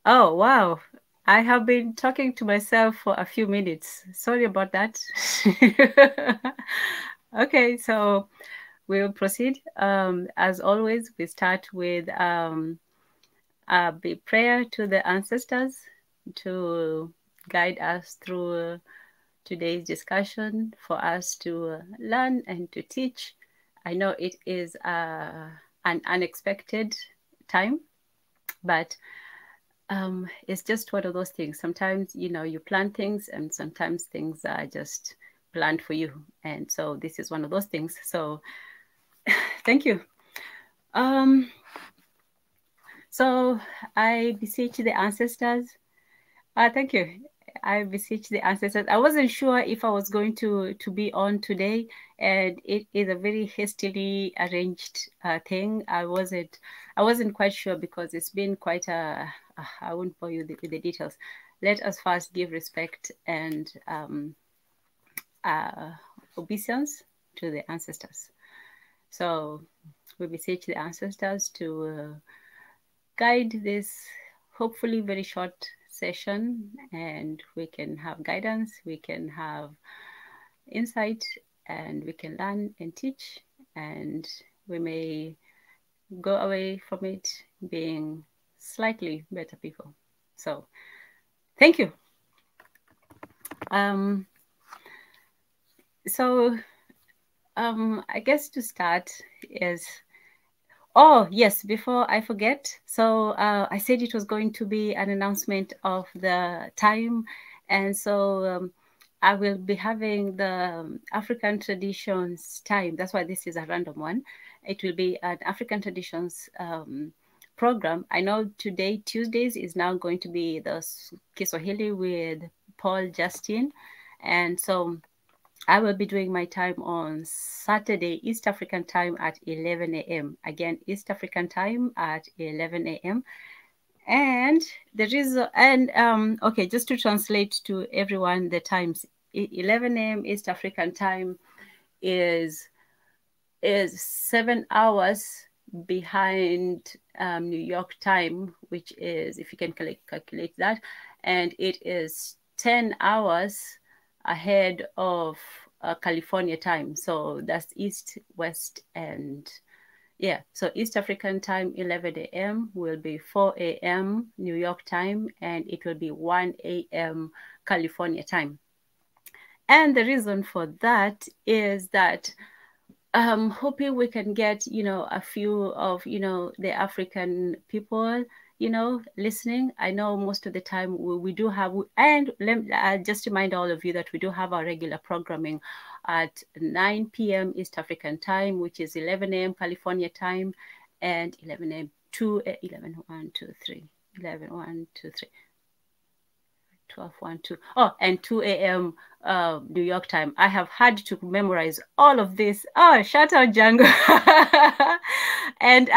Oh, wow. I have been talking to myself for a few minutes. Sorry about that. Okay, so we'll proceed. As always, we start with a big prayer to the ancestors to guide us through today's discussion, for us to learn and to teach. I know it is an unexpected time, but it's just one of those things. Sometimes, you plan things, and sometimes things are just planned for you. And so this is one of those things. So thank you. Um, so I beseech the ancestors. Thank you. I beseech the ancestors. I wasn't sure if I was going to be on today, and it is a very hastily arranged thing. I wasn't quite sure because it's been quite a. I won't bore you with the details. Let us first give respect and uh, obeisance to the ancestors. So we beseech the ancestors to guide this hopefully very short session, and we can have guidance, we can have insight, and we can learn and teach, and we may go away from it being slightly better people. So thank you. Um, so I guess to start is, oh, yes, before I forget. So I said it was going to be an announcement of the time. And so I will be having the African Traditions time. That's why this is a random one. It will be an African Traditions program. I know today, Tuesdays, is now going to be the Kiswahili with Paul Justin. And so I will be doing my time on Saturday, East African time at 11 a.m. Again, East African time at 11 a.m. And there is, okay, just to translate to everyone the times, 11 a.m. East African time is 7 hours behind New York time, which is, if you can calculate that, and it is 10 hours ahead of California time. So that's East, West, and yeah. So East African time, 11 a.m. will be 4 a.m. New York time, and it will be 1 a.m. California time. And the reason for that is that hoping we can get, a few of, the African people, listening. I know most of the time we do have, and just remind all of you that we do have our regular programming at 9 p.m. East African time, which is 11 a.m. California time, and 11 a.m. 11, 1, 2, 3, 11, 1, 2, 3. 12, 1, 2. Oh, and 2 a.m. New York time. I have had to memorize all of this. Oh, shout out Django. And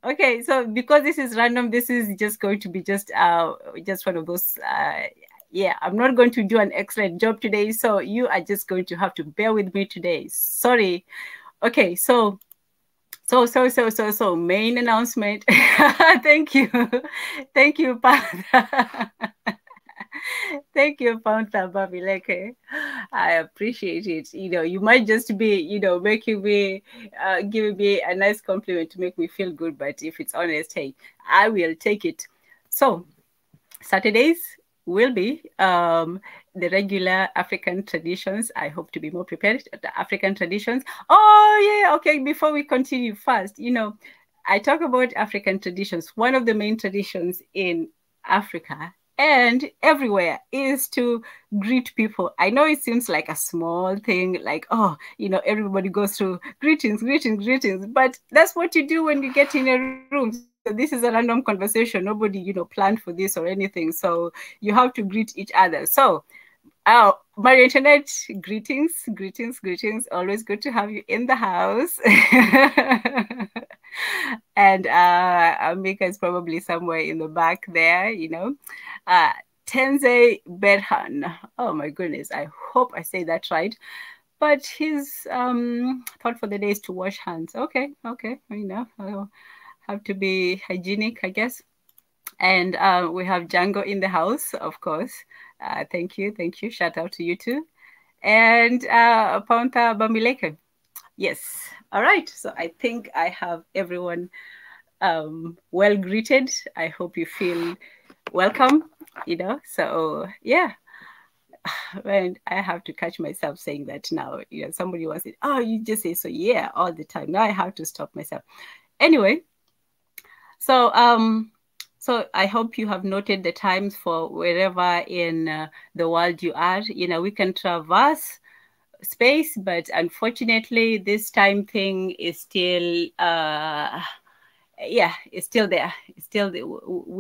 okay, so because this is random, this is just going to be just one of those yeah, I'm not going to do an excellent job today, so you are just going to have to bear with me today. Sorry. Okay, so main announcement. Thank you. Thank you, Pat. Thank you, Panta Babileke. I appreciate it. You might just be, making me, giving me a nice compliment to make me feel good. But if it's honest, hey, I will take it. So, Saturdays will be the regular African traditions. I hope to be more prepared. The African traditions. Oh, yeah. Okay. Before we continue first, I talk about African traditions. One of the main traditions in Africa and everywhere is to greet people. I know it seems like a small thing, like, oh, everybody goes through greetings, greetings, greetings, but that's what you do when you get in a room. So this is a random conversation. Nobody, planned for this or anything. So you have to greet each other. So Maria Internet, greetings, greetings, greetings. Always good to have you in the house. And Amika is probably somewhere in the back there, Tenze Berhan. Oh my goodness, I hope I say that right. But his thought for the day is to wash hands. Okay, I'll have to be hygienic, I guess. And we have Django in the house, of course. Thank you. Thank you. Shout out to you too. And Paunta Bamileke. Yes. All right. So I think I have everyone well greeted. I hope you feel welcome, So, yeah. And I have to catch myself saying that now. Somebody was saying, oh, you just say so, yeah, all the time. Now I have to stop myself. Anyway, so I hope you have noted the times for wherever in the world you are. We can traverse space, but unfortunately, this time thing is still, it's still there. It's still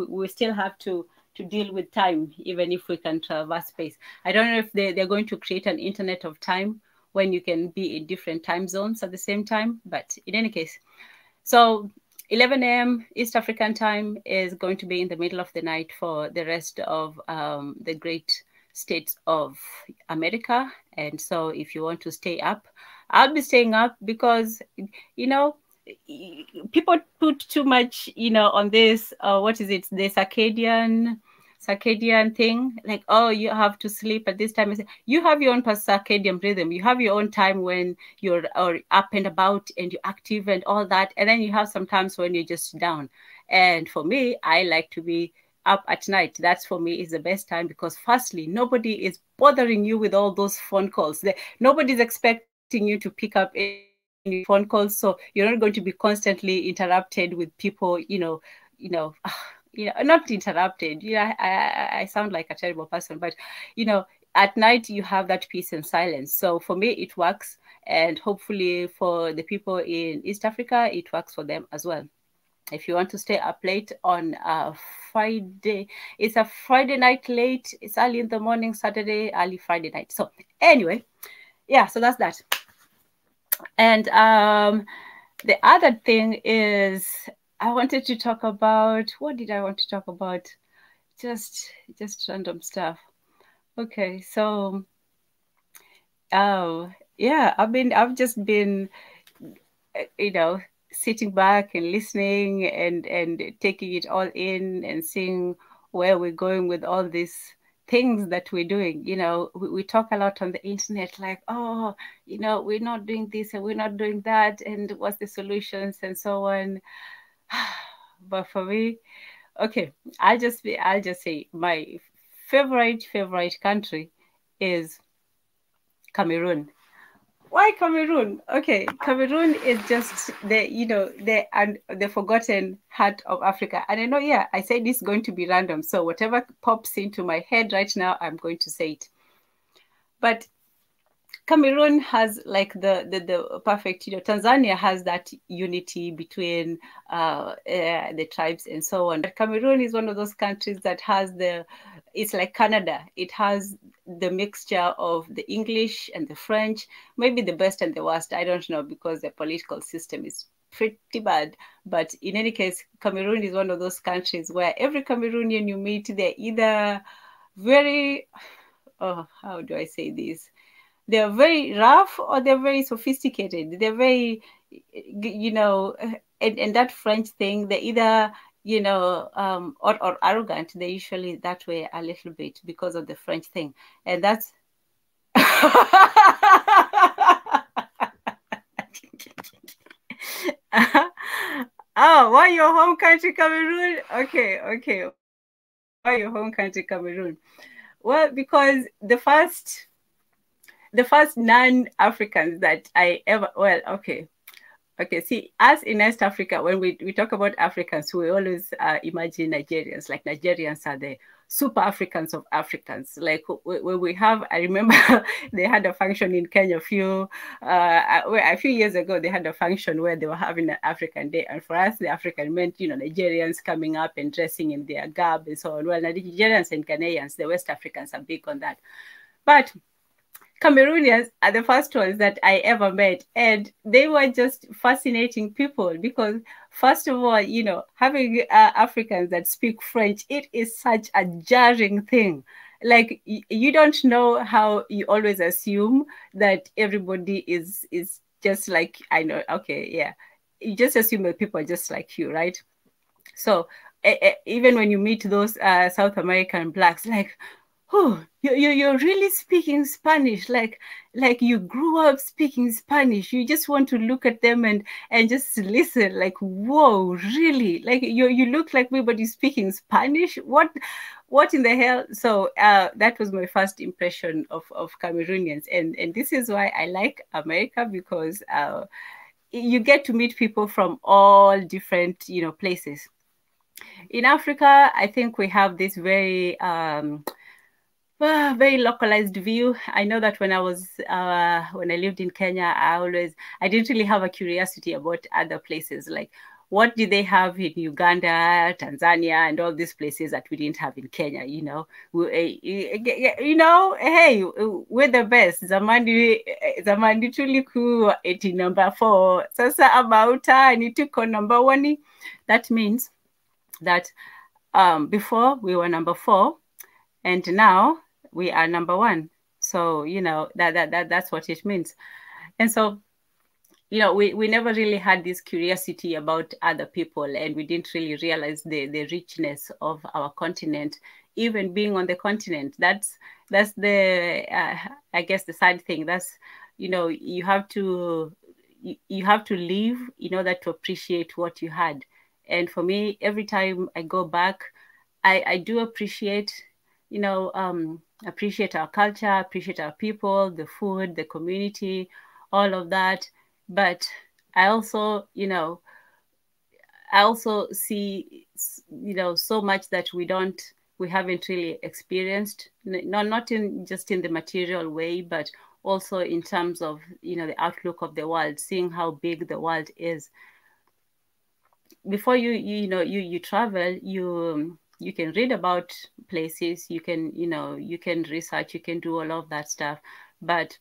we still have to deal with time, even if we can traverse space. I don't know if they're going to create an internet of time when you can be in different time zones at the same time. But in any case, so 11 a.m. East African time is going to be in the middle of the night for the rest of the great states of America. And so if you want to stay up, I'll be staying up because, people put too much, on this, what is it, the circadian thing, like, oh, you have to sleep at this time. You have your own circadian rhythm. You have your own time when you're up and about and you're active and all that. And then you have some times when you're just down. And for me, I like to be up at night. That's for me is the best time because firstly, nobody is bothering you with all those phone calls. Nobody's expecting you to pick up any phone calls. So you're not going to be constantly interrupted with people, not interrupted. I sound like a terrible person, but at night you have that peace and silence. So for me, it works, and hopefully for the people in East Africa, it works for them as well. If you want to stay up late on a Friday, it's a Friday night late. It's early in the morning, Saturday, early Friday night. So anyway, yeah, so that's that. And the other thing is I wanted to talk about, what did I want to talk about? Just random stuff. Okay, so yeah, I've just been, sitting back and listening and taking it all in and seeing where we're going with all these things that we're doing. We talk a lot on the internet, like, oh, we're not doing this and we're not doing that, and what's the solutions and so on. But for me, okay, I'll just say my favorite country is Cameroon. Why Cameroon? Okay, Cameroon is just the forgotten heart of Africa. And I know, yeah, I said this is going to be random. So whatever pops into my head right now, I'm going to say it. But Cameroon has like the perfect, Tanzania has that unity between the tribes and so on. But Cameroon is one of those countries that has it's like Canada. It has the mixture of the English and the French, maybe the best and the worst. I don't know, because the political system is pretty bad. But in any case, Cameroon is one of those countries where every Cameroonian you meet, they're either very, oh, how do I say this? They're very rough or they're very sophisticated. They're very, and that French thing, they're either, or arrogant. They're usually that way a little bit because of the French thing. And that's... Oh, why your home country, Cameroon? Okay. Why your home country, Cameroon? Well, because the first non-Africans that I ever, see, us in East Africa, when we talk about Africans, we always imagine Nigerians, like Nigerians are the super Africans of Africans. Like when we have, I remember they had a function in Kenya a few years ago, they had a function where they were having an African Day. And for us, the African meant, Nigerians coming up and dressing in their garb and so on. Well, Nigerians and Ghanaians, the West Africans are big on that. But Cameroonians are the first ones that I ever met, and they were just fascinating people because, first of all, having Africans that speak French, it is such a jarring thing. Like, you don't know how you always assume that everybody is just like, I know, okay, yeah. You just assume that people are just like you, right? So even when you meet those South American blacks, like, oh, you're really speaking Spanish, like you grew up speaking Spanish. You just want to look at them and just listen, like, whoa, really? Like you look like me, but you're speaking Spanish? What in the hell? So that was my first impression of Cameroonians, and this is why I like America, because you get to meet people from all different, places. In Africa, I think we have this very localized view. I know that when I lived in Kenya, I didn't really have a curiosity about other places. Like, what did they have in Uganda, Tanzania, and all these places that we didn't have in Kenya? Hey, we're the best. Zamani tuliku eti number 4. Sasa abauta ni tuko number 1. That means that before we were number 4, and now we are number 1. So that's what it means. And so we never really had this curiosity about other people, and we didn't really realize the richness of our continent, even being on the continent. That's the I guess the sad thing. That's you have to live in order to appreciate what you had. And for me, every time I go back, I do appreciate appreciate our culture, appreciate our people, the food, the community, all of that. But I also see so much that we haven't really experienced, not in just in the material way, but also in terms of the outlook of the world, seeing how big the world is. Before you travel, you can read about places, you can research, you can do all of that stuff, but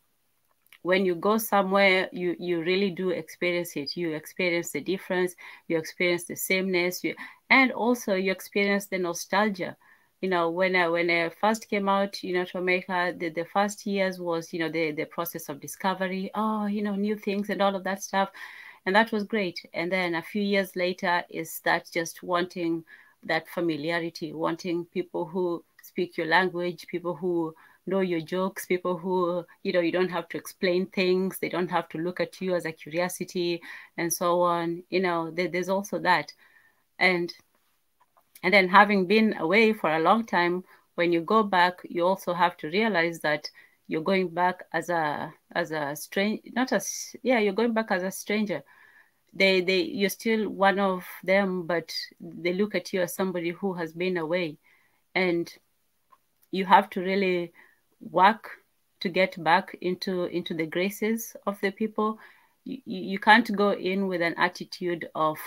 when you go somewhere, you really do experience it. You experience the difference, you experience the sameness, and also you experience the nostalgia. When I first came out, to America, the first years was, the process of discovery, new things and all of that stuff. And that was great. And then a few years later is that just wanting that familiarity, wanting people who speak your language, people who know your jokes, people who, you don't have to explain things. They don't have to look at you as a curiosity and so on. There's also that. And then having been away for a long time, when you go back, you also have to realize that you're going back as a stranger, you're going back as a stranger. You're still one of them, but they look at you as somebody who has been away, and you have to really work to get back into the graces of the people. You can't go in with an attitude of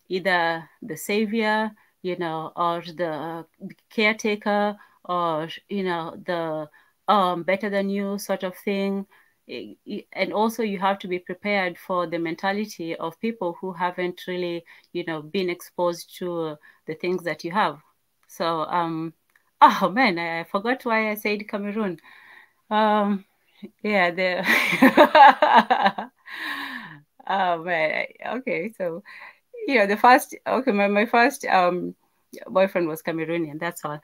either the savior, or the caretaker, or the better than you sort of thing. And also you have to be prepared for the mentality of people who haven't really been exposed to the things that you have. So oh man, I forgot why I said Cameroon. Yeah, oh man, okay. So my first boyfriend was Cameroonian. That's all.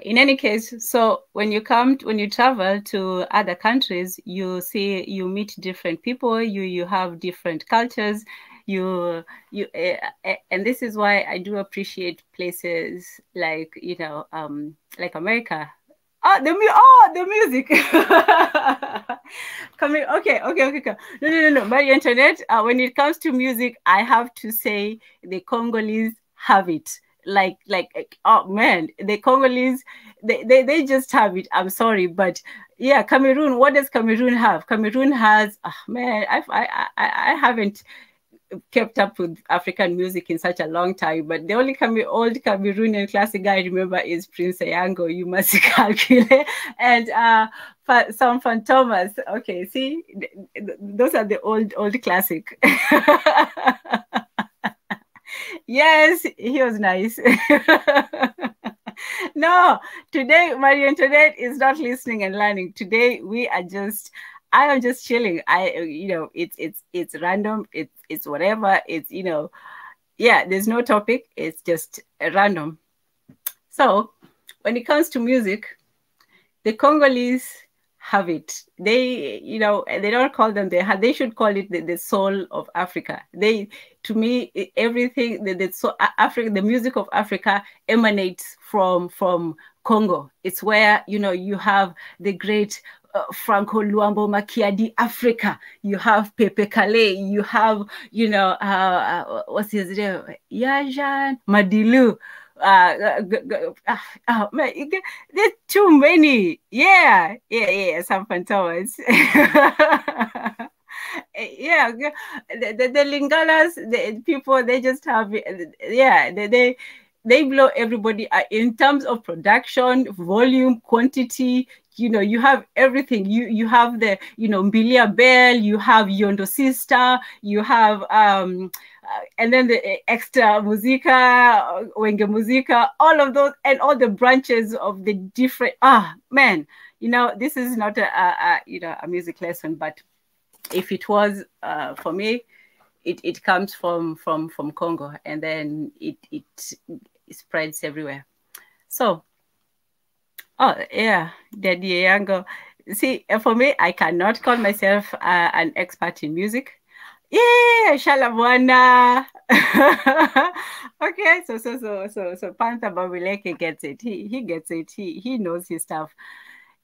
In any case, so when you travel to other countries, you meet different people, you have different cultures, and this is why I do appreciate places like like America. The music. Coming. Okay. No. By internet, when it comes to music, I have to say the Congolese have it. Like oh man, the Congolese, they just have it. I'm sorry, but yeah, Cameroon. What does Cameroon have? Cameroon has man, I haven't kept up with African music in such a long time, but the only old Cameroonian classic I remember is Prince Yango, You Must Calculate, and some Fantomas. Okay, see, those are the old classic. Yes, he was nice. No, today Marie Antoinette is not listening and learning. Today I am just chilling. It's random. It's whatever. It's yeah, there's no topic. It's just random. So when it comes to music, the Congolese have it. They, you know, they don't call them they should call it the soul of Africa. They, to me, everything the music of Africa emanates from Congo. It's where, you know, you have the great Franco Luambo Makiadi Africa. You have Pepe Kale. You have, you know, what's his name? Yajan Madilu. Man, there's too many. Yeah. Some Fantomas. Yeah, the Lingalas, the people, they just have, yeah, they blow everybody in terms of production, volume, quantity. You know, you have everything. You have the, you know, Mbilia Bell, you have Yondo Sister, you have and then the extra musica, Wenge musica, all of those, and all the branches of the different. Man, you know, this is not you know, a music lesson, but if it was for me, it comes from Congo, and then it spreads everywhere. So, oh yeah, Daddy Yango. See, for me, I cannot call myself an expert in music. Yeah, Shalabwana. Okay, so Panther Babileke gets it. He gets it. He knows his stuff.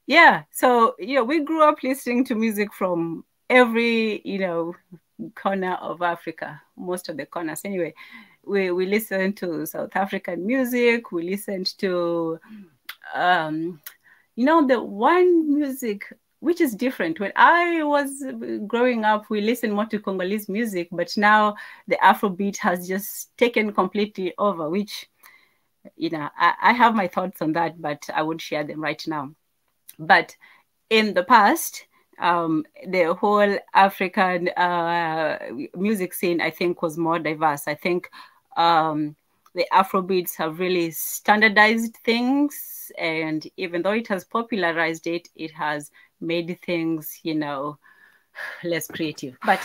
Yeah, so, you know, we grew up listening to music from every, you know, corner of Africa, most of the corners anyway. We listened to South African music. We listened to, you know, the one music which is different. When I was growing up, we listened more to Congolese music, but now the Afrobeat has just taken completely over, which, you know, I have my thoughts on that, but I won't share them right now. But in the past, the whole African music scene, I think, was more diverse. I think the Afrobeats have really standardized things, and even though it has popularized it, it has made things, you know, less creative. But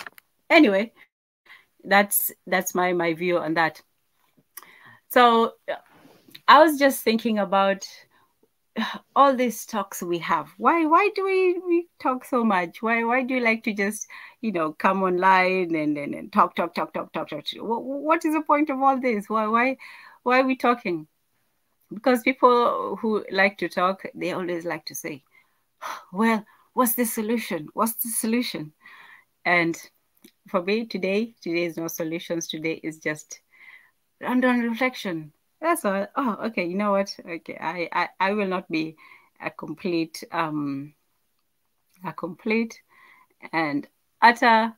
anyway, that's my view on that. So I was just thinking about all these talks we have. Why do we talk so much? Why do you like to just, you know, come online and talk? What is the point of all this? Why are we talking? Because people who like to talk, they always like to say, well, what's the solution? What's the solution? And for me, today is no solutions. Today is just random reflection. That's all. Oh, okay. You know what? Okay, I will not be a complete and utter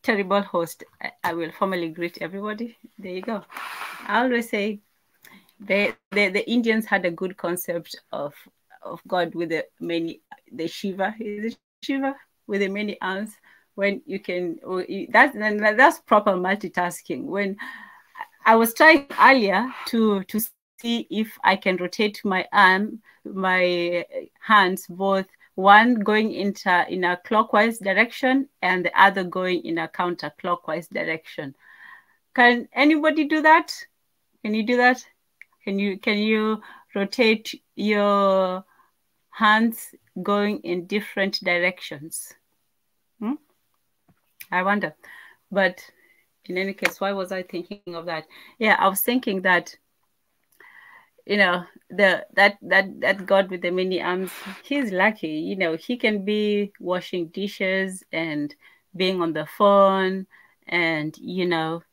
terrible host. I will formally greet everybody. There you go. I always say the Indians had a good concept of God with the Shiva. Is it Shiva with the many arms? When you can, that's proper multitasking. When I was trying earlier to see if I can rotate my hands, both one going in a clockwise direction and the other going in a counterclockwise direction. Can anybody do that? Can you do that? Can you rotate your hands going in different directions? I wonder. But in any case, why was I thinking of that? Yeah, I was thinking that, you know, that God with the many arms, he's lucky. You know, he can be washing dishes and being on the phone, and, you know,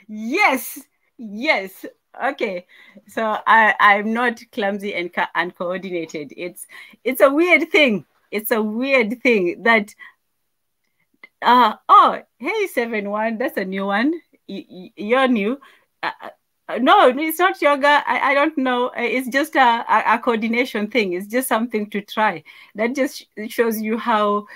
yes. Okay, so I'm not clumsy and uncoordinated. It's a weird thing. It's a weird thing that oh, hey, 7-1, that's a new one. You're new. No, it's not yoga. I don't know. It's just a coordination thing. It's just something to try. That just shows you how,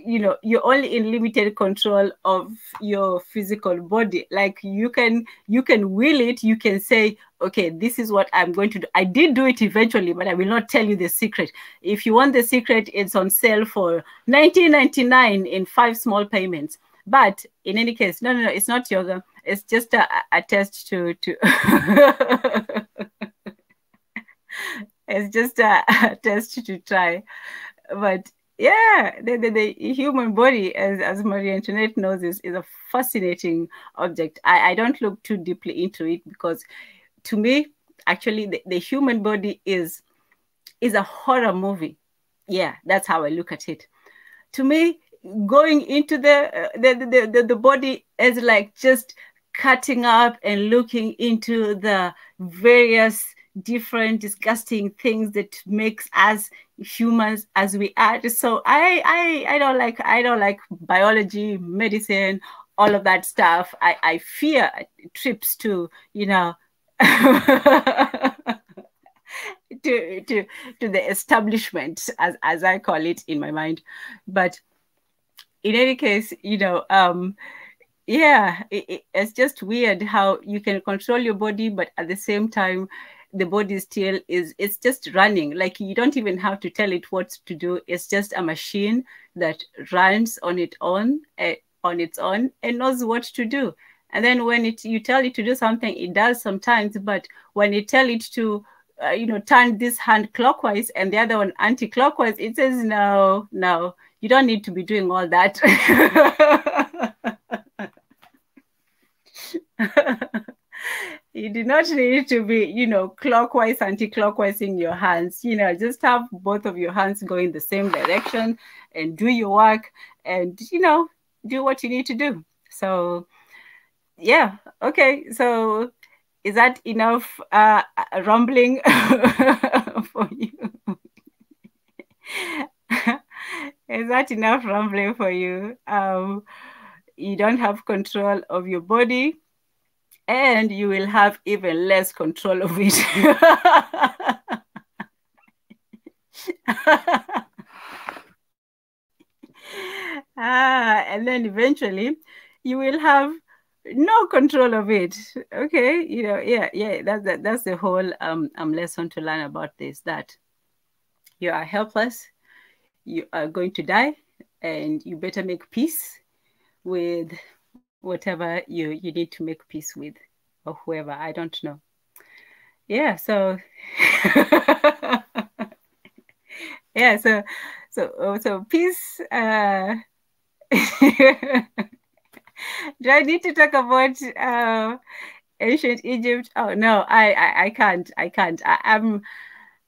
you know, you're only in limited control of your physical body. Like you can will it. You can say, okay, this is what I'm going to do. I did do it eventually, but I will not tell you the secret. If you want the secret, it's on sale for $19.99 in 5 small payments. But in any case, no, it's not yoga. It's just a test to it's just a test to try. But yeah, the human body, as Marie Antoinette knows, is a fascinating object. I don't look too deeply into it because to me, actually, the human body is a horror movie. Yeah, that's how I look at it. To me, going into the body is like just cutting up and looking into the various different disgusting things that makes us humans as we are. So I don't like biology, medicine, all of that stuff. I fear trips to, you know, to the establishment, as I call it in my mind. But in any case, you know, yeah, it's just weird how you can control your body, but at the same time, the body still it's just running. Like you don't even have to tell it what to do. It's just a machine that runs on its own and knows what to do. And then when you tell it to do something, it does sometimes. But when you tell it to turn this hand clockwise and the other one anti-clockwise, it says no, you don't need to be doing all that. You do not need to be, clockwise, anti-clockwise in your hands. Just have both of your hands go in the same direction and do your work and, do what you need to do. So, yeah. Okay. So is that enough rumbling for you? Is that enough rumbling for you? You don't have control of your body, and you will have even less control of it. And then eventually you will have no control of it. Okay, yeah. That's the whole lesson to learn about this, that you are helpless, you are going to die, and you better make peace with whatever you need to make peace with, or whoever. I don't know. Yeah, so yeah, so peace. Do I need to talk about ancient Egypt? Oh no, I can't.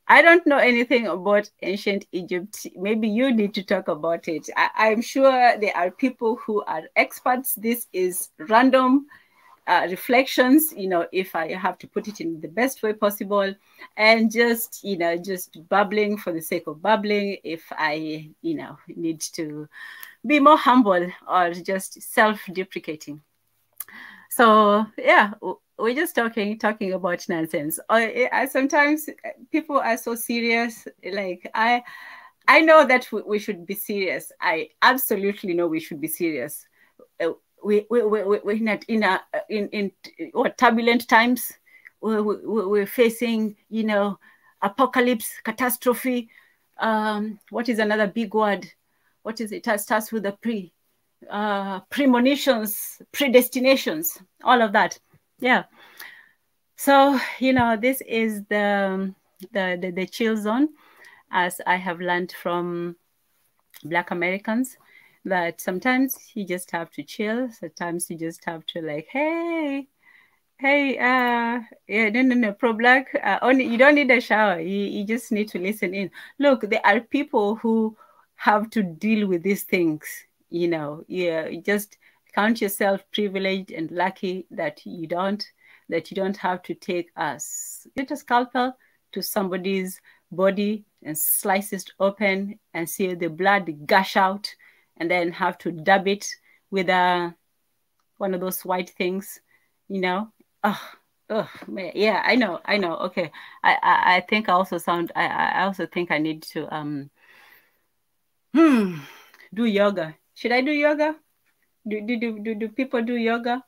I don't know anything about ancient Egypt. Maybe you need to talk about it. I'm sure there are people who are experts. This is random reflections, if I have to put it in the best way possible, and just babbling for the sake of babbling. If I, need to be more humble or just self-deprecating. So yeah, we're just talking about nonsense. Sometimes people are so serious. Like I know that we should be serious. I absolutely know we should be serious. We're not in what turbulent times. We're facing, apocalypse, catastrophe. What is another big word? What is it? It starts with a pre. Premonitions, predestinations, all of that. Yeah. So this is the chill zone, as I have learned from Black Americans, that sometimes you just have to chill. Sometimes you just have to hey, yeah, no, pro Black. Only you don't need a shower. You just need to listen in. Look, there are people who have to deal with these things. You just count yourself privileged and lucky that you don't have to take a scalpel to somebody's body and slice it open and see the blood gush out, and then have to dab it with one of those white things, Oh man, yeah, I know. Okay, I think I also think I need to do yoga. Should I do yoga? Do people do yoga?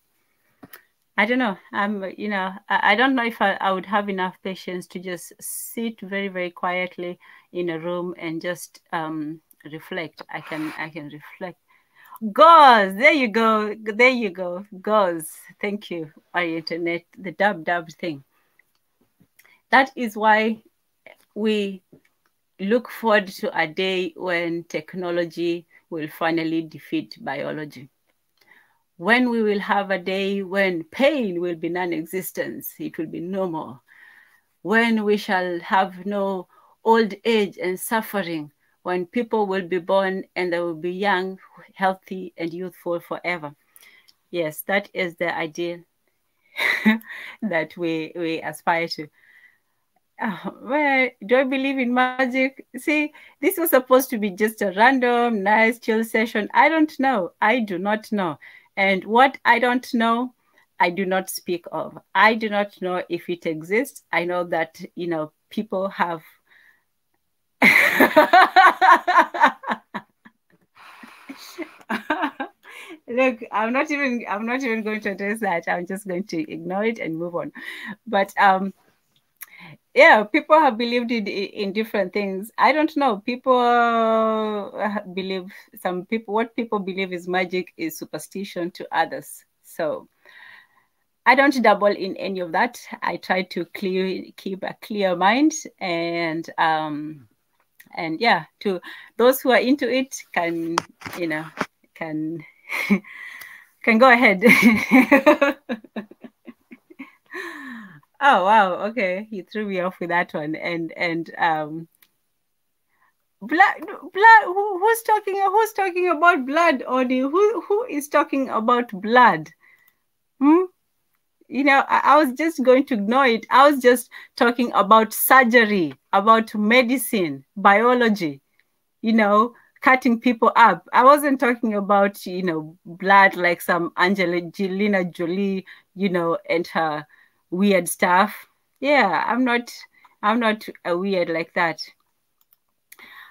I don't know. I don't know if I would have enough patience to just sit very, very quietly in a room and just reflect. I can reflect. Gauze. There you go. There you go. Gauze. Thank you. Our internet, the dub thing. That is why we look forward to a day when technology will finally defeat biology. When we will have a day when pain will be non-existent, it will be no more. When we shall have no old age and suffering, when people will be born and they will be young, healthy, and youthful forever. Yes, that is the ideal that we aspire to. Well, do I believe in magic? See, this was supposed to be just a random, nice, chill session. I don't know. I do not know. And what I don't know, I do not speak of. I do not know if it exists. I know that, people have. Look, I'm not even going to address that. I'm just going to ignore it and move on. But yeah, people have believed in different things. I don't know. People believe, what people believe is magic is superstition to others. So I don't dabble in any of that. I try to keep a clear mind, and yeah, to those who are into it can can go ahead. Oh wow, okay. You threw me off with that one. And blood who's talking about blood, Odi? Who is talking about blood? I was just going to ignore it. I was just talking about surgery, about medicine, biology, cutting people up. I wasn't talking about, blood like some Angelina Jolie, and her weird stuff. Yeah, I'm not weird like that.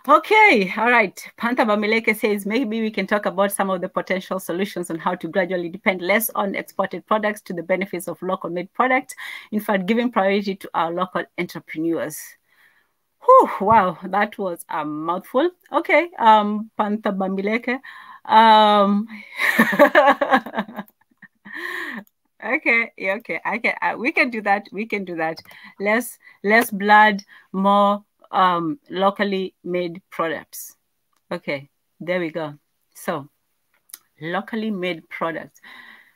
Okay, all right. Panther Bamileke says maybe we can talk about some of the potential solutions on how to gradually depend less on exported products to the benefits of local made products. In fact, giving priority to our local entrepreneurs. Whew, wow, that was a mouthful. Okay, Panther Bamileke. Okay, yeah, okay. We can do that. We can do that. Less blood, more locally made products. Okay, there we go. So locally made products.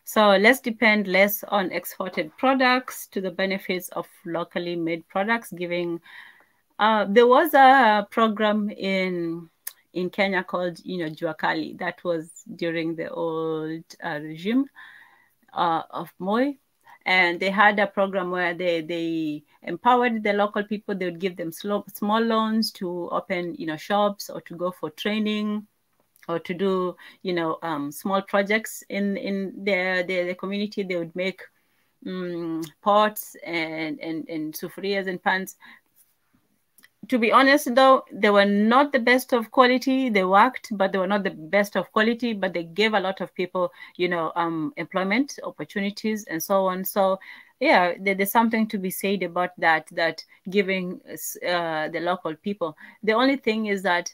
So let's depend less on exported products to the benefits of locally made products. Giving there was a program in Kenya called Jua Kali. That was during the old regime of Moi. And they had a program where they empowered the local people. They would give them small loans to open, shops, or to go for training, or to do, small projects in their community. They would make pots and sufurias and pans. To be honest, though, they were not the best of quality. They worked, but they were not the best of quality. But they gave a lot of people, employment opportunities and so on. So, yeah, there's something to be said about that. That giving the local people. The only thing is that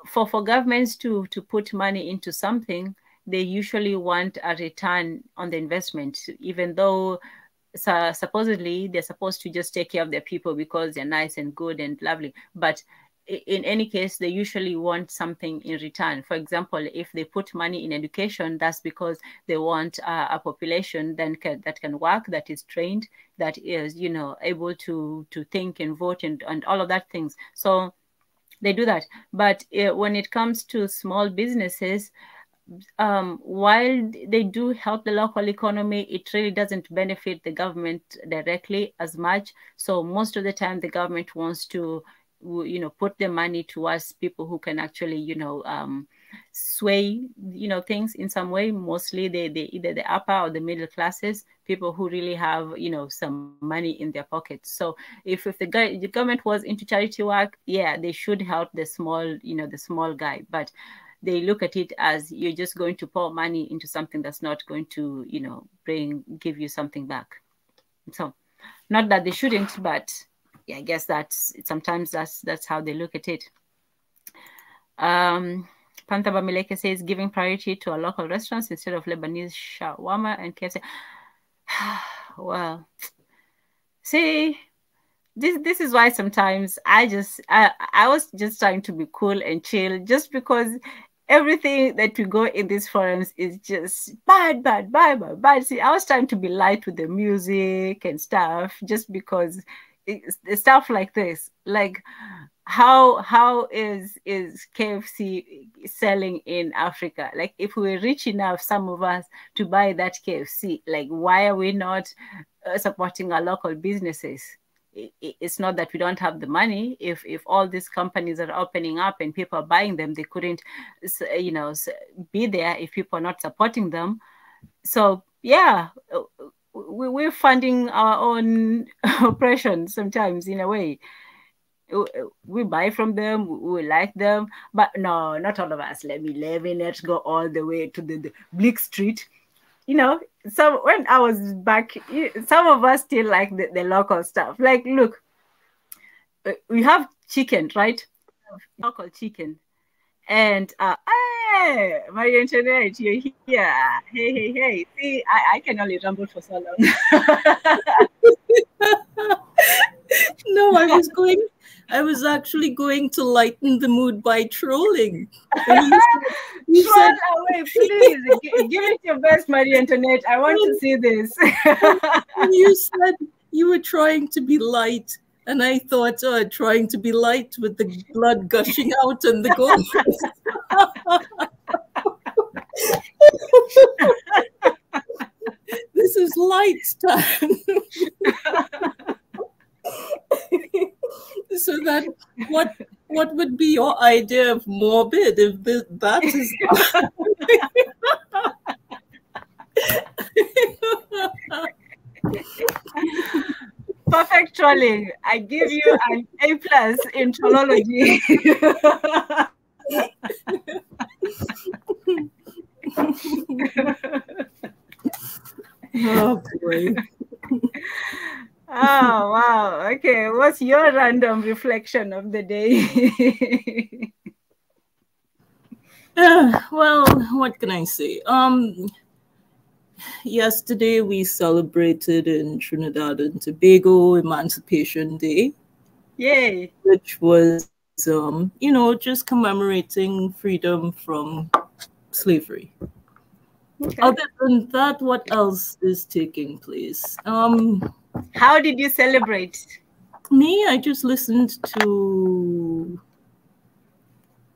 for governments to put money into something, they usually want a return on the investment, even though. So supposedly they're supposed to just take care of their people because they're nice and good and lovely. But in any case, they usually want something in return. For example, if they put money in education, that's because they want a population that can work, that is trained, that is, able to think and vote and all of that things. So they do that. But when it comes to small businesses, while they do help the local economy, it really doesn't benefit the government directly as much. So most of the time, the government wants to, put the money towards people who can actually, sway, things in some way. Mostly they either the upper or the middle classes, people who really have, some money in their pockets. So if the government was into charity work, yeah, they should help the small, the small guy. But they look at it as you're just going to pour money into something that's not going to, give you something back. So, not that they shouldn't, but yeah, I guess sometimes that's how they look at it. Panther Bamileke says giving priority to our local restaurants instead of Lebanese shawarma and KFC. Well, see, this is why sometimes I was just trying to be cool and chill, just because everything that we go in these forums is just bad, bad, bad, bad, bad. See, I was trying to be light with the music and stuff, just because it's stuff like this, like how is KFC selling in Africa? Like, if we were rich enough, some of us, to buy that KFC, like, why are we not supporting our local businesses? It's not that we don't have the money. If all these companies are opening up and people are buying them, they couldn't, be there if people are not supporting them. So yeah, we're funding our own oppression sometimes, in a way. We buy from them, we like them, but no, not all of us. Let's go all the way to the Bleak Street. So when I was back, some of us still like the local stuff. Like, look, we have chicken, right? Local chicken. And hey, Maria Antoinette, you're here. Hey. See, I can only ramble for so long. No, I was actually going to lighten the mood by trolling. You said, away, please. Give it your best, Maria Antoinette. I want to see this. You said you were trying to be light, and I thought, trying to be light with the blood gushing out and the ghost. This is light time. So that what would be your idea of morbid if that is perfect trolling? I give you an A+ in trollology. Oh boy. Oh, wow. Okay. What's your random reflection of the day? Well, what can I say? Yesterday we celebrated in Trinidad and Tobago Emancipation Day. Yay. Which was, just commemorating freedom from slavery. Okay. Other than that, what else is taking place? How did you celebrate? Me, I just listened to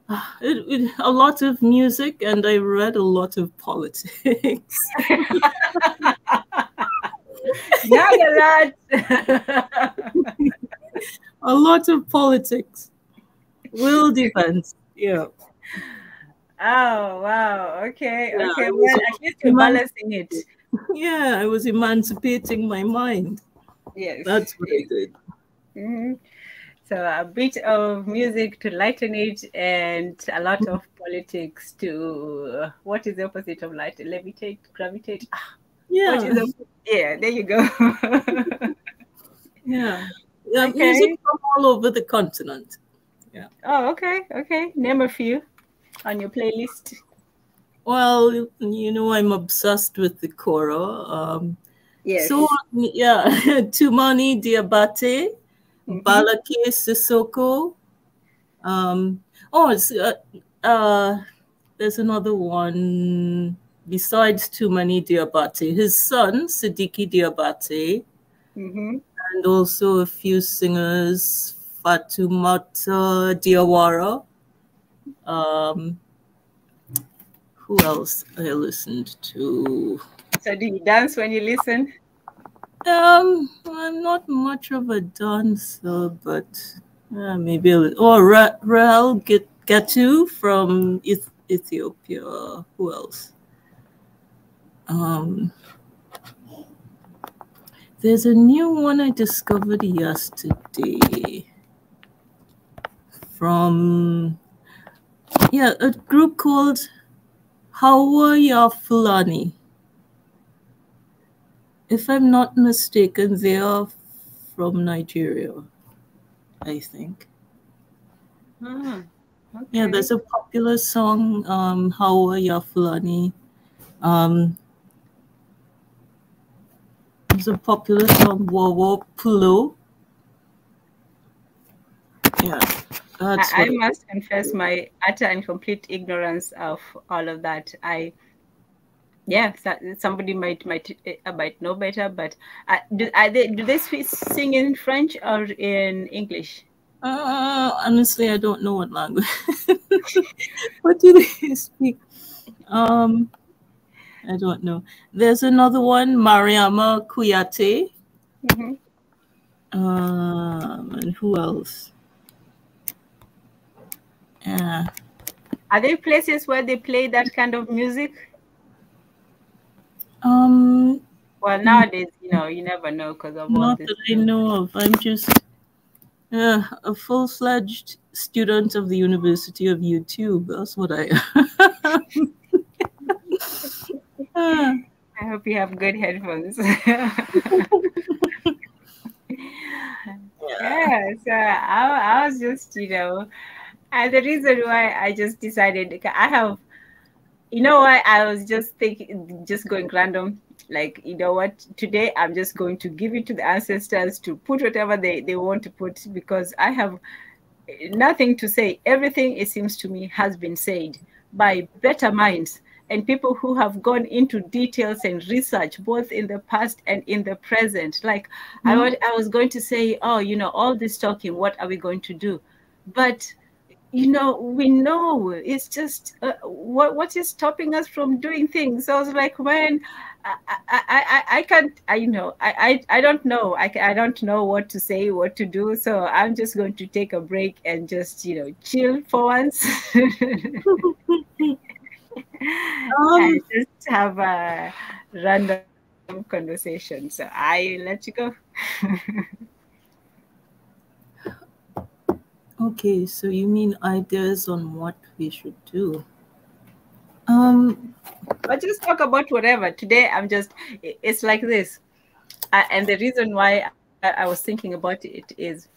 a lot of music, and I read a lot of politics. Not a lot. A lot of politics. Will defense. Yeah. Oh, wow. Okay. Yeah, okay. Well, at least you're balancing it. Yeah, I was emancipating my mind. Yes. That's what I did. Mm-hmm. So a bit of music to lighten it, and a lot of politics to, what is the opposite of light? Levitate, gravitate. Yeah. Yeah, there you go. Yeah. Okay. Music from all over the continent. Yeah. Oh, okay. Okay. Name a few on your playlist. Well, I'm obsessed with the Koro. Yes. So, yeah, Tumani Diabate, Balake Sissoko. There's another one besides Tumani Diabate. His son, Siddiqui Diabate, and also a few singers, Fatumata Diawara. Who else I listened to? So do you dance when you listen? I'm not much of a dancer, but maybe a little. Oh, Rahel Gatu from Ethiopia. Who else? There's a new one I discovered yesterday from a group called Hawa Ya Fulani. If I'm not mistaken, they are from Nigeria, I think. Okay. Yeah, there's a popular song, Hawa Ya Fulani. There's a popular song, Wawa Pulo. Yeah, that's I what it must confess my utter and complete ignorance of all of that. Yeah, somebody might know better, but do they sing in French or in English? honestly, I don't know what language. What do they speak? I don't know. There's another one, Mariama Kuyate. Mm-hmm. And who else? Yeah. Are there places where they play that kind of music? Um, Well, nowadays, you never know because of all not this. that I know of. I'm just a full-fledged student of the University of YouTube. That's what I am. I hope you have good headphones. Yeah, so I was just, and the reason why I just decided, I have, why I was just thinking, just going random, like, you know what, today I'm just going to give it to the ancestors to put whatever they want to put, because I have nothing to say. Everything, it seems to me, has been said by better minds and people who have gone into details and research both in the past and in the present. Like I was going to say, oh, all this talking, what are we going to do? But we know it's just what is stopping us from doing things. So I was like, man, I can't, I don't know. I don't know what to say, what to do. So I'm just going to take a break and just, chill for once. And just have a random conversation. So I let you go. Okay, so you mean ideas on what we should do? But just talk about whatever. Today, it's like this. And the reason why I was thinking about it is,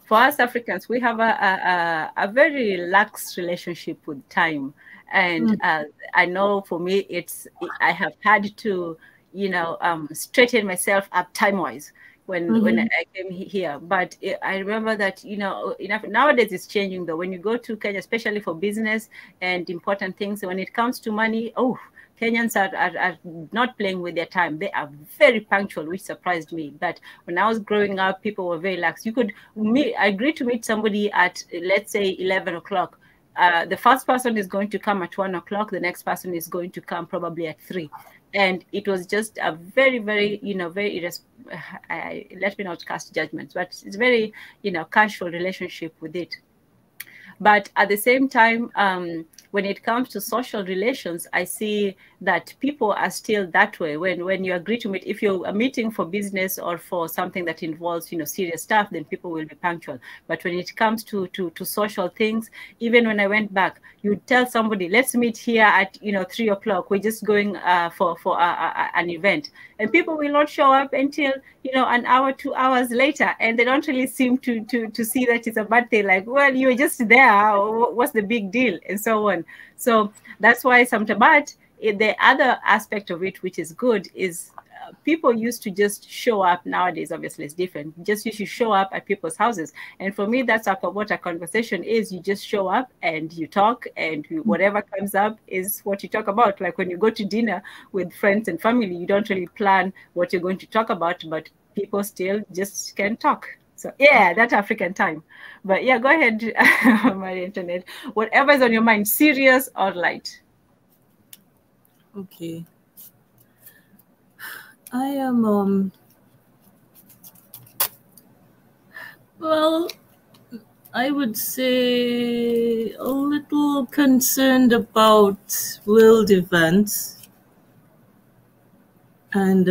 for us Africans, we have a very lax relationship with time. And I know for me, I have had to, straighten myself up time-wise when I came here. But I remember that, nowadays it's changing though. When you go to Kenya, especially for business and important things, when it comes to money, oh, Kenyans are not playing with their time. They are very punctual, which surprised me. But when I was growing up, people were very lax. I agreed to meet somebody at, let's say, 11 o'clock. The first person is going to come at 1 o'clock. The next person is going to come probably at 3. And it was just a very, very, let me not cast judgments, but it's very, casual relationship with it. But at the same time, when it comes to social relations, I see that people are still that way. When you agree to meet, if you're a meeting for business or for something that involves, serious stuff, then people will be punctual. But when it comes to social things, even when I went back, you tell somebody, let's meet here at 3 o'clock. We're just going for an event, and people will not show up until an hour, 2 hours later, and they don't really seem to see that it's a bad thing. Like, well, you were just there. What's the big deal, and so on. So that's why sometimes. But the other aspect of it, which is good, is people used to just show up. Nowadays, obviously, it's different. Just you should show up at people's houses. And for me, that's what a conversation is. You just show up and you talk, and whatever comes up is what you talk about. Like when you go to dinner with friends and family, you don't really plan what you're going to talk about, but people still just can talk. So yeah, that's African time. But yeah, go ahead, my internet. Whatever is on your mind, serious or light. Okay. I am well, I would say a little concerned about world events and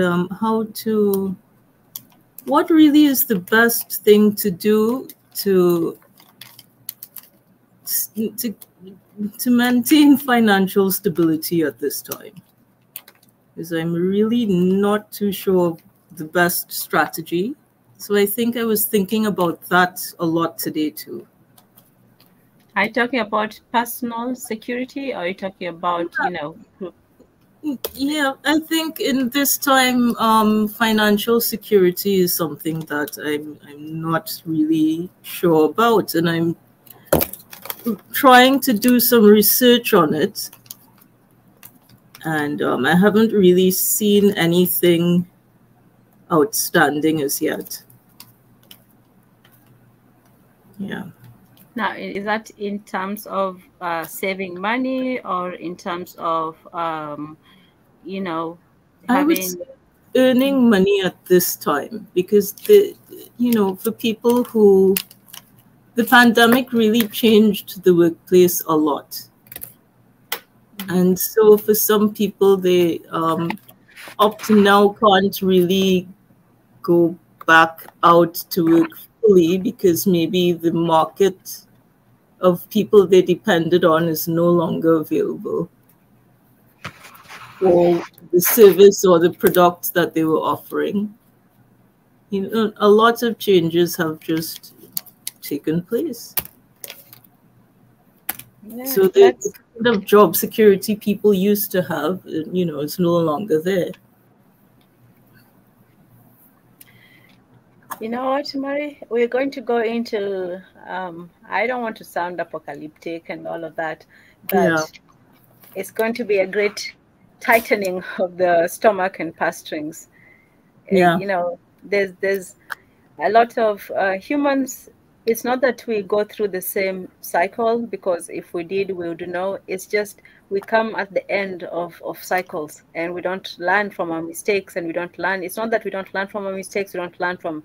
what really is the best thing to do to maintain financial stability at this time. Because I'm really not too sure of the best strategy. So I think I was thinking about that a lot today too. Are you talking about personal security, or are you talking about, group? Yeah, I think in this time, financial security is something that I'm not really sure about, and I'm trying to do some research on it, and I haven't really seen anything outstanding as yet. Yeah. Now, is that in terms of saving money, or in terms of, you know, I would say having... earning money at this time because for people who the pandemic really changed the workplace a lot. And so for some people, they up to now can't really go back out to work fully because maybe the market of people they depended on is no longer available for the service or the product that they were offering. A lot of changes have just taken place. Yeah, So the that's... kind of job security people used to have, it's no longer there. You know what, Mary? We're going to go into, I don't want to sound apocalyptic and all of that, Yeah, but it's going to be a great tightening of the stomach and purse strings. yeah, There's a lot of humans. It's not that we go through the same cycle, because if we did, we would know. It's just we come at the end of cycles, and we don't learn from our mistakes, and we don't learn. It's not that we don't learn from our mistakes, we don't learn from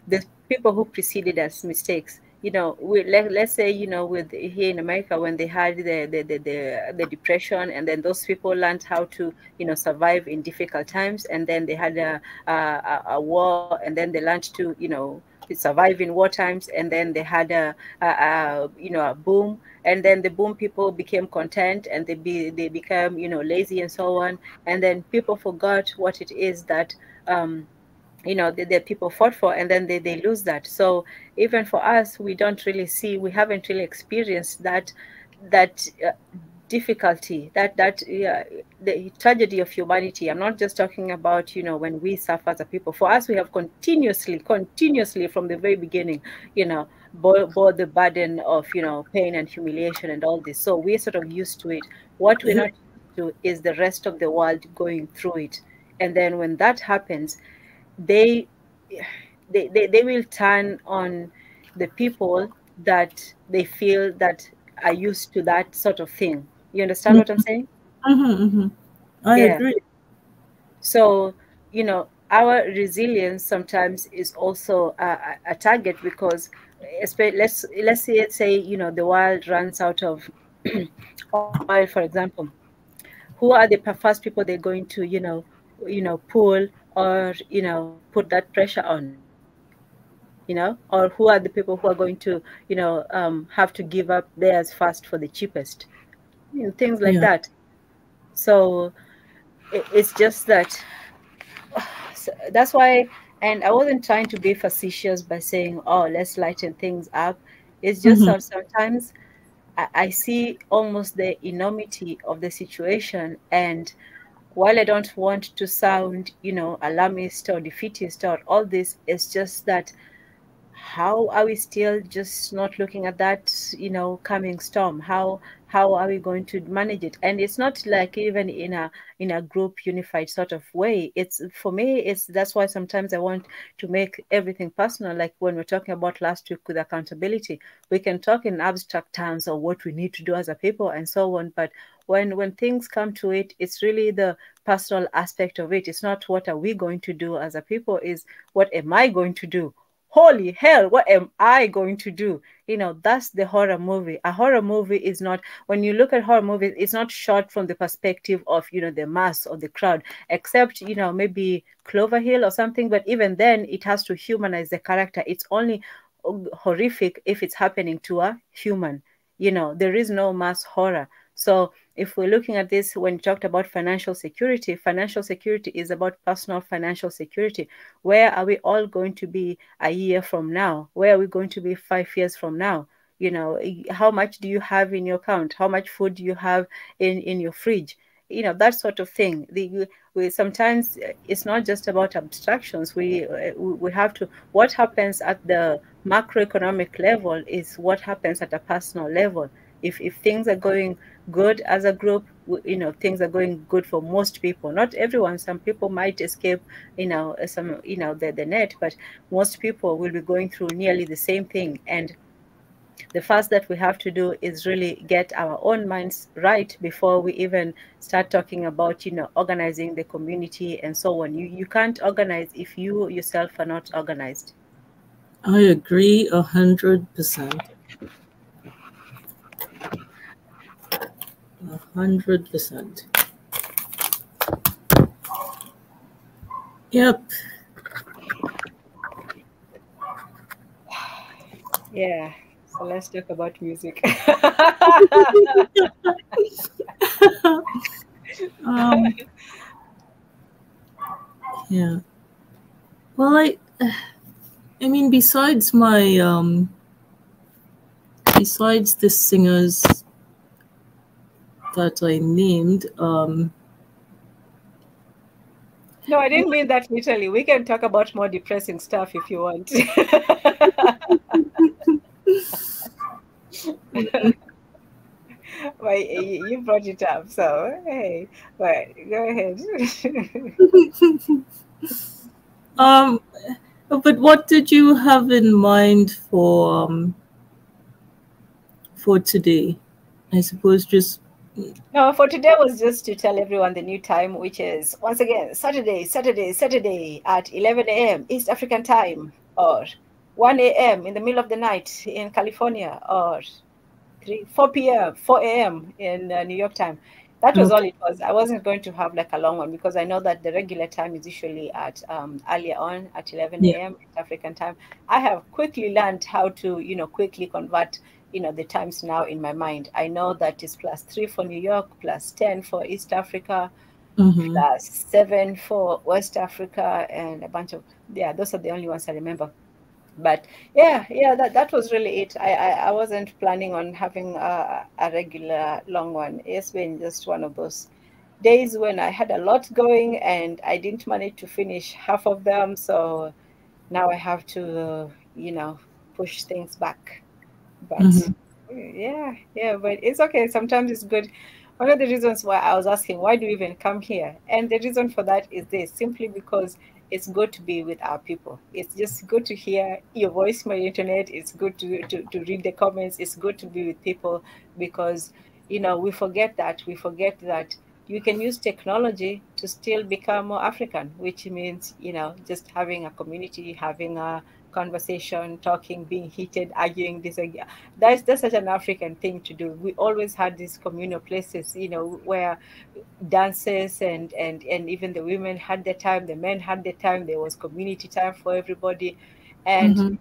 the people who preceded us mistakes. Let's say, with here in America, when they had the depression, and then those people learned how to, survive in difficult times, and then they had a war, and then they learned to, survive in war times, and then they had a boom, and then the boom people became content, and they became, lazy and so on, and then people forgot what it is that the people fought for, and then they lose that. So even for us, we haven't really experienced that difficulty, that the tragedy of humanity. I'm not just talking about, when we suffer as a people. For us, we have continuously from the very beginning, bore the burden of, pain and humiliation and all this. So we're sort of used to it. What we're not used to is the rest of the world going through it. And then when that happens, they they will turn on the people that they feel that are used to that sort of thing. You understand what I'm saying? mm-hmm. I Yeah. agree. So, our resilience sometimes is also a target, because let's say, the world runs out of oil, for example. Who are the first people they're going to, pull, or, put that pressure on? Or who are the people who are going to, have to give up theirs first for the cheapest, things like Yeah. that. So it's just that, so that's why. And I wasn't trying to be facetious by saying, oh, let's lighten things up. It's just Mm-hmm. that sometimes I see almost the enormity of the situation, and while I don't want to sound, alarmist or defeatist or all this, it's just that, how are we still just not looking at that, coming storm? How are we going to manage it? And it's not like even in a group unified sort of way. It's, for me, it's, that's why sometimes I want to make everything personal. Like when we're talking about last week with accountability, we can talk in abstract terms of what we need to do as a people and so on, but when things come to it, it's really the personal aspect of it. It's not what are we going to do as a people, is what am I going to do? Holy hell, what am I going to do? That's the horror movie. A horror movie is not, when you look at horror movies, it's not shot from the perspective of, the mass or the crowd, except, maybe Cloverhill or something. But even then, it has to humanize the character. It's only horrific if it's happening to a human. There is no mass horror. So if we're looking at this, when you talked about financial security is about personal financial security. Where are we all going to be a year from now? Where are we going to be 5 years from now? You know, how much do you have in your account? How much food do you have in your fridge? You know, that sort of thing. We sometimes, it's not just about abstractions. We have to, what happens at the macroeconomic level is what happens at a personal level. If things are going good as a group, you know, things are going good for most people. Not everyone. Some people might escape, you know, some, you know, the net, but most people will be going through nearly the same thing. And the first that we have to do is really get our own minds right before we even start talking about, you know, organizing the community and so on. You can't organize if you yourself are not organized. I agree 100%. 100%. Yep. Yeah. So let's talk about music. um, yeah. Well, I mean, besides the singers that I named, No, I didn't mean that literally. We can talk about more depressing stuff if you want. Well, you brought it up, so hey, but go ahead. um, but what did you have in mind for today? I suppose just. No, for today was just to tell everyone the new time, which is once again Saturday at 11 a.m. East African time, or 1 a.m. in the middle of the night in California, or 4 p.m., 4 a.m. in New York time. That was all it was. I wasn't going to have like a long one because I know that the regular time is usually at earlier on at 11 Yeah. a.m. African time. I have quickly learned how to, you know, quickly convert, you know, the times now in my mind. I know that is +3 for New York, +10 for East Africa, Mm-hmm. +7 for West Africa, and a bunch of, yeah, those are the only ones I remember. But yeah, that was really it. I wasn't planning on having a regular long one. It's been just one of those days when I had a lot going and I didn't manage to finish half of them. So now I have to, you know, push things back. But Mm-hmm. yeah, but it's okay. Sometimes it's good. One of the reasons why I was asking, why do we even come here? And the reason for that is this, simply because it's good to be with our people. It's just good to hear your voice on the internet. It's good to read the comments. It's good to be with people because, you know, we forget that you can use technology to still become more African, which means, you know, just having a community, having a conversation, talking, being heated, arguing, disagreeing. That's such an African thing to do. We always had these communal places, you know, where dances and even the women had their time, the men had their time. There was community time for everybody, and Mm-hmm.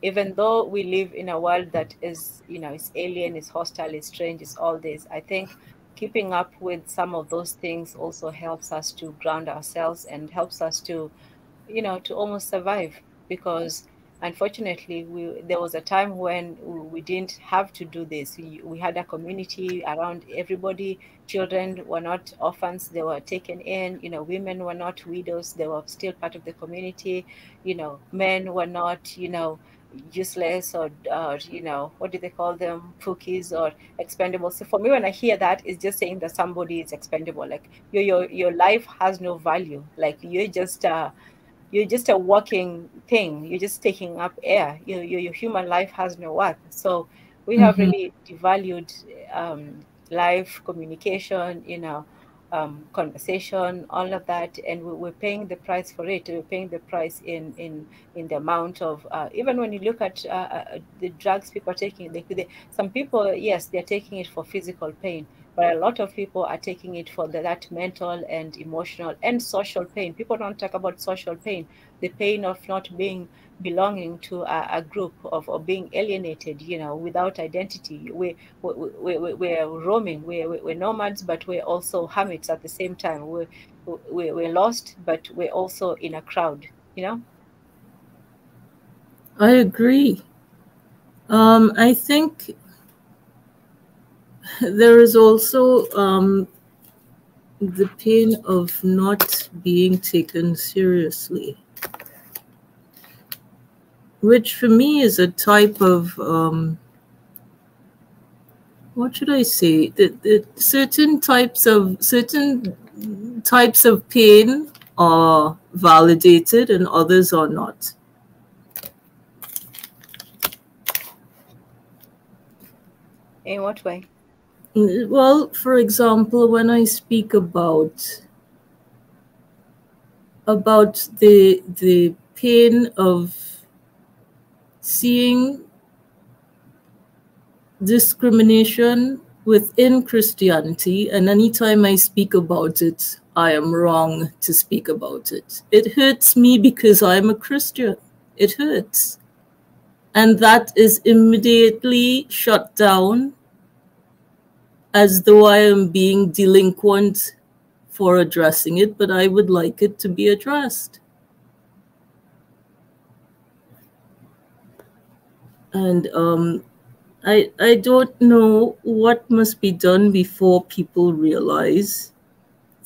even though we live in a world that is, you know, it's alien, it's hostile, it's strange, it's all this, I think keeping up with some of those things also helps us to ground ourselves and helps us to, you know, to almost survive. Because unfortunately there was a time when we didn't have to do this. We had a community around everybody. Children were not orphans, they were taken in. You know, women were not widows, they were still part of the community. You know, men were not, you know, useless or you know, what do they call them, cookies or expendable. So for me, when I hear that, it's just saying that somebody is expendable. Like your life has no value. Like you're just a walking thing. You're just taking up air. Your human life has no worth. So we have Mm-hmm. really devalued life, communication, you know, conversation, all of that, and we're paying the price for it. We're paying the price in the amount of even when you look at the drugs people are taking. Some people, yes, they're taking it for physical pain, but a lot of people are taking it for that mental and emotional and social pain. People don't talk about social pain, the pain of not being belonging to a group of being alienated, you know, without identity. We're roaming, we're nomads, but we're also hermits at the same time. We're lost, but we're also in a crowd, you know. I agree. I think there is also the pain of not being taken seriously, which for me is a type of what should I say? The certain types of pain are validated and others are not. In what way? Well, for example, when I speak about the pain of seeing discrimination within Christianity, and anytime I speak about it, I am wrong to speak about it. It hurts me because I'm a Christian. It hurts. And that is immediately shut down as though I am being delinquent for addressing it, but I would like it to be addressed. And I don't know what must be done before people realize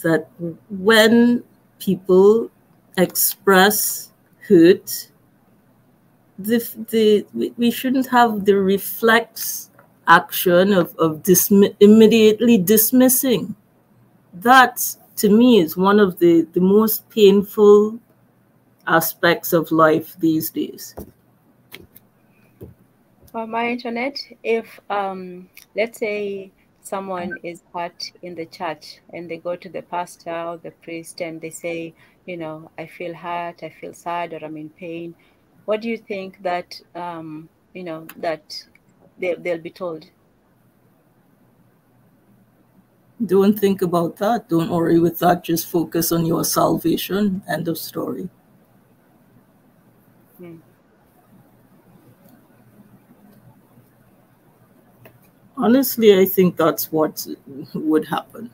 that when people express hurt, we shouldn't have the reflex action of immediately dismissing. That, to me, is one of the most painful aspects of life these days. My internet, if let's say someone is hurt in the church and they go to the pastor or the priest and they say, I feel hurt, I feel sad, or I'm in pain, what do you think that that they'll be told? Don't think about that. Don't worry with that. Just focus on your salvation. End of story. Honestly, I think that's what would happen.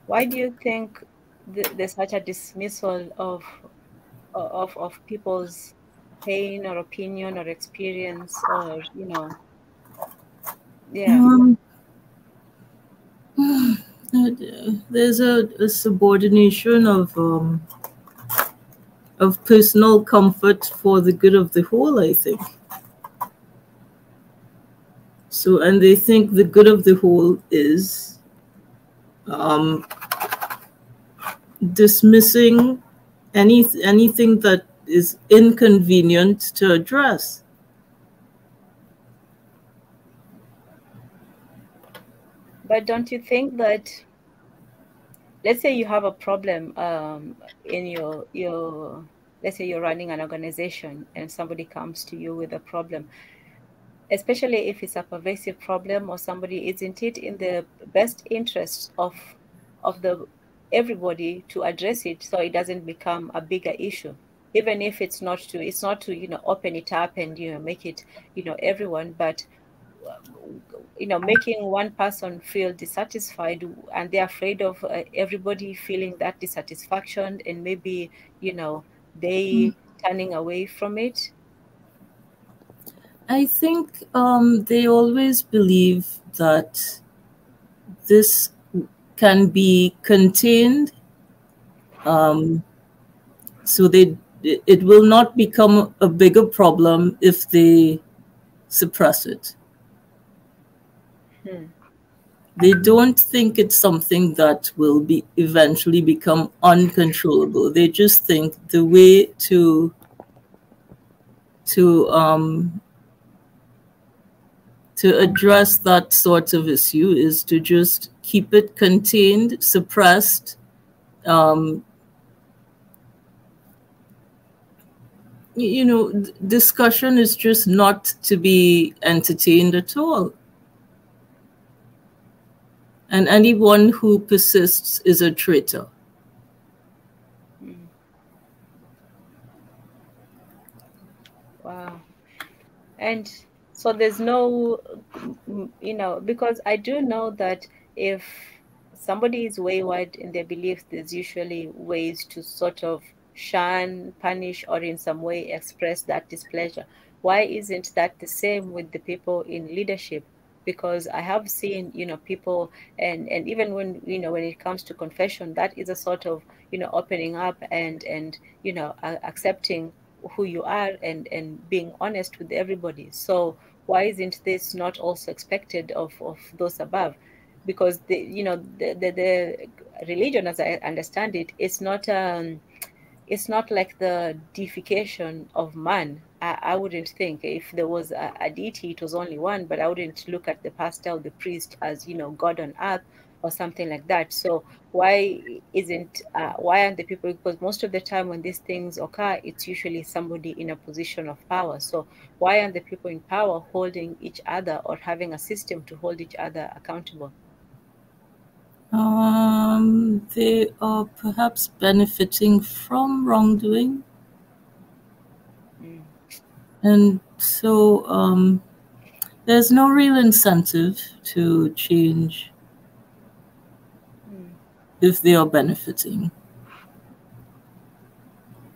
Why do you think there's such a dismissal of people's pain or opinion or experience, or there's a subordination of personal comfort for the good of the whole, I think. So, and they think the good of the whole is dismissing anything that is inconvenient to address. But don't you think that, let's say you have a problem in your let's say you're running an organization and somebody comes to you with a problem, especially if it's a pervasive problem, or somebody, isn't it in the best interest of the everybody to address it so it doesn't become a bigger issue, even if it's not to open it up and make it everyone, but making one person feel dissatisfied, and they're afraid of everybody feeling that dissatisfaction, and maybe they turning away from it. I think they always believe that this can be contained, so it will not become a bigger problem if they suppress it. They don't think it's something that will be eventually become uncontrollable. They just think the way to address that sort of issue is to just keep it contained, suppressed. Discussion is just not to be entertained at all. And anyone who persists is a traitor. Wow. And so there's no, because I do know that if somebody is wayward in their beliefs, there's usually ways to sort of shun, punish, or in some way express that displeasure. Why isn't that the same with the people in leadership? Because I have seen, people, and even when, when it comes to confession, that is a sort of, opening up and accepting who you are and being honest with everybody. So why isn't this not also expected of those above? Because the religion, as I understand it, it's not like the deification of man. I wouldn't think if there was a deity, it was only one, but I wouldn't look at the pastor or the priest as, God on earth or something like that. So why aren't the people, because most of the time when these things occur, it's usually somebody in a position of power. So why aren't the people in power holding each other or having a system to hold each other accountable? They are perhaps benefiting from wrongdoing. Mm. And so there's no real incentive to change if they are benefiting.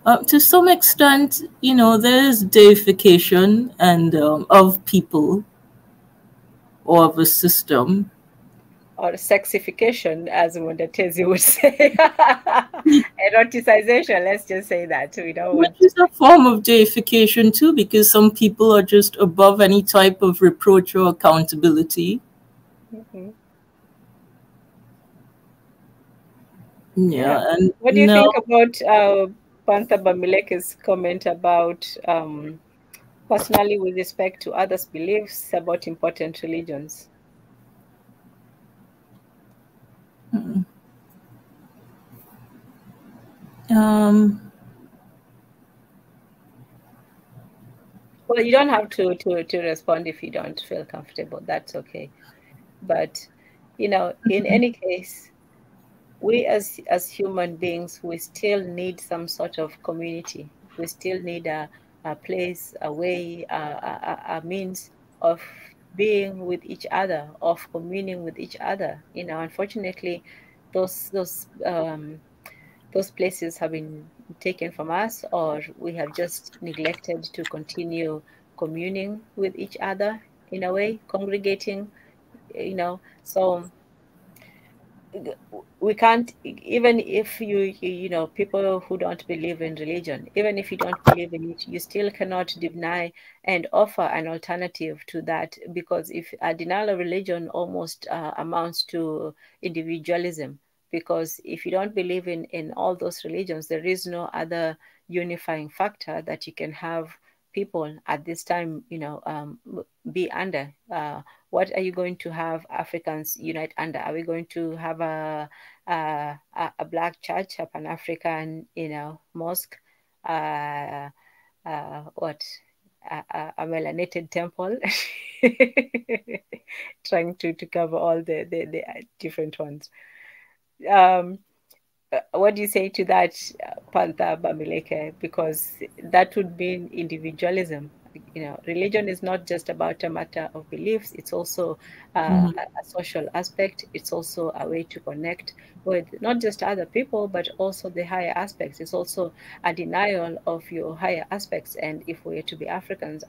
To some extent, there is deification and of people or of a system. Or sexification, as Mondatezi would say. Eroticization, let's just say that. We don't Which want is a form of deification too, because some people are just above any type of reproach or accountability. Mm-hmm. Yeah, and What do you now think about Panther Bamileke's comment about personally with respect to others' beliefs about important religions? um, Well, you don't have to respond if you don't feel comfortable. That's okay. But in any case, we as human beings, we still need some sort of community. We still need a place, a way, a means of being with each other, of communing with each other. Unfortunately, those places have been taken from us, or we have just neglected to continue communing with each other in a way, congregating. So we can't, even if people who don't believe in religion, even if you don't believe in it, you still cannot deny and offer an alternative to that, because if a denial of religion almost amounts to individualism, because if you don't believe in all those religions, there is no other unifying factor that you can have people at this time be under. What are you going to have Africans unite under? Are we going to have a black church, a Pan-African, mosque, what, a melanated temple, trying to cover all the different ones. What do you say to that, Panther Bamileke? Because that would mean individualism. Religion is not just about a matter of beliefs. It's also a social aspect. It's also a way to connect with not just other people, but also the higher aspects. It's also a denial of your higher aspects. And if we are to be Africans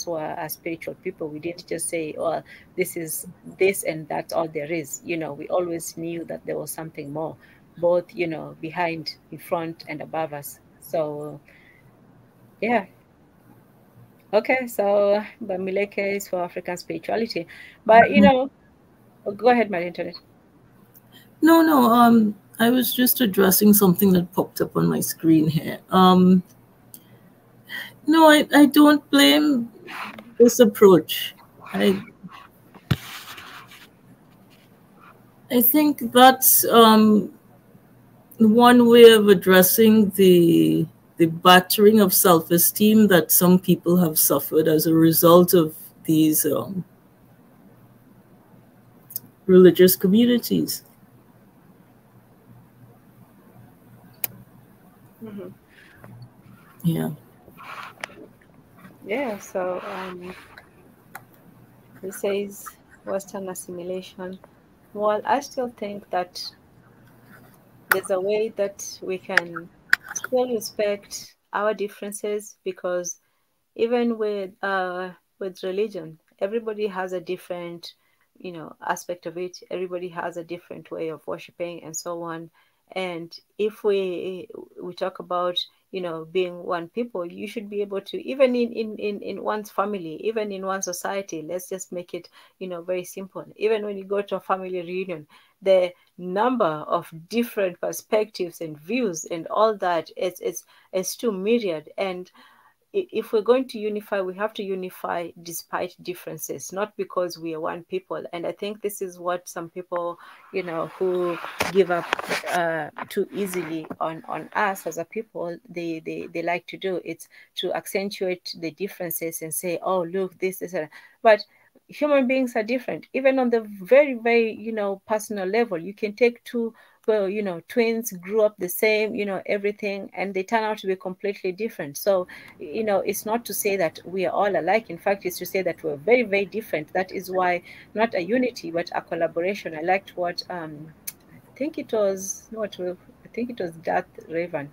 were a spiritual people. We didn't just say, "Oh, this is this and that's all there is." We always knew that there was something more, both behind, in front, and above us. So yeah. Okay, so Bamileke is for African spirituality, but go ahead, my internet. no, I was just addressing something that popped up on my screen here. No, I don't blame this approach. I think that's one way of addressing the battering of self-esteem that some people have suffered as a result of these religious communities. Mm-hmm. Yeah. Yeah, so he says Western assimilation. Well, I still think that there's a way that we can still respect our differences, because even with religion, everybody has a different, aspect of it. Everybody has a different way of worshiping and so on. And if we talk about, being one people, you should be able to, even in one's family, even in one society, let's just make it, very simple. Even when you go to a family reunion, the number of different perspectives and views and all that is too myriad. And if we're going to unify, we have to unify despite differences, not because we are one people. And I think this is what some people, who give up too easily on us as a people, they like to do. It's to accentuate the differences and say, oh, look, this is a, but human beings are different. Even on the very, very, personal level, you can take two, well, twins grew up the same, everything, and they turn out to be completely different. So, it's not to say that we are all alike. In fact, it's to say that we're very, very different. That is why not a unity, but a collaboration. I liked what I think it was what I think it was Darth Raven,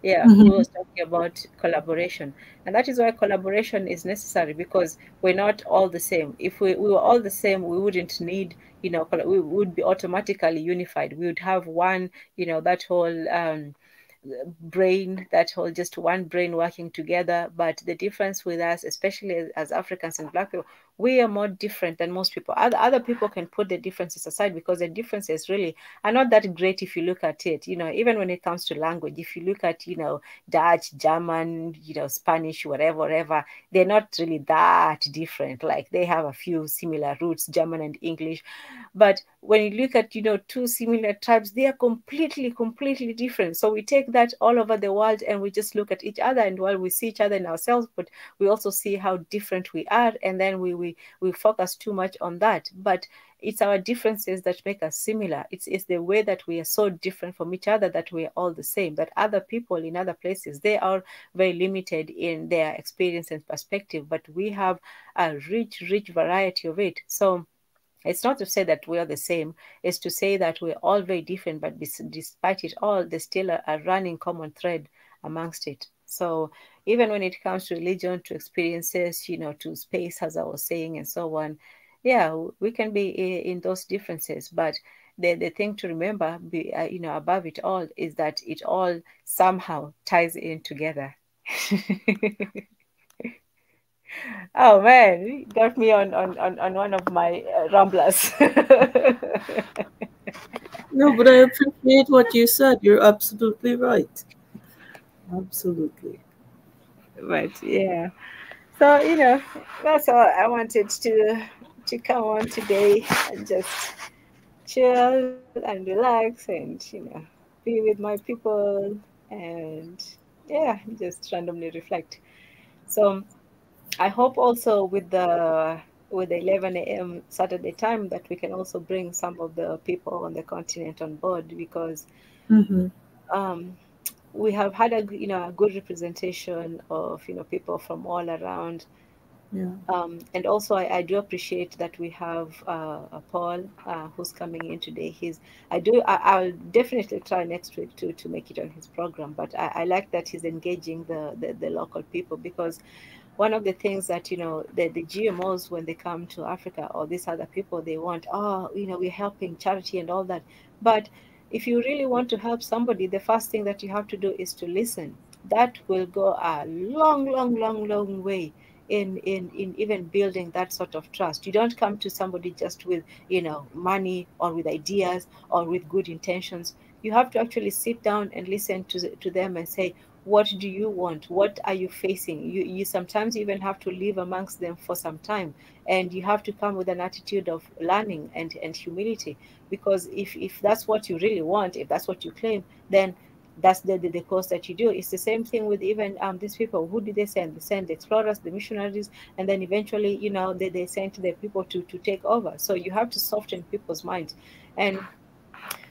yeah, who Mhm. was talking about collaboration. And that is why collaboration is necessary, because we're not all the same. If we were all the same, we wouldn't need, we would be automatically unified. We would have one, that whole brain, that whole just one brain working together. But the difference with us, especially as Africans and Black people, we are more different than most people. Other people can put the differences aside, because the differences really are not that great if you look at it. Even when it comes to language, if you look at, Dutch, German, Spanish, whatever, they're not really that different. Like, they have a few similar roots, German and English. But when you look at, two similar tribes, they are completely, completely different. So we take that all over the world and we just look at each other, and while we see each other in ourselves, but we also see how different we are, and then we focus too much on that. But it's our differences that make us similar. It's the way that we are so different from each other that we are all the same. That other people in other places, they are very limited in their experience and perspective, but we have a rich, rich variety of it. So it's not to say that we are the same, it's to say that we're all very different, but despite it all, there's still a running common thread amongst it. So even when it comes to religion, to experiences, to space, as I was saying, and so on, yeah, we can be in those differences, but the thing to remember, above it all, is that it all somehow ties in together. Oh man, you got me on one of my ramblers. No, but I appreciate what you said. You're absolutely right. Absolutely. But yeah, so that's all I wanted to come on today and just chill and relax and be with my people and yeah, just randomly reflect. So I hope also with the 11 a.m. Saturday time that we can also bring some of the people on the continent on board, because Mm-hmm. um, we have had a good representation of people from all around. Yeah. And also, I do appreciate that we have Paul who's coming in today. I'll definitely try next week to make it on his program. But I like that he's engaging the local people, because one of the things that the GMOs, when they come to Africa or these other people, they want, oh, we're helping charity and all that. But if you really want to help somebody, the first thing that you have to do is to listen. That will go a long, long, long, long way in even building that sort of trust. You don't come to somebody just with money or with ideas or with good intentions. You have to actually sit down and listen to them and say, what do you want? What are you facing? You sometimes even have to live amongst them for some time, and you have to come with an attitude of learning and humility, because if that's what you really want, if that's what you claim, then that's the course that you do. It's the same thing with even these people. Who did they send? They send the explorers, the missionaries, and then eventually they sent the people to take over. So you have to soften people's minds. And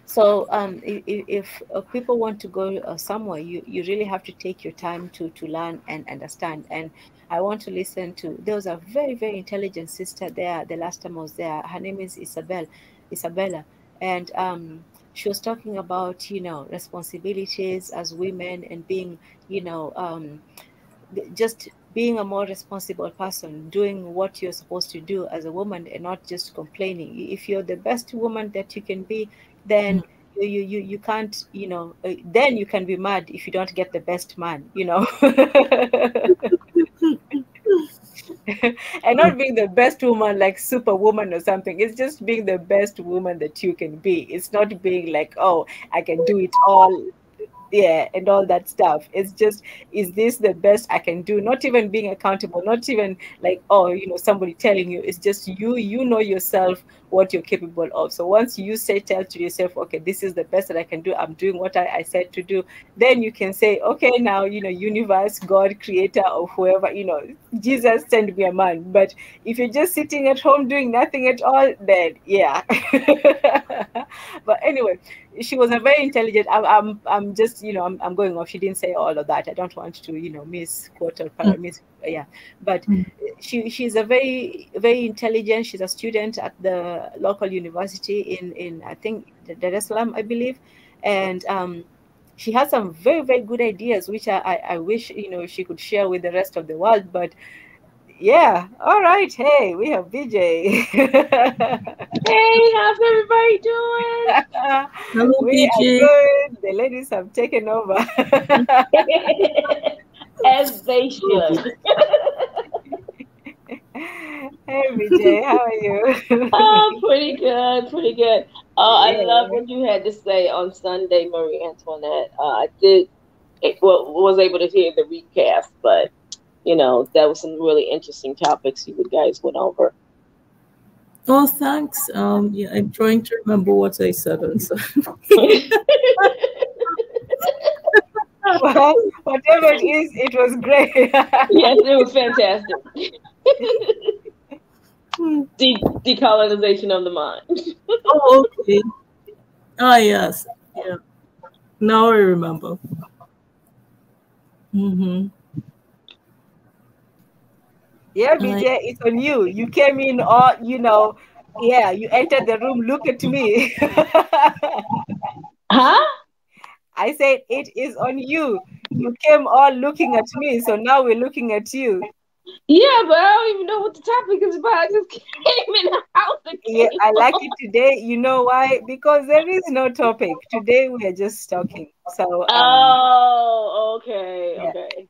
so if people want to go somewhere, you really have to take your time to learn and understand. And I want to listen to. There was a very, very intelligent sister there. The last time I was there, her name is Isabella, and she was talking about responsibilities as women, and being just being a more responsible person, doing what you're supposed to do as a woman and not just complaining. If you're the best woman that you can be, then you can't, then you can be mad if you don't get the best man, and not being the best woman like superwoman or something. It's just being the best woman that you can be. It's not being like, oh, I can do it all, yeah, and all that stuff. It's just, is this the best I can do? Not even being accountable, not even like, oh, somebody telling you. It's just you know yourself, what you're capable of. So once you tell to yourself, okay, this is the best that I can do, I'm doing what I said to do, then you can say, okay, now, universe, God, creator, or whoever, Jesus, send me a man. But if you're just sitting at home doing nothing at all, then yeah. But anyway, she was a very intelligent. I'm just, I'm going off. She didn't say all of that. I don't want to, misquote or miss. Yeah, but she's a very, very intelligent. She's a student at the local university in I think Dar es Salaam, I believe, and she has some very, very good ideas, which I wish she could share with the rest of the world. But yeah, all right. Hey, we have BJ. Hey, how's everybody doing? Hello, We are BJ. good. The ladies have taken over. As they should. Hey, BJ, how are you? Oh, pretty good, pretty good. I Yeah. love what you had to say on Sunday, Marie Antoinette. Was able to hear the recast, but that was some really interesting topics you guys went over. Oh, thanks. Yeah, I'm trying to remember what I said on Well, whatever it is, it was great. Yes, it was fantastic. Decolonization of the mind. Oh, okay. Ah, yes. Yeah. Now I remember. Yeah, BJ, it's on you. You came in all, yeah, you entered the room. Look at me. Huh? I said, it is on you. You came all looking at me, so now we're looking at you. Yeah, but I don't even know what the topic is about. I just came in the house. Yeah, I like it today. You know why? Because there is no topic. Today we are just talking. So oh, okay, yeah. okay.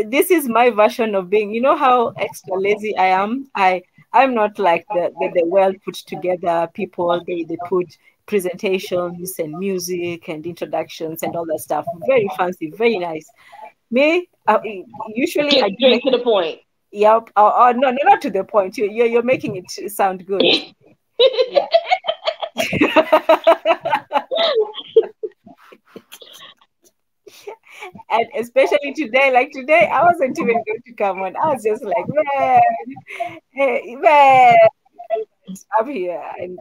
This is my version of being, how extra lazy I am. I'm not like the well put together people. They put presentations and music and introductions and all that stuff. Very fancy, very nice. Me, usually I Get do straight make to the point. Yep. No, not to the point. You're making it sound good. Yeah. And especially today, like today, I wasn't even going to come on. I was just like, man, hey, man, I'm here. And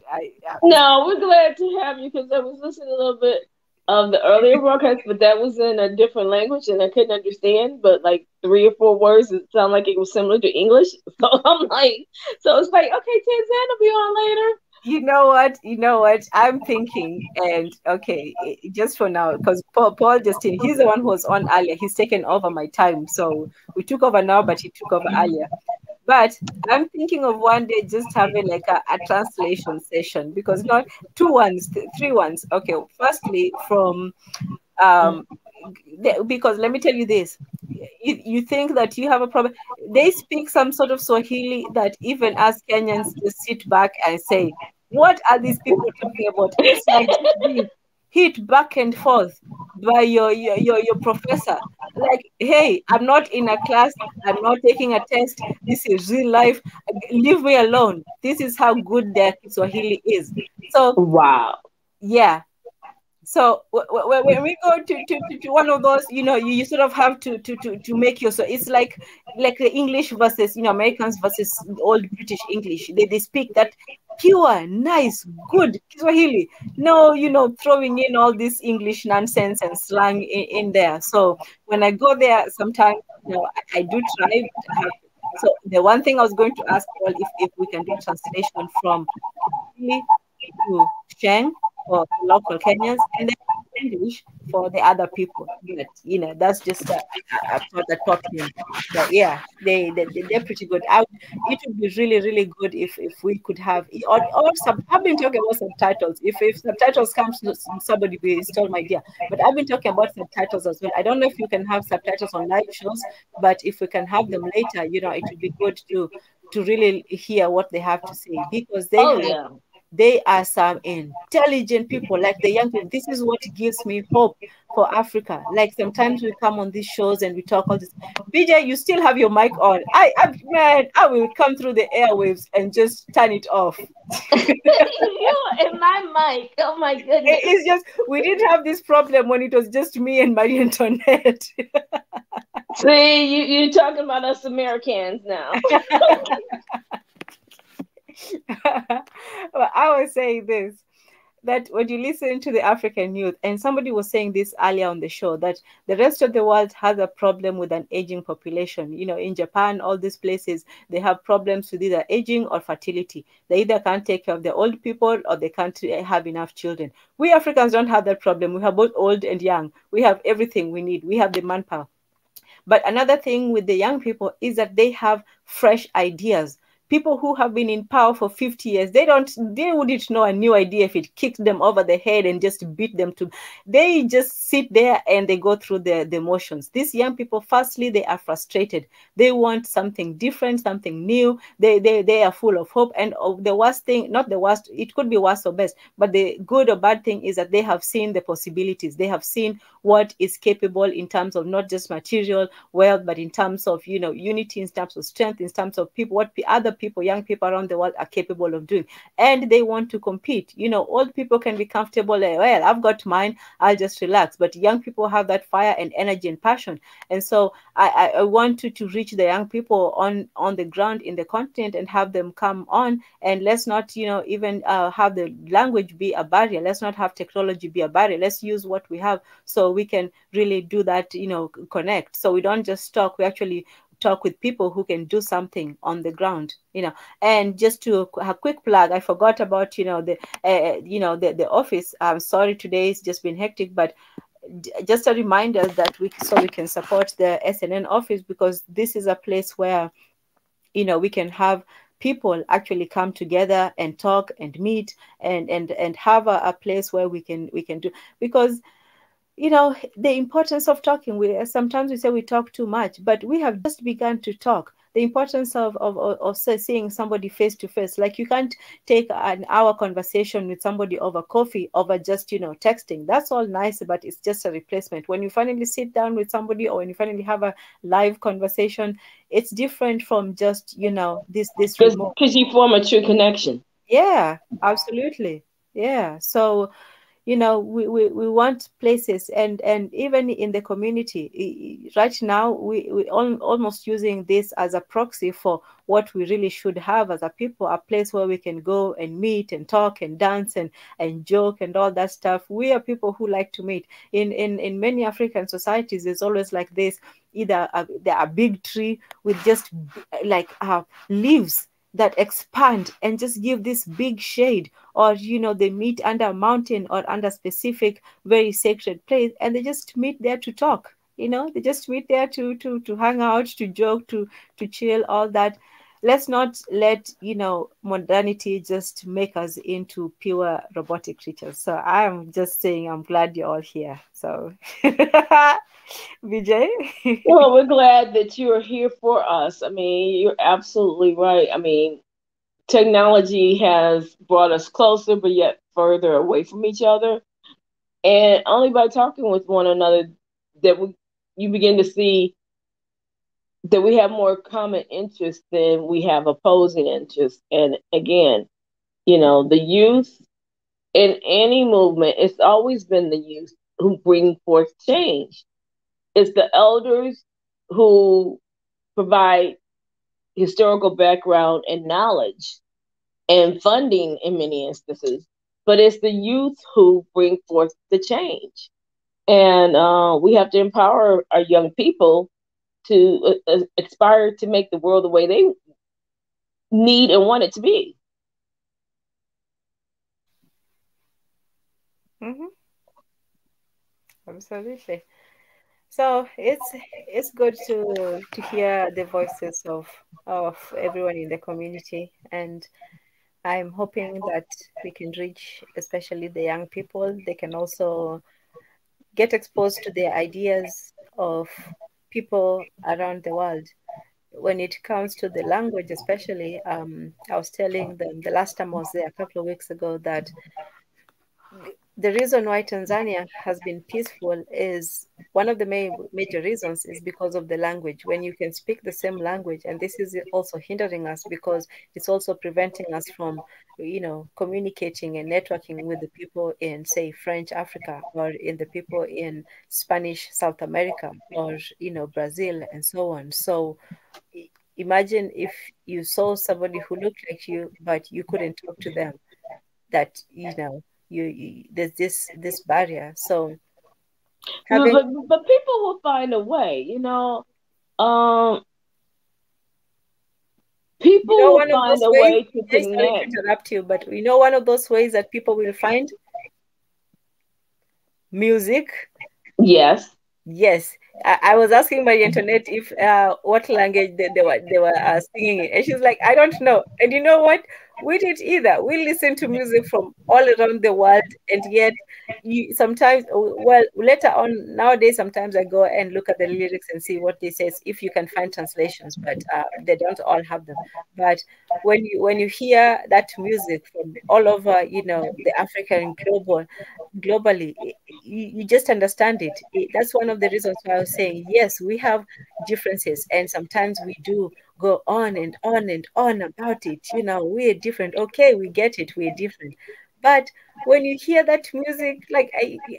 No, we're glad to have you because I was listening a little bit of the earlier broadcast, but that was in a different language and I couldn't understand. But like 3 or 4 words, it sounded like it was similar to English. So I'm like, so it's like, okay, Tan Zan will be on later. You know what? I'm thinking, and okay, just for now, because Paul Justin, he's the one who was on earlier. He's taken over my time, so we took over now, but he took over earlier. But I'm thinking of one day just having like a translation session, because not 2 ones, 3 ones. Okay, firstly from because let me tell you this. You think that you have a problem. They speak some sort of Swahili that even as Kenyans just sit back and say, what are these people talking about? It's like just being hit back and forth by your professor. Like, hey, I'm not in a class, I'm not taking a test. This is real life. Leave me alone. This is how good their Swahili is. So wow. Yeah. So when we go to one of those, you sort of have to make your, so it's like the English versus, Americans versus old British English. They speak that pure, nice, good Kiswahili. No, throwing in all this English nonsense and slang in there. So when I go there, sometimes, I do try. So the one thing I was going to ask, well, if we can do translation from Swahili to Sheng, for local Kenyans, and then English for the other people. But that's just a thought that popped in. But yeah, they're pretty good. It would be really really good if we could have or some. I've been talking about subtitles. If subtitles comes, somebody will stole my idea. But I've been talking about subtitles as well. I don't know if you can have subtitles on live shows, but if we can have them later, it would be good to really hear what they have to say, because Oh yeah. they are some intelligent people, like the young people. This is what gives me hope for Africa. Like sometimes we come on these shows and we talk all this. BJ, you still have your mic on. Man, I will come through the airwaves and just turn it off. You and my mic. Oh my goodness. It's just we didn't have this problem when it was just me and Marie Antoinette. See, you're talking about us Americans now. Well, I was saying this, that when you listen to the African youth, and somebody was saying this earlier on the show, that the rest of the world has a problem with an aging population. In Japan, all these places, they have problems with either aging or fertility. They either can't take care of the old people or they can't have enough children. We Africans don't have that problem. We have both old and young. We have everything we need. We have the manpower. But another thing with the young people is that they have fresh ideas. People who have been in power for 50 years, they wouldn't know a new idea if it kicked them over the head and just beat them to. They just sit there and they go through the motions. These young people, firstly, they are frustrated. They want something different, something new. They are full of hope. And the worst thing, not the worst, it could be worse or best, but the good or bad thing is that they have seen the possibilities. They have seen what is capable in terms of not just material wealth, but in terms of unity, in terms of strength, in terms of people, what other people, young people around the world are capable of doing. And they want to compete. Old people can be comfortable. Well, I've got mine, I'll just relax. But young people have that fire and energy and passion. And so I want to reach the young people on the ground in the continent and have them come on. And let's not even have the language be a barrier. Let's not have technology be a barrier. Let's use what we have so we can really do that, connect. So we don't just talk, we actually talk with people who can do something on the ground. And just to a quick plug, I forgot about the office. I'm sorry, today's just been hectic, but just a reminder that we can support the SNN office, because this is a place where we can have people actually come together and talk and meet and have a place where we can do, because the importance of talking. Sometimes we say we talk too much, but we have just begun to talk. The importance of seeing somebody face to face. Like, you can't take an hour conversation with somebody over coffee, over just texting. That's all nice, but it's just a replacement. When you finally sit down with somebody, or when you finally have a live conversation, it's different from just this remote. Because you form a true connection. Yeah, absolutely. Yeah. So we want places, and even in the community right now, we almost using this as a proxy for what we really should have as a people, a place where we can go and meet and talk and dance and joke and all that stuff. We are people who like to meet. In many African societies, there's always like this, either there are big tree with just like leaves that expand and just give this big shade, or they meet under a mountain or under specific very sacred place, and they just meet there to talk. They just meet there to hang out, to joke, to chill, all that. Let's not let modernity just make us into pure robotic creatures. So I'm just saying, I'm glad you're all here. So Vijay. Well, we're glad that you are here for us. I mean, you're absolutely right. I mean, technology has brought us closer, but yet further away from each other. And only by talking with one another that you begin to see that we have more common interests than we have opposing interests. And again, the youth in any movement, it's always been the youth who bring forth change. It's the elders who provide historical background and knowledge and funding in many instances, but it's the youth who bring forth the change. And we have to empower our young people to aspire to make the world the way they need and want it to be. Mm-hmm. Absolutely. So it's good to hear the voices of everyone in the community, and I'm hoping that we can reach especially the young people. They can also get exposed to the ideas of people around the world. When it comes to the language, especially, I was telling them the last time I was there a couple of weeks ago that the reason why Tanzania has been peaceful is one of the major reasons is because of the language. When you can speak the same language, and this is also hindering us because it's also preventing us from, communicating and networking with the people in, say, French Africa or in the people in Spanish South America or, Brazil and so on. So imagine if you saw somebody who looked like you, but you couldn't talk to them, that, there's this barrier. So But, having, but people will find a way, um people will one of find those a ways, way to yeah, sorry to connect. interrupt you, but one of those ways that people will find music. Yes. Yes, I was asking my internet if what language they were singing in, and she's like, I don't know. And you know what? We didn't either. We listen to music from all around the world, and yet you sometimes, well, later on nowadays, sometimes I go and look at the lyrics and see what they says if you can find translations, but they don't all have them. But when you hear that music from all over, the African globally, you just understand it. That's one of the reasons why I was saying, yes, we have differences, and sometimes we do go on and on and on about it. We're different. Okay, we get it. We're different. But when you hear that music, like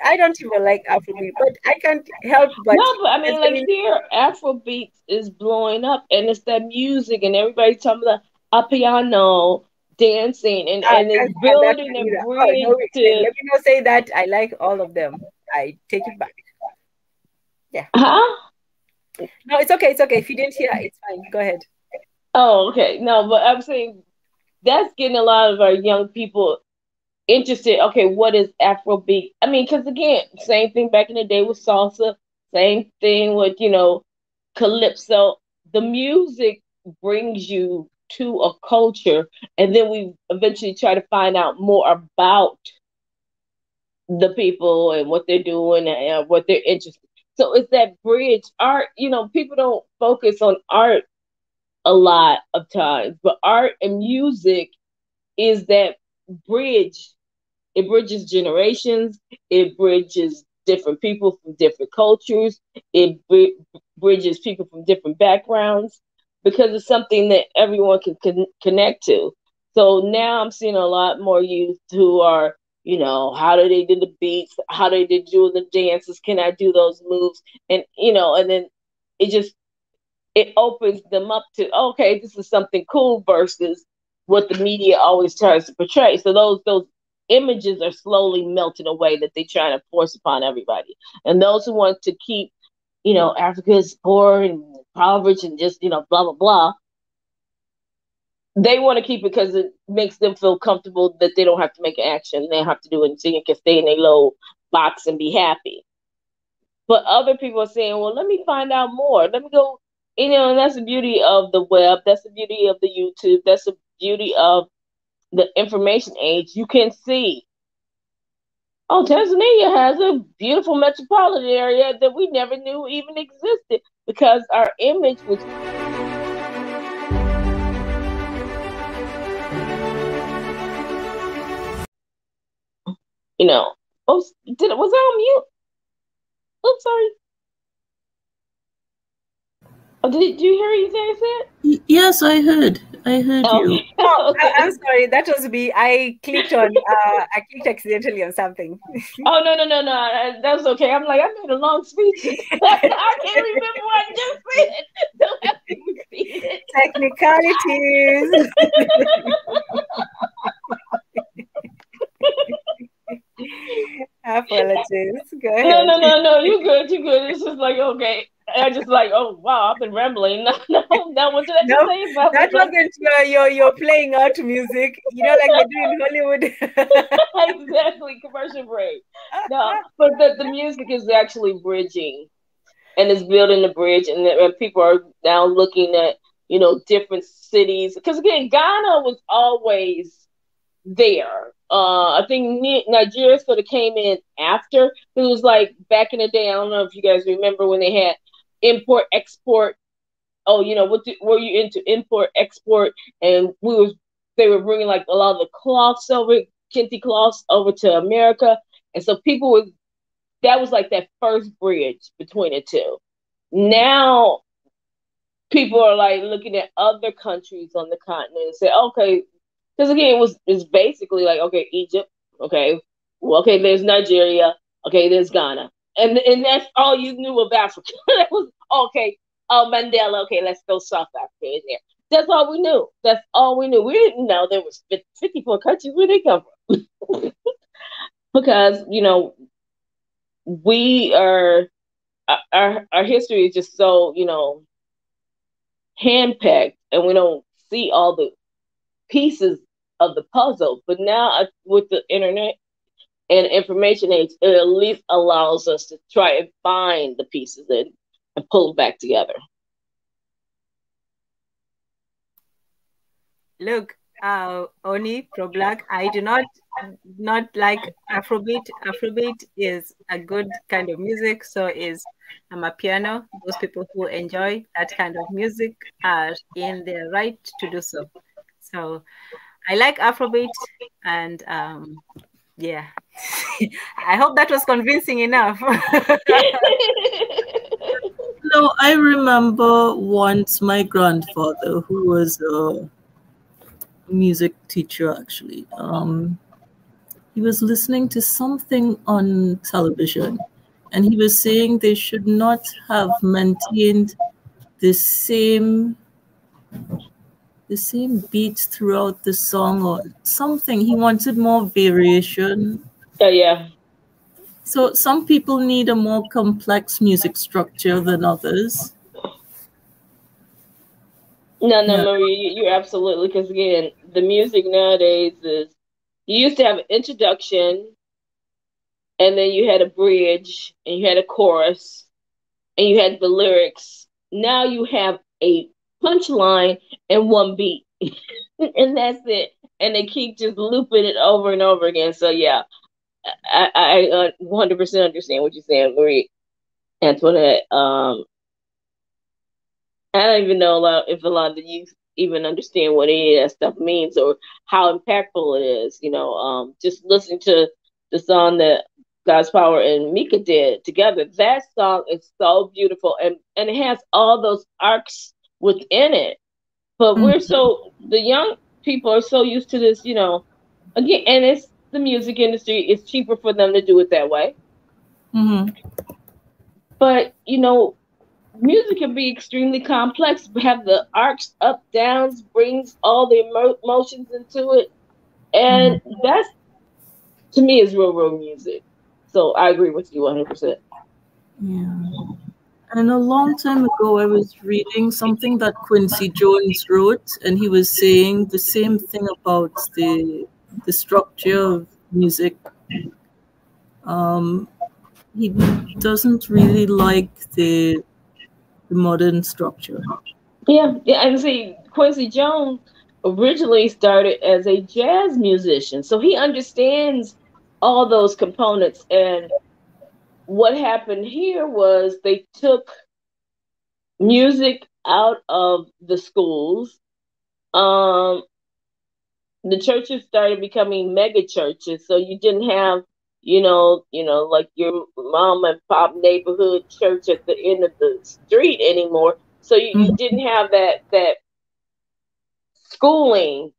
I don't even like Afrobeat, but I can't help but No, but I mean, dance when like here, Afrobeats is blowing up, and it's that music, and everybody's talking about a piano dancing, and I it's can't stand that building one a either. Oh no, bridge wait, to, let me not say that. I like all of them. I take it back. Yeah. huh? No, it's okay. It's okay. If you didn't hear, it's fine. Go ahead. Oh, okay. No, but I'm saying that's getting a lot of our young people interested. Okay, what is Afrobeat? I mean, because again, same thing back in the day with salsa, same thing with calypso. The music brings you to a culture, and then we eventually try to find out more about the people and what they're doing and what they're interested. So it's that bridge. Art, people don't focus on art a lot of times, but art and music is that bridge. It bridges generations. It bridges different people from different cultures. It bridges people from different backgrounds because it's something that everyone can connect to. So now I'm seeing a lot more youth who are, how do they do the beats? How do they do the dances? Can I do those moves? And and then it just it opens them up to, okay, this is something cool versus what the media always tries to portray. So those images are slowly melting away that they try to force upon everybody. And those who want to keep, Africa is poor and impoverished and just, blah blah blah, they want to keep it because it makes them feel comfortable that they don't have to make an action. They don't have to do anything and can stay in their little box and be happy. But other people are saying, well, let me find out more. Let me go, and that's the beauty of the web. That's the beauty of the YouTube. That's the beauty of the information age. You can see, oh, Tanzania has a beautiful metropolitan area that we never knew even existed because our image was, oh, was I on mute? Oops, sorry. Oh, did you hear anything I said? Yes, I heard you. Oh, I'm Okay. sorry. That was me. I clicked accidentally on something. Oh, no. That's okay. I'm like, I made a long speech. I can't remember what I just said. Don't have to repeat it. Technicalities. Apologies. Go ahead. No. You good. It's just like, okay. I just like, oh wow, I've been rambling. No, Now, what did I just No, say about that wasn't your playing out music. You know, like they do in Hollywood. exactly commercial break? No, but the music is actually bridging and it's building the bridge, and people are now looking at different cities because again, Ghana was always there. I think Nigeria sort of came in after. It was like back in the day. I don't know if you guys remember when they had import export. Oh, were you into import export? And they were bringing like a lot of the cloths over, kente cloths over to America, and so people was that was like that first bridge between the two. Now people are like looking at other countries on the continent and say, okay, because again, it's basically like, okay, Egypt, okay, well, okay, there's Nigeria, okay, there's Ghana, and that's all you knew of Africa. That was okay. Oh, Mandela, okay, let's go South Africa in there. That's all we knew. That's all we knew. We didn't know there was 54 countries. Where they come from? Because we are our history is just so handpicked, and we don't see all the pieces of the puzzle. But now with the internet and information age, it at least allows us to try and find the pieces and pull them back together. Look, Oni Pro Black, I do not like Afrobeat. Afrobeat is a good kind of music, so is Amapiano. Those people who enjoy that kind of music are in their right to do so. So I like Afrobeat, and yeah. I hope that was convincing enough. No, I remember once my grandfather, who was a music teacher actually, he was listening to something on television, and he was saying they should not have maintained the same beats throughout the song or something. He wanted more variation. Yeah. So some people need a more complex music structure than others. No, Marie, you're absolutely, because again, the music nowadays is you used to have an introduction, and then you had a bridge, and you had a chorus, and you had the lyrics. Now you have a punchline and one beat, and that's it. And they keep just looping it over and over again. So yeah, I 100% understand what you're saying, Marie Antoinette. I don't even know if a lot of the youth even understand what any of that stuff means or how impactful it is. Just listening to the song that God's Power and Mika did together. That song is so beautiful, and it has all those arcs within it. But the young people are so used to this, again, and it's the music industry. It's cheaper for them to do it that way. Mm-hmm. But music can be extremely complex. Have the arcs, up, downs, brings all the emotions into it, and that's, to me, is real music. So I agree with you 100%. Yeah. And a long time ago, I was reading something that Quincy Jones wrote, and he was saying the same thing about the structure of music. He doesn't really like the modern structure. Yeah, I see. Quincy Jones originally started as a jazz musician, so he understands all those components. And what happened here was they took music out of the schools. The churches started becoming mega churches, so you didn't have, like your mom and pop neighborhood church at the end of the street anymore. So you didn't have that schooling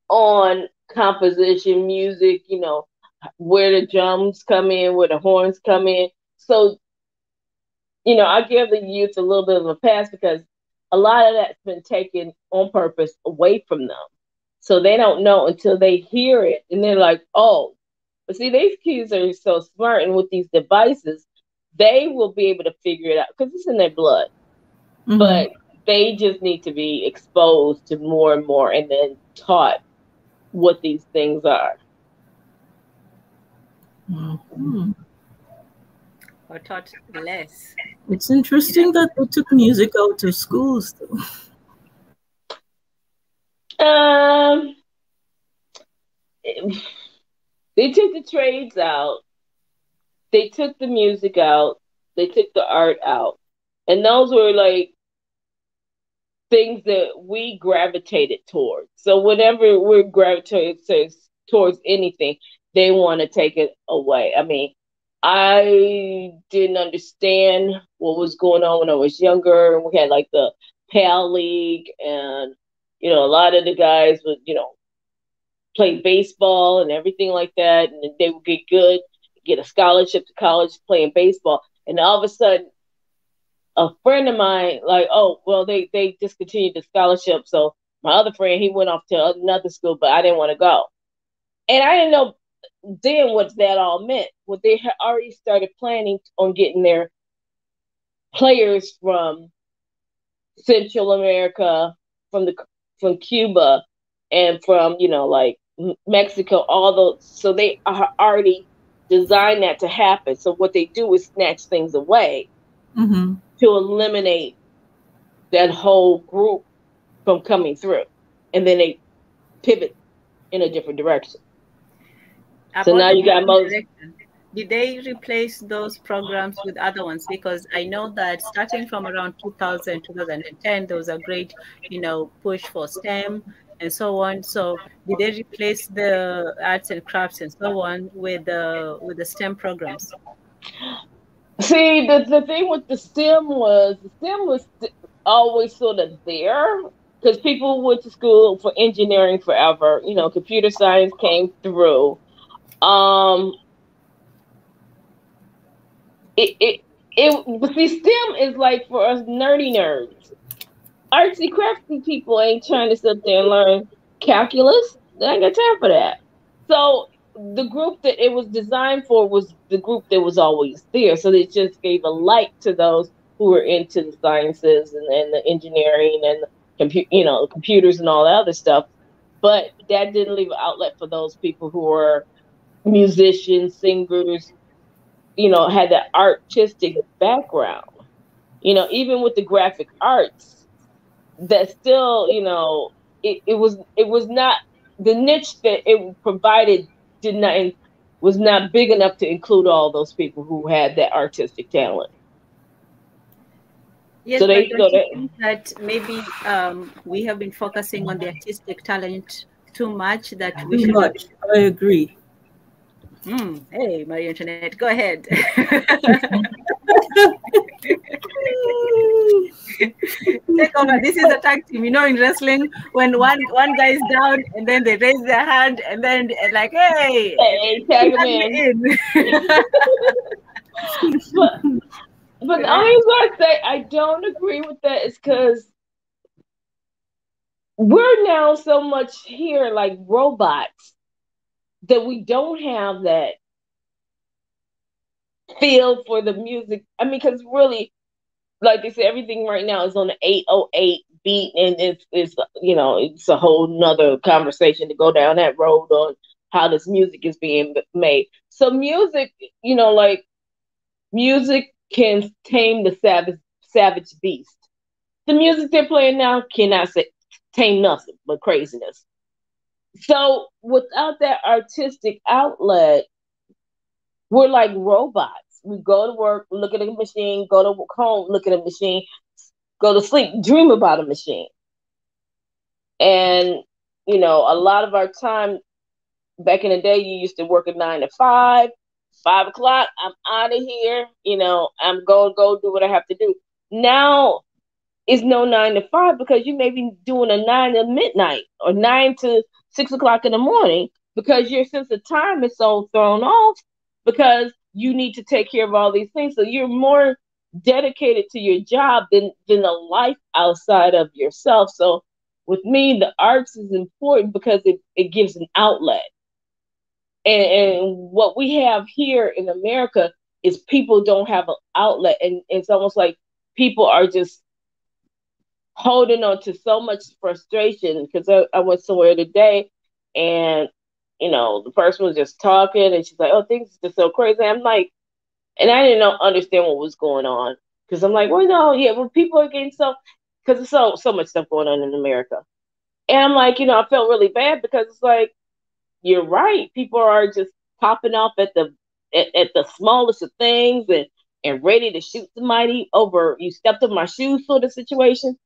on composition, music, where the drums come in, where the horns come in. So, I give the youth a little bit of a pass because a lot of that's been taken on purpose away from them. So they don't know until they hear it, and they're like, oh. But see, these kids are so smart, and with these devices, they will be able to figure it out because it's in their blood. But They just need to be exposed to more and more and then taught what these things are. Mm-hmm. Or taught less. It's interesting that they took music out of schools, though. Um, they took the trades out. They took the music out. They took the art out, and those were like things that we gravitated towards. So whenever we're gravitated towards anything, they want to take it away. I mean, I didn't understand what was going on when I was younger. We had like the PAL League, and a lot of the guys would play baseball and everything like that, and they would get good, get a scholarship to college playing baseball, and all of a sudden a friend of mine, like, oh, well, they discontinued the scholarship. So my other friend, he went off to another school, but I didn't want to go. And I didn't know then what that all meant. Well, they had already started planning on getting their players from Central America, from Cuba, and from like Mexico, all those. So they are already designed that to happen. So what they do is snatch things away Mm-hmm. to eliminate that whole group from coming through, and then they pivot in a different direction. So About now the you got most. direction, did they replace those programs with other ones? Because I know that starting from around 2000, 2010, there was a great, push for STEM and so on. So did they replace the arts and crafts and so on with the STEM programs? See, the thing with the STEM was always sort of there because people went to school for engineering forever. Computer science came through. Um, but see, STEM is like for us nerdy nerds. Artsy crafty people ain't trying to sit there and learn calculus. They ain't got time for that. So the group that it was designed for was the group that was always there. So they just gave a light to those who were into the sciences and the engineering and the computers and all that other stuff. But that didn't leave an outlet for those people who were musicians, singers, had that artistic background. Even with the graphic arts, that still, it was not the niche that it provided did not was not big enough to include all those people who had that artistic talent. Yes, So but they don't so you they think that maybe we have been focusing on the artistic talent too much that we Too should have? much. I agree. Hey, Maria Antoinette, go ahead. Take over. This is a tag team. In wrestling, when one guy is down and then they raise their hand and then like, hey, tag them tag me in. in. But the only reason I say I don't agree with that is because we're now so much here like robots that we don't have that feel for the music. I mean, because really, like they said, everything right now is on the 808 beat, and it's a whole nother conversation to go down that road on how this music is being made. So music, like music can tame the savage beast. The music they're playing now cannot tame nothing but craziness. So without that artistic outlet, we're like robots. We go to work, look at a machine, go to home, look at a machine, go to sleep, dream about a machine. And, a lot of our time back in the day, you used to work at 9 to 5, 5 o'clock, I'm out of here. I'm going to go do what I have to do. Now it's no 9 to 5 because you may be doing a 9 to midnight or 9 to 6 o'clock in the morning because your sense of time is so thrown off because you need to take care of all these things. So you're more dedicated to your job than a life outside of yourself. So with me, the arts is important because it gives an outlet. And what we have here in America is people don't have an outlet. And it's almost like people are just holding on to so much frustration because I went somewhere today and the person was just talking and she's like, oh, things are just so crazy. I'm like, and I didn't understand what was going on because I'm like, well, no, yeah, well, people are getting because there's so much stuff going on in America. And I'm like, I felt really bad because it's like, you're right. People are just popping off at the smallest of things and ready to shoot somebody over you stepped on my shoes sort of situation.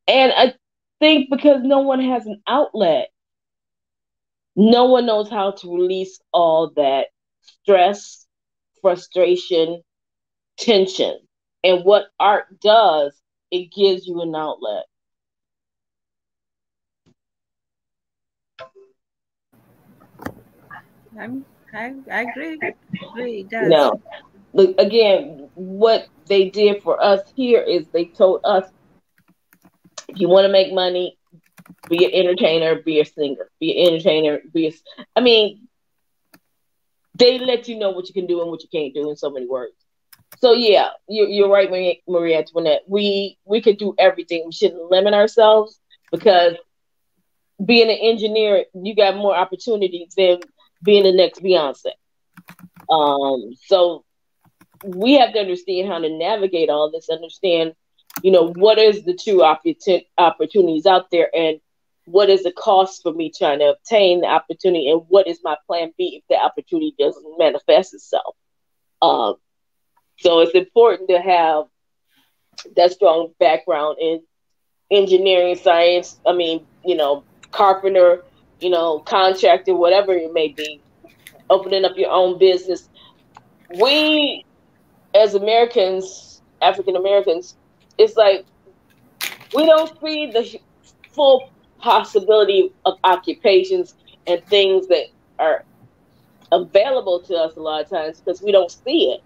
And I think because no one has an outlet, no one knows how to release all that stress, frustration, tension. And what art does, it gives you an outlet. I agree. It does. No. Look, again, what they did for us here is they told us, if you want to make money, be an entertainer, be a singer, be an entertainer, I mean, they let you know what you can do and what you can't do in so many words. So yeah, you're right, Maria Antoinette. We could do everything. We shouldn't limit ourselves because being an engineer, you got more opportunities than being the next Beyonce. So we have to understand how to navigate all this, understand, what is the true opportunities out there and what is the cost for me trying to obtain the opportunity and what is my plan B if the opportunity doesn't manifest itself. So it's important to have that strong background in engineering, science. I mean, carpenter, contractor, whatever it may be, opening up your own business. We, as Americans, African Americans, it's like we don't see the full possibility of occupations and things that are available to us a lot of times because we don't see it.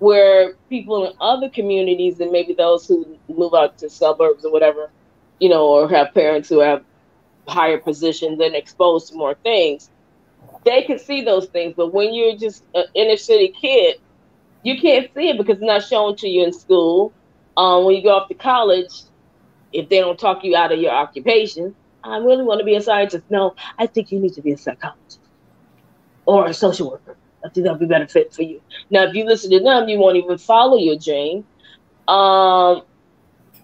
Where people in other communities and maybe those who move out to suburbs or whatever, or have parents who have higher positions and exposed to more things, they can see those things. But when you're just an inner city kid, you can't see it because it's not shown to you in school. When you go off to college, if they don't talk you out of your occupation, I really want to be a scientist. No, I think you need to be a psychologist or a social worker. I think that'll be better fit for you. Now, if you listen to them, you won't even follow your dream. And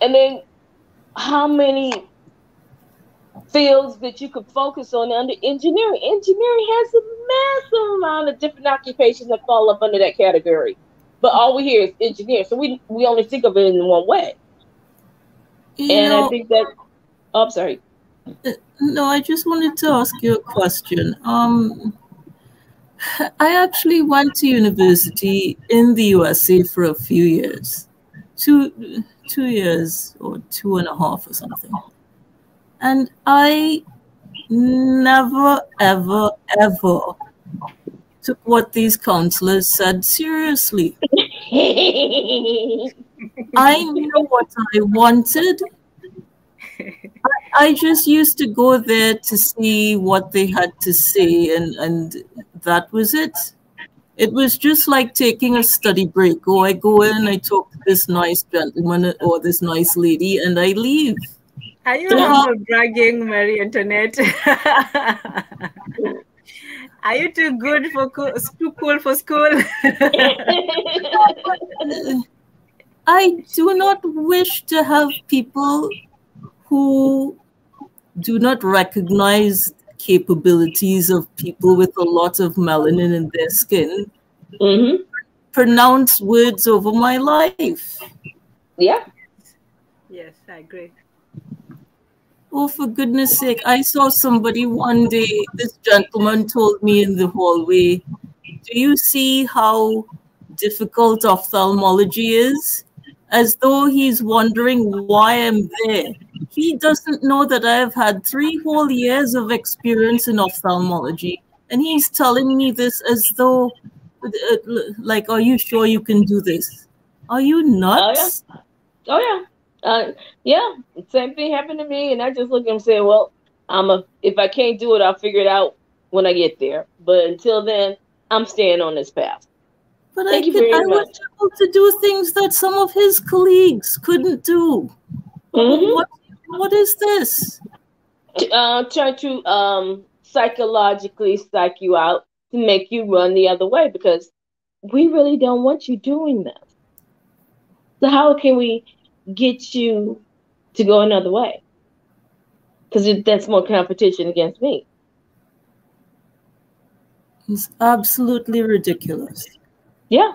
then how many fields that you could focus on under engineering? Engineering has a massive amount of different occupations that fall up under that category. But all we hear is engineer. So we only think of it in one way. I think that, I'm sorry. No, I just wanted to ask you a question. I actually went to university in the USA for a few years, 2 years or 2.5 or something. And I never, ever, ever took what these counselors said seriously. I knew what I wanted. I just used to go there to see what they had to say, and that was it. It was just like taking a study break. Oh, I go in, I talk to this nice gentleman or this nice lady, and I leave. Are you humble bragging, Marie Antoinette? Are you too good for too cool for school? I do not wish to have people who do not recognize capabilities of people with a lot of melanin in their skin pronounce words over my life. Yeah. Yes, I agree. Oh, for goodness sake, I saw somebody one day, this gentleman told me in the hallway, do you see how difficult ophthalmology is? As though he's wondering why I'm there. He doesn't know that I have had 3 whole years of experience in ophthalmology. And he's telling me this as though, like, are you sure you can do this? Are you nuts? Oh, yeah. Yeah, same thing happened to me. And I just look at him and say, well, if I can't do it, I'll figure it out when I get there. But until then, I'm staying on this path. But I was able to do things that some of his colleagues couldn't do. Mm-hmm. What is this? Try to psychologically psych you out to make you run the other way because we really don't want you doing this. So how can we get you to go another way? Because that's more competition against me. It's absolutely ridiculous. Yeah.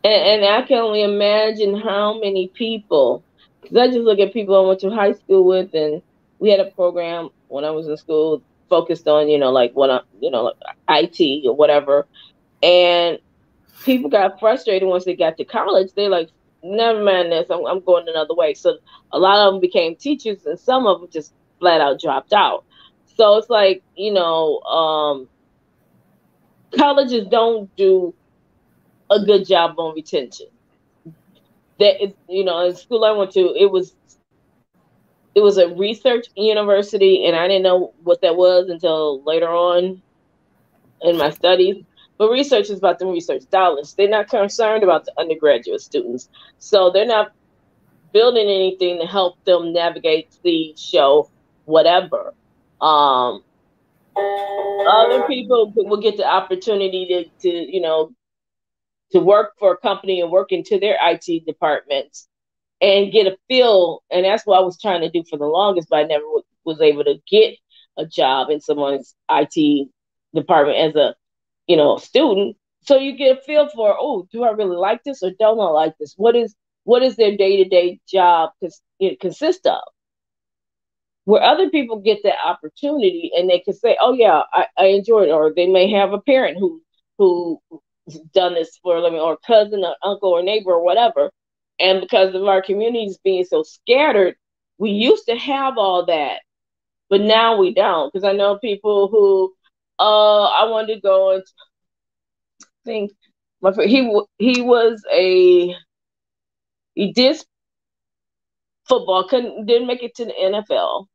And I can only imagine how many people, because I just look at people I went to high school with, and we had a program when I was in school focused on, like like IT or whatever. And people got frustrated once they got to college. They're like, never mind this, I'm going another way. So a lot of them became teachers, and some of them just flat out dropped out. So it's like, colleges don't do a good job on retention. That is, in school I went to, it was a research university, and I didn't know what that was until later on in my studies. But research is about the research dollars. They're not concerned about the undergraduate students, so they're not building anything to help them navigate, see, show, whatever. Um, Other people will get the opportunity to work for a company and work into their IT departments and get a feel. And that's what I was trying to do for the longest, but I never was able to get a job in someone's IT department as a student. So you get a feel for, oh, do I really like this or don't I like this? What is their day-to-day job consist of? Where other people get that opportunity and they can say, oh yeah, I enjoy it, or they may have a parent who done this for a living, or cousin or uncle or neighbor or whatever. And because of our communities being so scattered, we used to have all that, but now we don't. Because I know people who, I wanted to go and think, my friend, he did football, didn't make it to the NFL,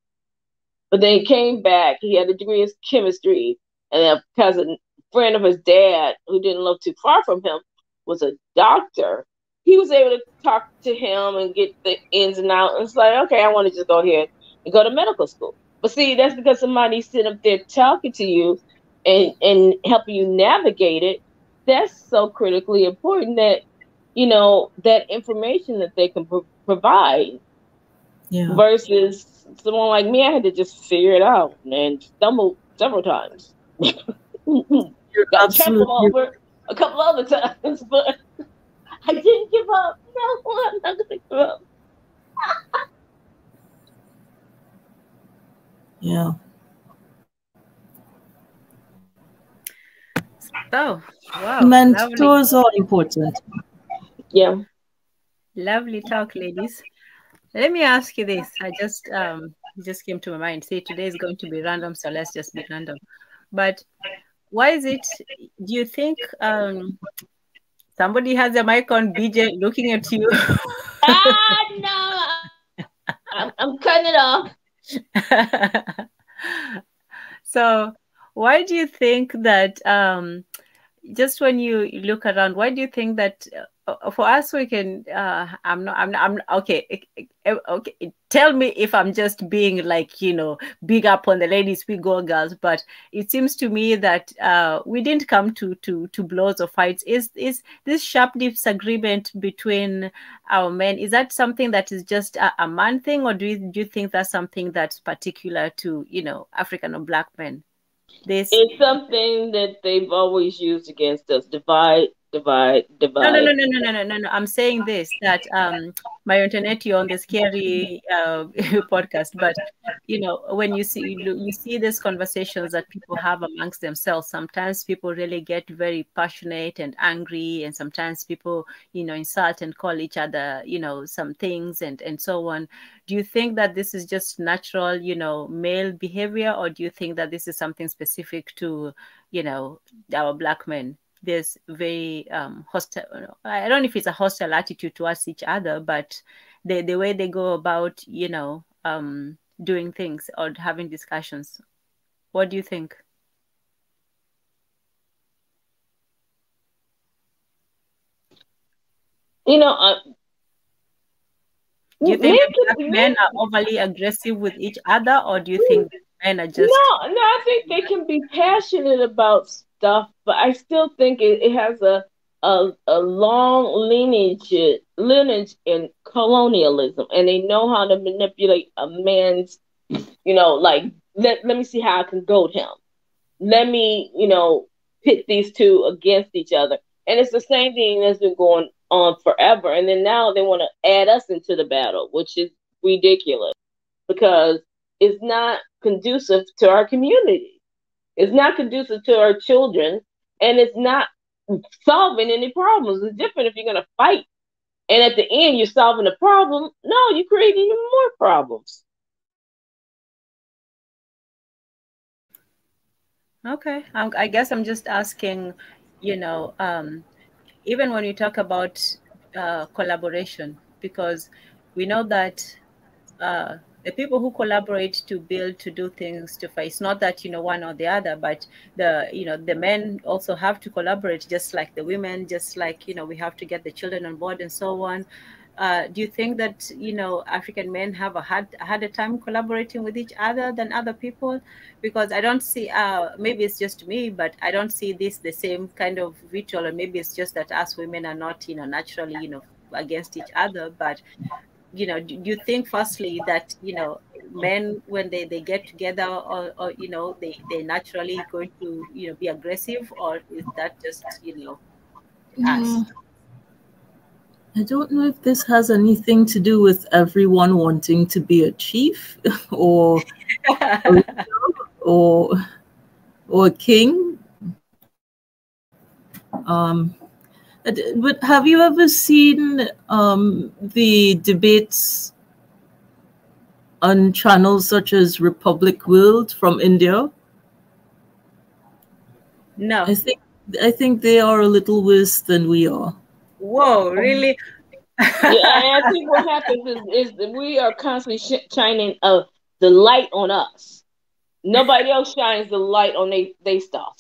but then he came back. He had a degree in chemistry, and because a friend of his dad, who didn't live too far from him, was a doctor, he was able to talk to him and get the ins and outs. And it's like, okay, I want to just go ahead and go to medical school. But see, that's because somebody's sitting up there talking to you and helping you navigate it. That's so critically important that, that information that they can provide. Yeah. Versus someone like me, I had to just figure it out and stumble several times. You're Got trampled absolutely over a couple other times, but I didn't give up. No, I'm not gonna give up. yeah. So, wow, lovely, Mentors are important. Yeah. lovely talk, ladies. Let me ask you this. I just came to my mind. See, today is going to be random, so let's just be random. But why is it? Do you think somebody has a mic on, BJ, looking at you? No, I'm cutting it off. So, why do you think that just when you look around, why do you think that for us we can? I'm okay. Okay, tell me if I'm just being like big up on the ladies, we go girls, but it seems to me that we didn't come to blows or fights. Is this sharp disagreement between our men? Is that something that is just a man thing, or do you think that's something that's particular to African or Black men? This It's something that they've always used against us. Divide, divide, No, no, no, divide. no, no, no, no, no, no. I'm saying this that my internet you on the scary podcast, but when you see these conversations that people have amongst themselves, sometimes people really get very passionate and angry, and sometimes people insult and call each other some things and so on. Do you think that this is just natural male behavior, or do you think that this is something specific to our Black men? There's very hostile, I don't know if it's a hostile attitude towards each other, but the way they go about doing things or having discussions. What do you think? You know, Do you think that Men, men are overly aggressive with each other, or do you think men are no, just? I think they can be passionate about stuff, but I still think it has a long lineage in colonialism, and they know how to manipulate a man's, like let me see how I can goad him. Let me, pit these two against each other, and it's the same thing that's been going on forever. And then now they want to add us into the battle, which is ridiculous because it's not conducive to our community. It's not conducive to our children, and it's not solving any problems. It's different if you're going to fight, and at the end you're solving a problem. No, you're creating even more problems. Okay, I guess I'm just asking, even when you talk about collaboration, because we know that the people who collaborate to build, to do things, to fight, it's not that one or the other, but the men also have to collaborate, just like the women, just like we have to get the children on board and so on. Do you think that African men have had a time collaborating with each other than other people? Because I don't see, maybe it's just me, but I don't see this the same kind of ritual, or maybe it's just that us women are not naturally against each other. But do you think firstly that men, when they get together, or they naturally going to be aggressive, or is that just us? I don't know if this has anything to do with everyone wanting to be a chief or or a king. But have you ever seen the debates on channels such as Republic World from India? No. I think they are a little worse than we are. Whoa, really? Yeah, I think what happens is that we are constantly shining the light on us. Nobody else shines the light on they stuff.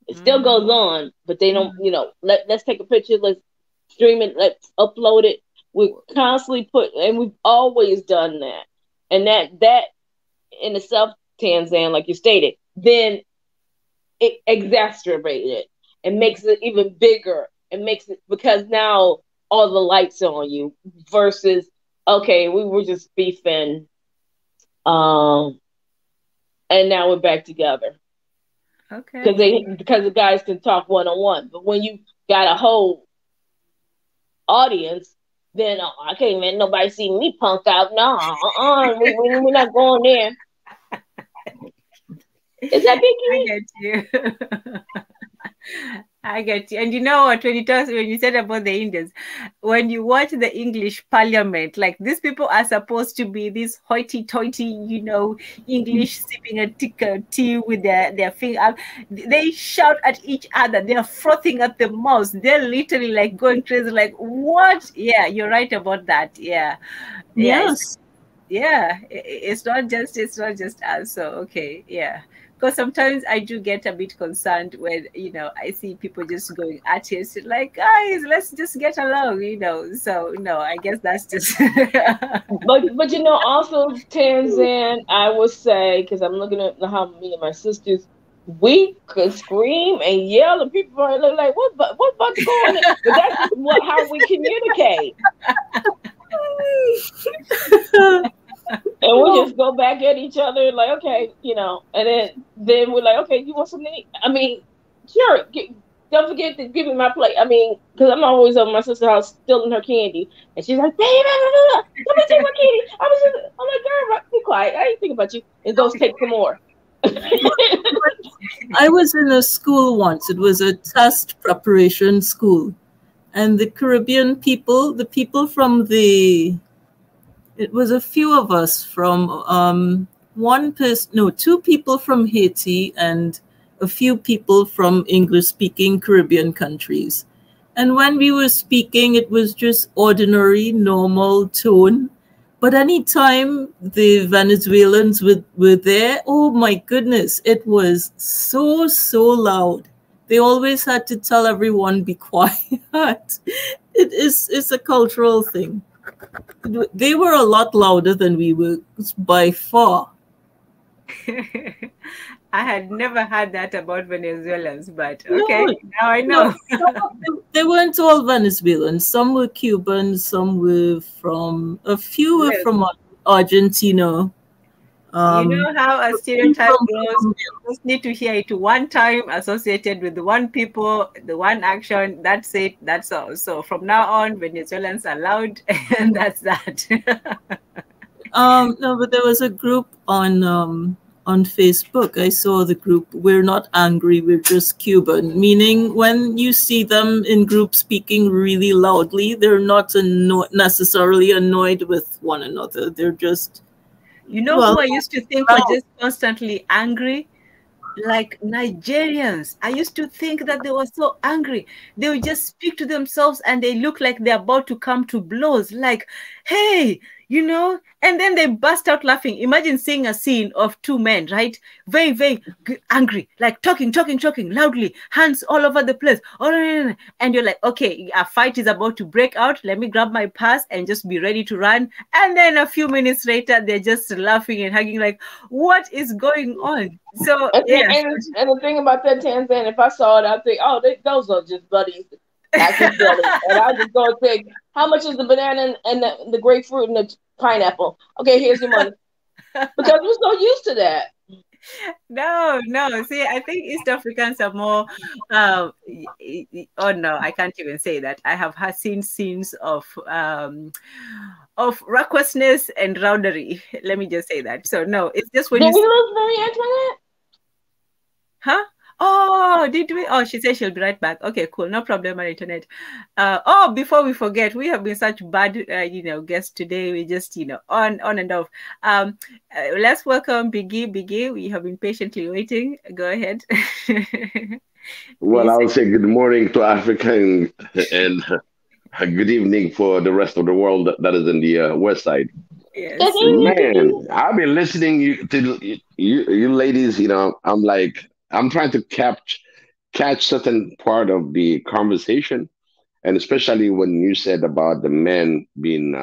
It still goes on, but they don't. Let's take a picture. Let's stream it. Let's upload it. We constantly and we've always done that, and that in itself, Tan Zan, like you stated, then it exacerbates it and makes it even bigger. It makes it because now all the lights are on you versus okay, we were just beefing, and now we're back together. Okay. Because the guys can talk one-on-one, but when you got a whole audience, then I can't let nobody see me punk out. No, we're not going there. Is that Vicky? I get you. I get you. And you know what, when you said about the Indians, when you watch the English Parliament, like these people are supposed to be this hoity-toity, English sipping a tea with their finger up. They shout at each other. They're frothing at the mouth. They're literally like going crazy. Like, what? Yeah, you're right about that. Yeah. Yes. It's not just us. So okay, yeah. Because sometimes I do get a bit concerned when I see people just going at it, like, guys, let's just get along, So no, I guess that's just. but also Tan Zan, I would say, because I'm looking at how me and my sisters, we could scream and yell, and people are like, "What about to go on?" But that's how we communicate. And we just go back at each other like, okay, and then we're like, okay, you want something? I mean, sure. Don't forget to give me my plate. I mean, because I'm always over my sister's house stealing her candy, and she's like, "Baby, let me take my candy." I'm like, "Girl, be quiet. I ain't thinking about you." And goes take some more. I was in a school once. It was a test preparation school, and the Caribbean people, the people from it was a few of us from two people from Haiti and a few people from English-speaking Caribbean countries. And when we were speaking, it was just ordinary, normal tone. But anytime the Venezuelans were there, oh my goodness, it was so, so loud. They always had to tell everyone, be quiet. It's a cultural thing. They were a lot louder than we were by far. I had never heard that about Venezuelans, but okay, No, now I no, know. they weren't all Venezuelans. Some were Cubans, some were from, a few were Yes. from Argentina. You know how a stereotype from goes? Colombia. You just need to hear it one time associated with the one people, the one action. That's it. That's all. So from now on, Venezuelans are loud, and that's that. No, but there was a group on Facebook. I saw the group. We're not angry. We're just Cuban. Meaning, when you see them in groups speaking really loudly, they're not necessarily annoyed with one another. They're just, You know well, who I used to think were just constantly angry? Like Nigerians. I used to think that they were so angry. They would just speak to themselves and they look like they're about to come to blows. Like, hey, you know, and then they burst out laughing. Imagine seeing a scene of two men, right? Very, very angry, like talking loudly, hands all over the place. And you're like, okay, a fight is about to break out. Let me grab my purse and just be ready to run. And then a few minutes later, they're just laughing and hugging, like, what is going on? So, yeah. And the thing about that, Tan Zan, if I saw it, I'd think, oh, those are just buddies acting silly. And I just go and say, how much is the banana and the grapefruit and the pineapple? Okay, here's your money. Because we're so used to that. No. See, I think East Africans are more. Oh no, I can't even say that. I have seen scenes of raucousness and rowdery. Let me just say that. So no, it's just when Did you. we lose Marie Antoinette? Huh? Oh, did we? Oh, she said she'll be right back. Okay, cool. No problem, my internet. Oh, before we forget, we have been such bad, guests today. We just, on and off. Let's welcome Biggie. Biggie, we have been patiently waiting. Go ahead. Well, I would say good morning to Africa and good evening for the rest of the world that is in the west side. Yes. Man, I've been listening you ladies. I'm like I'm trying to catch certain part of the conversation, and especially when you said about the men being,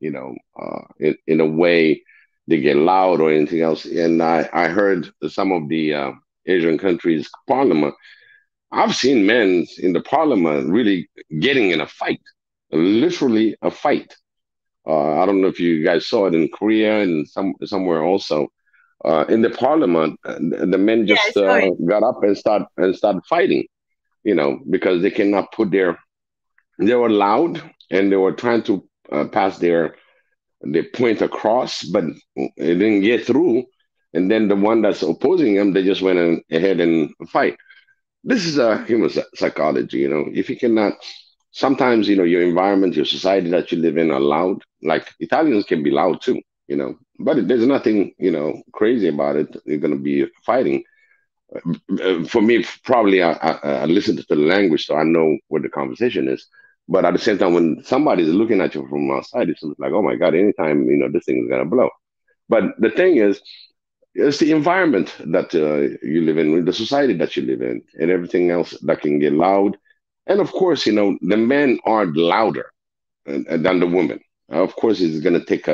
in a way they get loud or anything else. And I heard some of the Asian countries' parliament. I've seen men in the parliament really getting in a fight, literally a fight. I don't know if you guys saw it in Korea and somewhere also. In the parliament, the men Yeah, just I saw it. got up and started fighting. Because they cannot put their. They were loud and they were trying to pass their point across, but it didn't get through. And then the one that's opposing them, they just went ahead and fight. This is a human psychology. If you cannot, sometimes your environment, your society that you live in are loud. Like Italians can be loud too, but there's nothing crazy about it. You're going to be fighting. For me, probably I listen to the language, so I know what the conversation is. But at the same time, when somebody's looking at you from outside, it's like, oh my God, anytime this thing is gonna blow. But the thing is, it's the environment that you live in, the society that you live in, and everything else that can get loud. And of course, the men are louder than the women. Of course, it's going to take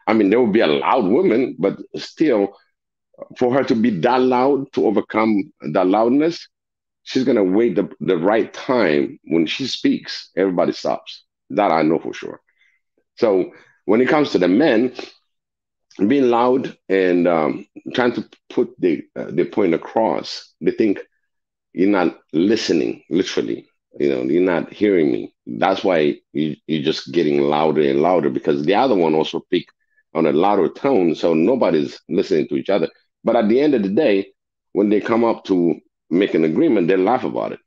I mean, there will be a loud woman, but still, for her to be that loud, to overcome that loudness, she's going to wait the right time. When she speaks, everybody stops. That I know for sure. So when it comes to the men, being loud and trying to put the point across, they think you're not listening, literally. You're not hearing me. That's why you're just getting louder and louder, because the other one also speak on a louder tone, so nobody's listening to each other. But at the end of the day, when they come up to make an agreement, they laugh about it.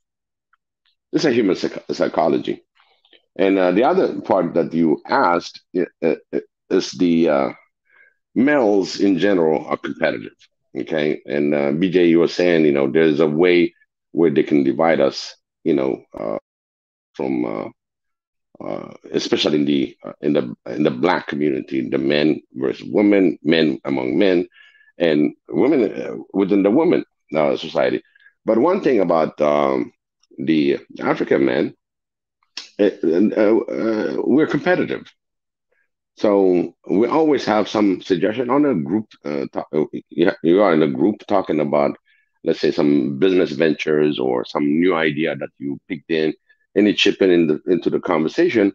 This is a human psychology. And the other part that you asked is the males in general are competitive. Okay. And BJ, you were saying, there's a way where they can divide us, from especially in the black community, the men versus women, men among men, and women within the women society. But one thing about the African men, we're competitive. So we always have some suggestion on a group. You are in a group talking about, let's say, some business ventures or some new idea that you picked in, and you chip into the conversation.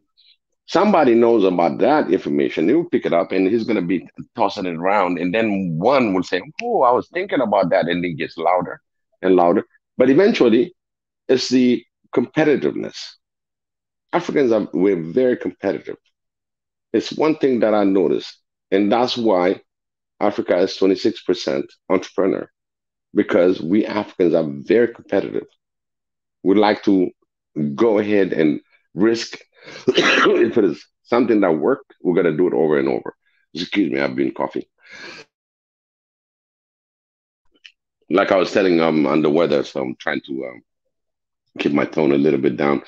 Somebody knows about that information. He'll pick it up and he's going to be tossing it around. And then one will say, "Oh, I was thinking about that." And it gets louder and louder. But eventually, it's the competitiveness. We're very competitive. It's one thing that I noticed. And that's why Africa is 26% entrepreneur, because we Africans are very competitive. We like to go ahead and risk. If it is something that worked, we're gonna do it over and over. Excuse me, I've been coughing. Like I was telling on the weather, so I'm trying to keep my tone a little bit down.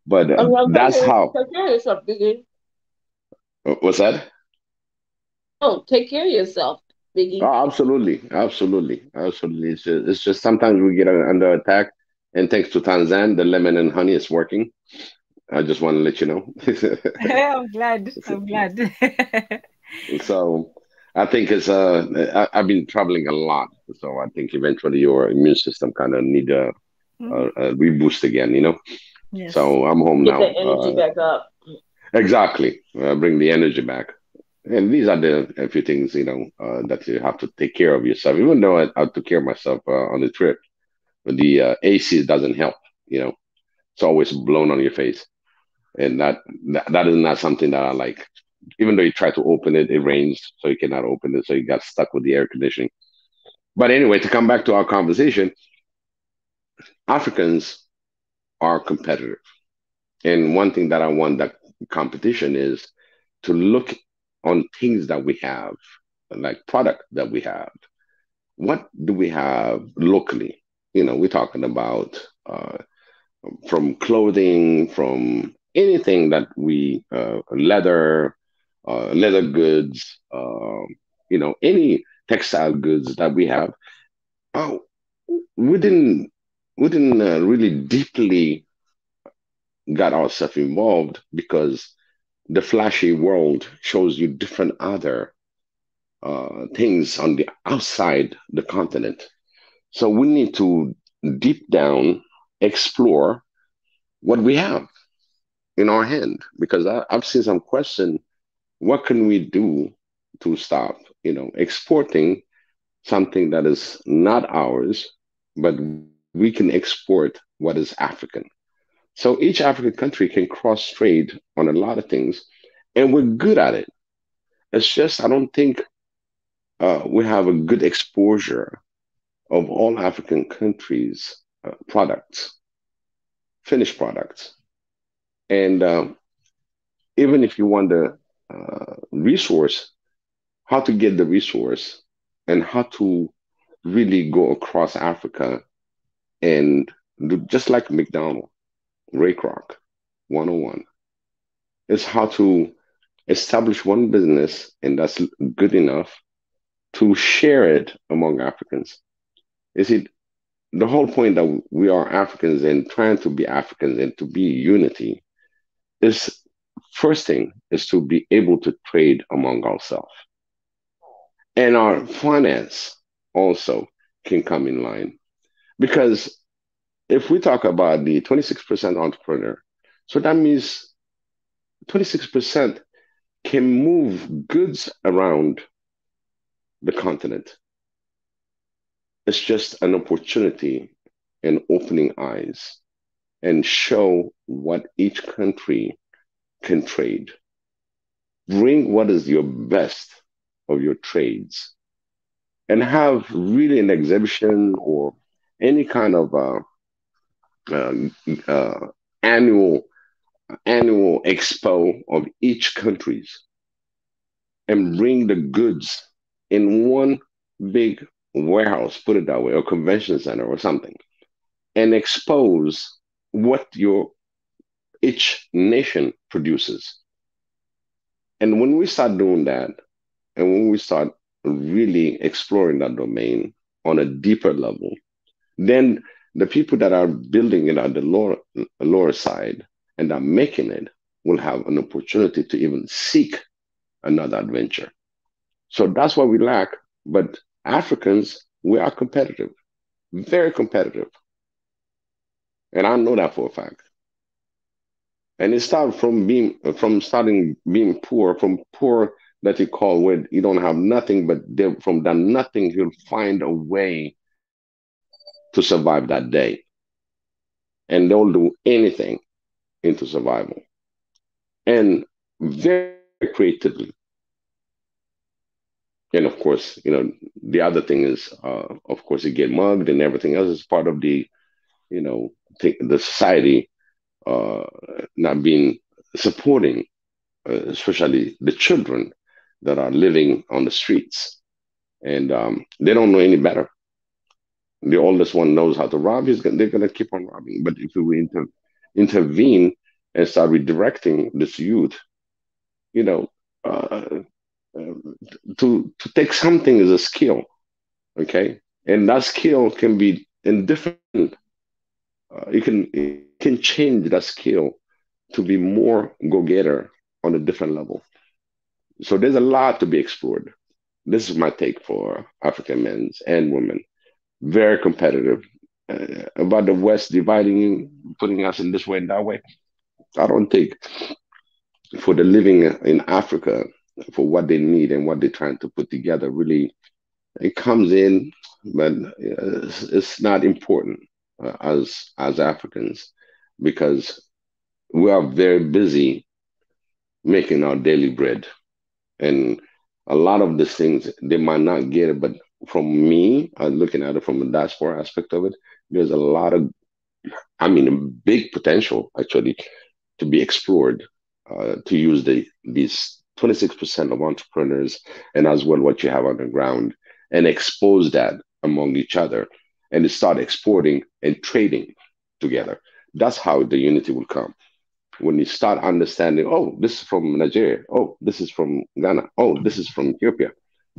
But I'm that's how. take care of yourself, Biggie. What's that? Oh, take care of yourself, Biggie. Oh, absolutely, absolutely, absolutely. It's just sometimes we get under attack, and thanks to Tan Zan, the lemon and honey is working. I just want to let you know. I'm glad. I'm glad. So I think I've been traveling a lot, so I think eventually your immune system kind of need Mhm. a reboost again, you know. Yes. So I'm home Get now. that energy back up. Exactly, bring the energy back. And these are the a few things, that you have to take care of yourself. Even though I took care of myself on the trip, the AC doesn't help. You know, it's always blown on your face, and that is not something that I like. Even though you try to open it, it rains, so you cannot open it, so you got stuck with the air conditioning. But anyway, to come back to our conversation, Africans are competitive, and one thing that I want that competition is to look on things that we have, like product that we have. What do we have locally? We're talking about from clothing, from anything that leather goods, any textile goods that we have. Oh, we didn't we didn't really deeply got ourselves involved because the flashy world shows you different other things on the outside the continent. So we need to deep down explore what we have in our hand, because I've seen some question, what can we do to stop, exporting something that is not ours, but we can export what is African. So each African country can cross trade on a lot of things, and we're good at it. It's just I don't think we have a good exposure of all African countries' products, finished products. And even if you want the resource, how to get the resource and how to really go across Africa and do just like McDonald, Ray Kroc 101, is how to establish one business and that's good enough to share it among Africans. You see, the whole point that we are Africans and trying to be Africans and to be unity is first thing is to be able to trade among ourselves. And our finance also can come in line. Because if we talk about the 26% entrepreneur, so that means 26% can move goods around the continent. It's just an opportunity and opening eyes and show what each country can trade. Bring what is your best of your trades and have really an exhibition or any kind of uh, uh, annual expo of each countries and bring the goods in one big warehouse, put it that way, or convention center or something, and expose what your each nation produces. And when we start doing that, and when we start really exploring that domain on a deeper level, then the people that are building it at the lower side and are making it will have an opportunity to even seek another adventure. So that's what we lack. But Africans, we are competitive, very competitive. And I know that for a fact. And it started from starting being poor, from poor that you call where you don't have nothing, but from that nothing, you'll find a way to survive that day. And they'll do anything into survival. And very creatively. And of course, the other thing is, of course, you get mugged and everything else is part of you know, the society uh, not being supporting, especially the children that are living on the streets, and they don't know any better. The oldest one knows how to rob. They're going to keep on robbing. But if we intervene and start redirecting this youth, you know, uh, uh, to take something is a skill, okay, and that skill can be in different. It can change that skill to be more go getter on a different level. So there's a lot to be explored. This is my take for African men and women. Very competitive. About the West dividing, putting us in this way and that way. I don't think for the living in Africa, for what they need and what they're trying to put together, really, it comes in, but it's not important as Africans because we are very busy making our daily bread. And a lot of these things, they might not get it, but from me, looking at it from the diaspora aspect of it, there's a lot of, I mean, a big potential actually to be explored to use these 26% of entrepreneurs and as well what you have on the ground and expose that among each other and to start exporting and trading together. That's how the unity will come when you start understanding, oh, this is from Nigeria, oh, this is from Ghana, oh, this is from Ethiopia.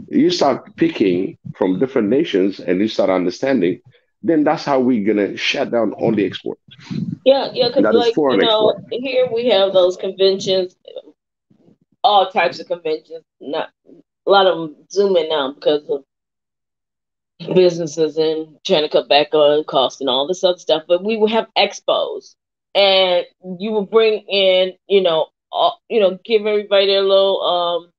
You start picking from different nations and you start understanding, then that's how we're gonna shut down all the export. Yeah, yeah, because That is like foreign export. here we have those conventions, all types of conventions. Not a lot of them zooming now because of businesses and trying to cut back on cost and all this other stuff. But we would have expos, and you would bring in, give everybody their little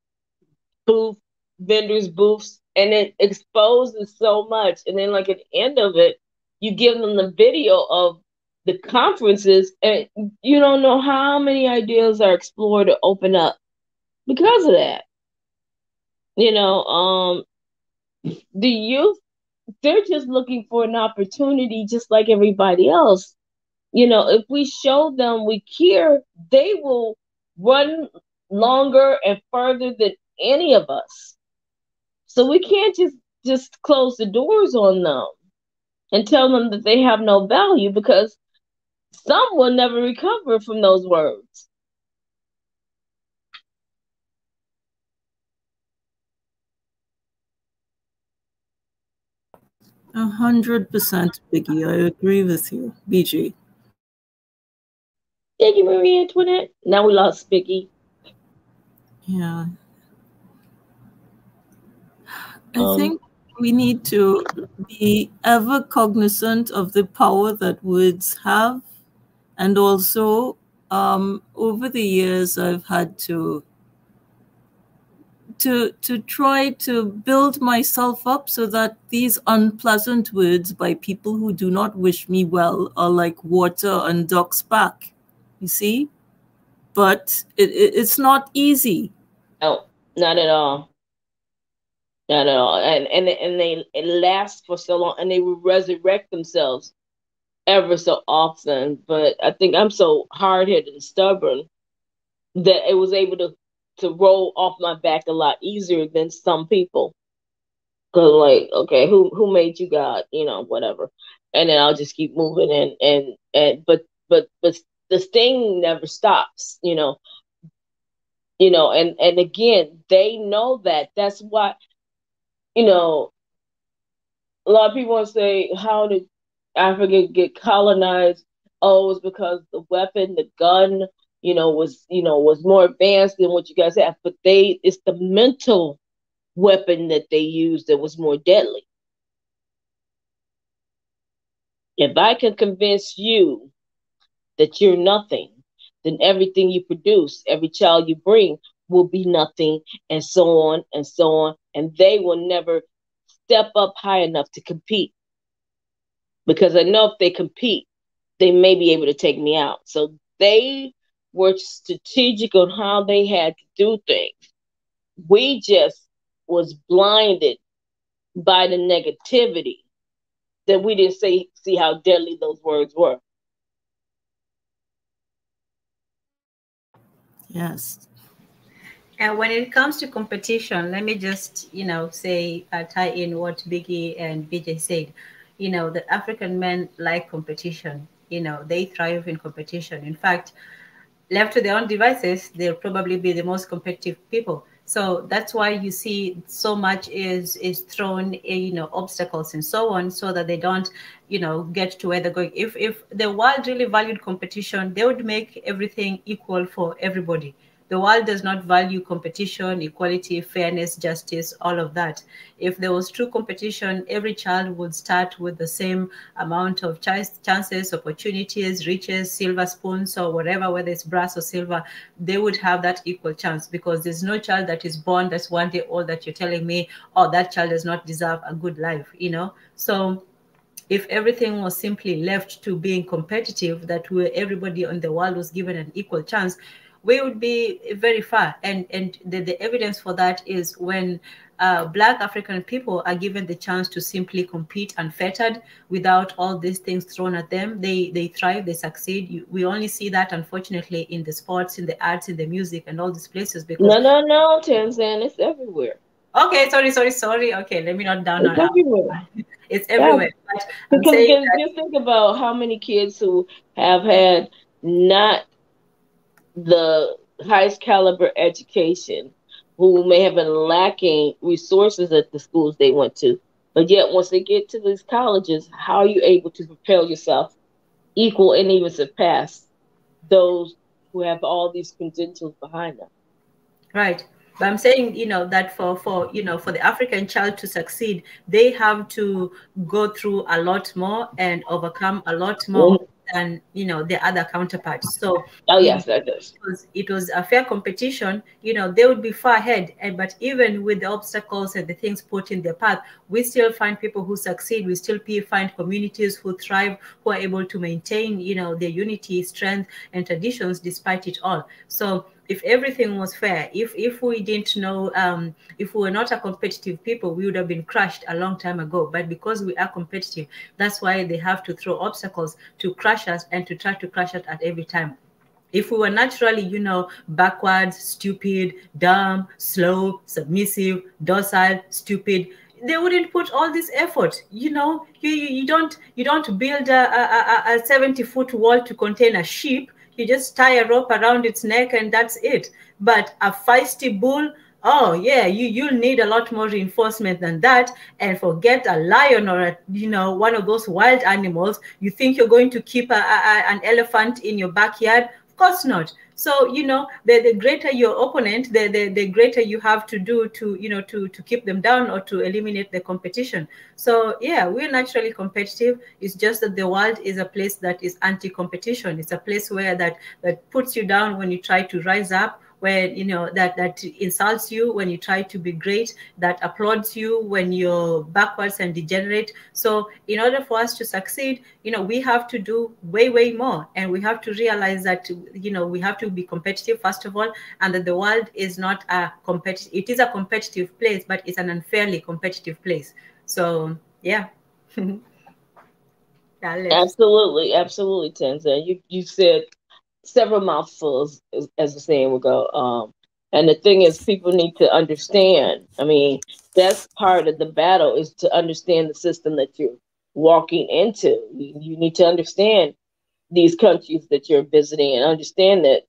booth, vendors booths, and it exposes so much. And then, like at the end of it, you give them the video of the conferences, and you don't know how many ideas are explored or open up because of that. You know, the youth, they're just looking for an opportunity just like everybody else. If we show them we care, they will run longer and further than any of us. So we can't just close the doors on them and tell them that they have no value because some will never recover from those words. 100%, Biggie. I agree with you, BG. Thank you, Marie Antoinette. Now we lost Spicky. Yeah, I think we need to be ever cognizant of the power that words have. And also, over the years, I've had to try to build myself up so that these unpleasant words by people who do not wish me well are like water on duck's back. You see? But it's not easy. No, not at all. Not at all. And they it lasts for so long, and they will resurrect themselves ever so often. But I think I'm so hard headed and stubborn that it was able to roll off my back a lot easier than some people. Cause like, okay, who made you God? Whatever. And then I'll just keep moving but the sting never stops, and again, they know that. That's why, you know, a lot of people want to say, how did Africa get colonized? Oh, it's because the weapon, the gun, was more advanced than what you guys have, but it's the mental weapon that they used that was more deadly. If I can convince you that you're nothing, then everything you produce, every child you bring will be nothing, and so on and so on. And they will never step up high enough to compete. Because I know if they compete, they may be able to take me out. So they were strategic on how they had to do things. We just was blinded by the negativity that we didn't see how deadly those words were. Yes. And when it comes to competition, let me just, say, tie in what Biggie and BJ said. The African men like competition. They thrive in competition. In fact, left to their own devices, they'll probably be the most competitive people. So that's why you see so much is thrown, obstacles and so on, so that they don't, get to where they're going. If the world really valued competition, they would make everything equal for everybody. The world does not value competition, equality, fairness, justice, all of that. If there was true competition, every child would start with the same amount of chances, opportunities, riches, silver spoons, or whatever, whether it's brass or silver, they would have that equal chance, because there's no child that is born that's one day old that you're telling me, oh, that child does not deserve a good life. So if everything was simply left to being competitive, that where everybody on the world was given an equal chance, we would be very far. And the evidence for that is when Black African people are given the chance to simply compete unfettered without all these things thrown at them, they thrive, they succeed. We only see that, unfortunately, in the sports, in the arts, in the music, and all these places. Because No, Tan Zan, it's everywhere. okay, sorry. Okay, let me not down It's on. everywhere. It's Yeah, everywhere. But I'm because saying just think about how many kids who have had not the highest caliber education, who may have been lacking resources at the schools they went to, but yet once they get to these colleges, how are you able to propel yourself equal and even surpass those who have all these credentials behind them? right. But I'm saying, that for the African child to succeed, they have to go through a lot more and overcome a lot more Mhm. than, their other counterparts. So, Oh you know, yes, that does. it was a fair competition, they would be far ahead. But even with the obstacles and the things put in their path, we still find people who succeed. We still find communities who thrive, who are able to maintain, their unity, strength, and traditions despite it all. So if everything was fair, if we didn't know, if we were not a competitive people, we would have been crushed a long time ago. But because we are competitive, that's why they have to throw obstacles to crush us and to try to crush us at every time. If we were naturally, backwards, stupid, dumb, slow, submissive, docile, stupid, they wouldn't put all this effort. You don't build a 70-foot wall to contain a sheep. You just tie a rope around its neck and that's it. But a feisty bull, oh yeah, you'll need a lot more reinforcement than that. And forget a lion or one of those wild animals. You think you're going to keep an elephant in your backyard? Of course not. So the greater your opponent, the greater you have to do to to keep them down or to eliminate the competition. So yeah, we're naturally competitive. It's just that the world is a place that is anti-competition. It's a place where that puts you down when you try to rise up, where that insults you when you try to be great, that applauds you when you're backwards and degenerate. So in order for us to succeed, we have to do way more, and we have to realize that we have to be competitive first of all, and that the world is not a competitive, it is a competitive place, but it's an unfairly competitive place. So yeah. Yeah, let's. Absolutely, Tanzan. You said several mouthfuls, as the saying would go. And the thing is, people need to understand. I mean, that's part of the battle, is to understand the system that you're walking into. You need to understand these countries that you're visiting and understand that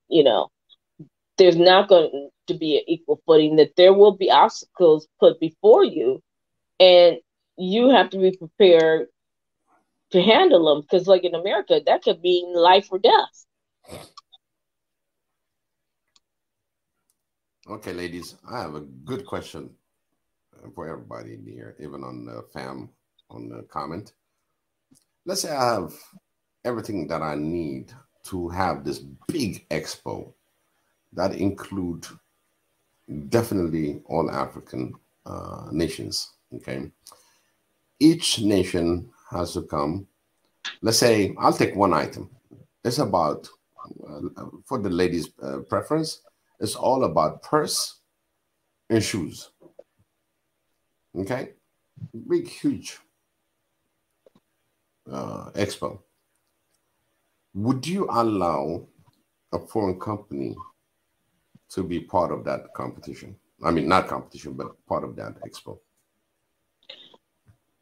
there's not going to be an equal footing. That there will be obstacles put before you, and you have to be prepared to handle them. Because, like in America, that could mean life or death. Okay, ladies, I have a good question for everybody in here, even on the on the comment. Let's say I have everything that I need to have this big expo that include definitely all African nations. Okay, each nation has to come. Let's say I'll take one item. It's about for the ladies' preference. It's all about purse and shoes. Okay, big, huge expo. Would you allow a foreign company to be part of that competition? I mean, not competition, but part of that expo.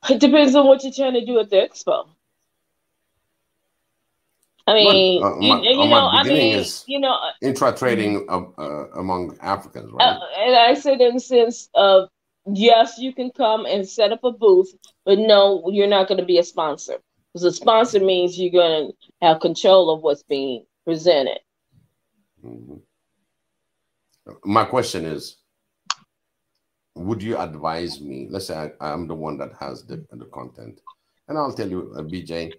It depends on what you're trying to do at the expo. I mean, Well, my beginning is you know, intra trading among Africans, right? and I said in the sense of yes, you can come and set up a booth, but no, you're not going to be a sponsor because a sponsor means you're going to have control of what's being presented. Mm-hmm. My question is, would you advise me? Let's say I'm the one that has the content, and I'll tell you, BJ,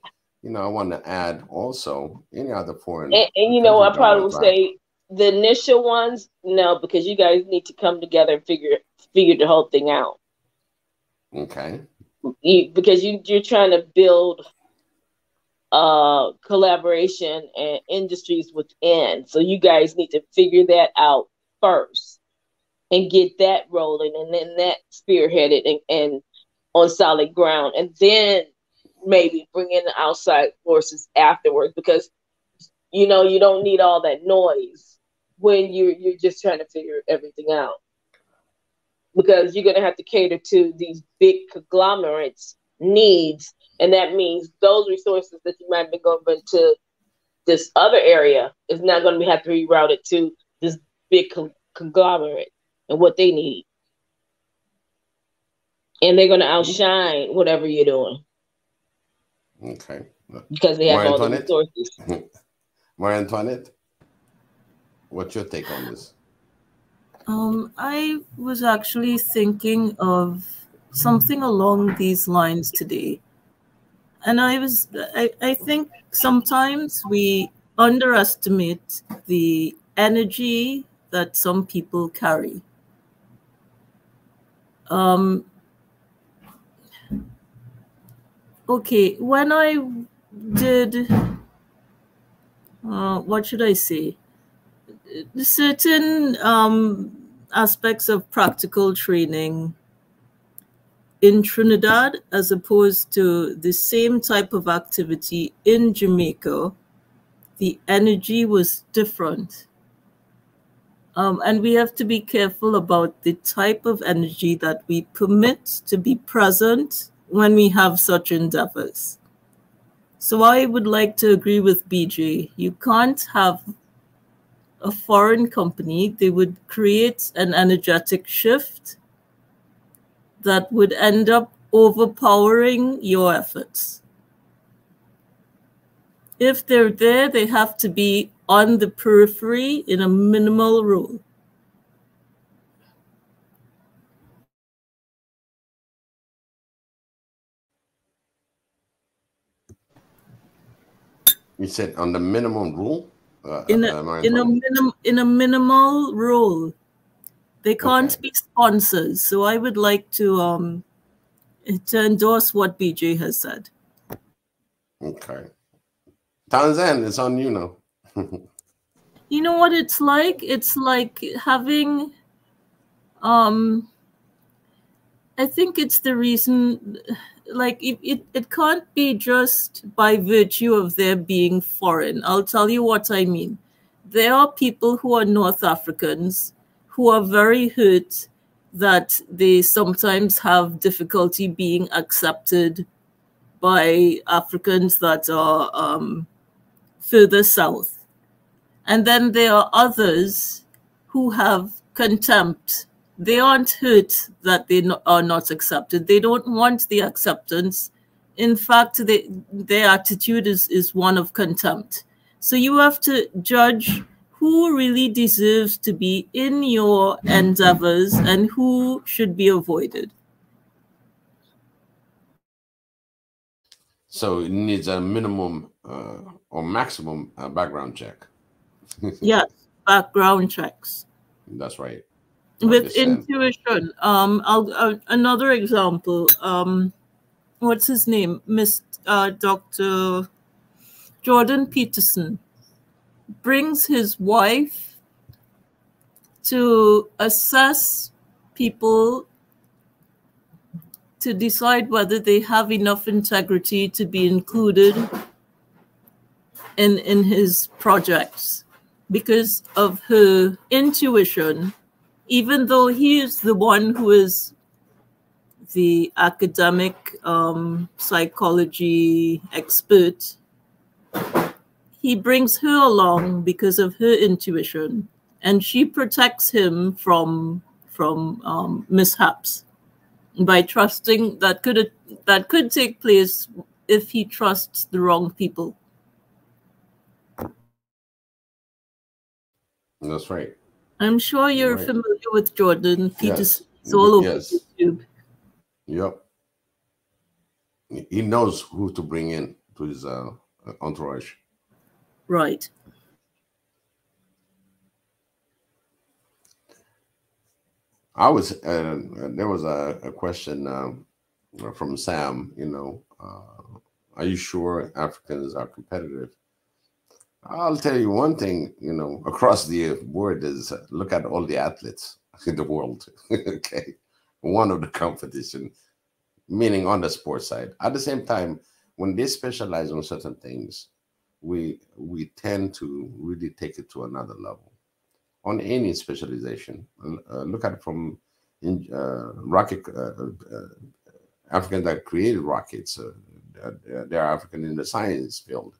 you know, I want to add also any other foreign. And you know, I probably would say the initial ones, no, because you guys need to come together and figure the whole thing out. Okay. Because you're trying to build collaboration and industries within. So you guys need to figure that out first and get that rolling and then that spearheaded and on solid ground. And then maybe bring in the outside forces afterwards because, you know, you don't need all that noise when you're just trying to figure everything out. Because you're going to have to cater to these big conglomerates' needs. And that means those resources that you might be going to this other area is not going to have to be routed to this big conglomerate and what they need. And they're going to outshine whatever you're doing. Okay. Because they have all the resources. Marie Antoinette, what's your take on this? I was actually thinking of something along these lines today. And I think sometimes we underestimate the energy that some people carry. Okay, when I did, what should I say? Certain aspects of practical training in Trinidad, as opposed to the same type of activity in Jamaica, the energy was different. And we have to be careful about the type of energy that we permit to be present when we have such endeavors. So I would like to agree with BJ. You can't have a foreign company. They would create an energetic shift that would end up overpowering your efforts. If they're there, they have to be on the periphery in a minimal role. You said on the minimum rule? In a minimal role. They can't be sponsors. So I would like to endorse what BJ has said. Okay. Tan Zan, it's on you now. You know what it's like? It's like having, I think it's the reason, like it can't be just by virtue of their being foreign. I'll tell you what I mean. There are people who are North Africans who are very hurt that they sometimes have difficulty being accepted by Africans that are further south. And then there are others who have contempt. They aren't hurt that they are not accepted. They don't want the acceptance. In fact, their attitude is one of contempt. So you have to judge who really deserves to be in your endeavors and who should be avoided? So it needs a minimum or maximum background check. Yes, background checks. That's right. With intuition. Another example. What's his name? Dr. Jordan Peterson brings his wife to assess people to decide whether they have enough integrity to be included in his projects because of her intuition, even though he is the one who is the academic psychology expert. He brings her along because of her intuition, and she protects him from mishaps by trusting that could take place if he trusts the wrong people. That's right. I'm sure you're familiar with Jordan Peterson. It's all over YouTube. Yep. He knows who to bring in to his entourage. Right. There was a question from Sam, are you sure Africans are competitive? I'll tell you one thing, across the board is look at all the athletes in the world. Okay. One of the competition, meaning on the sports side. At the same time, when they specialize on certain things, we tend to really take it to another level. On any specialization, look at it from rocket Africans that created rockets. They're African in the science field.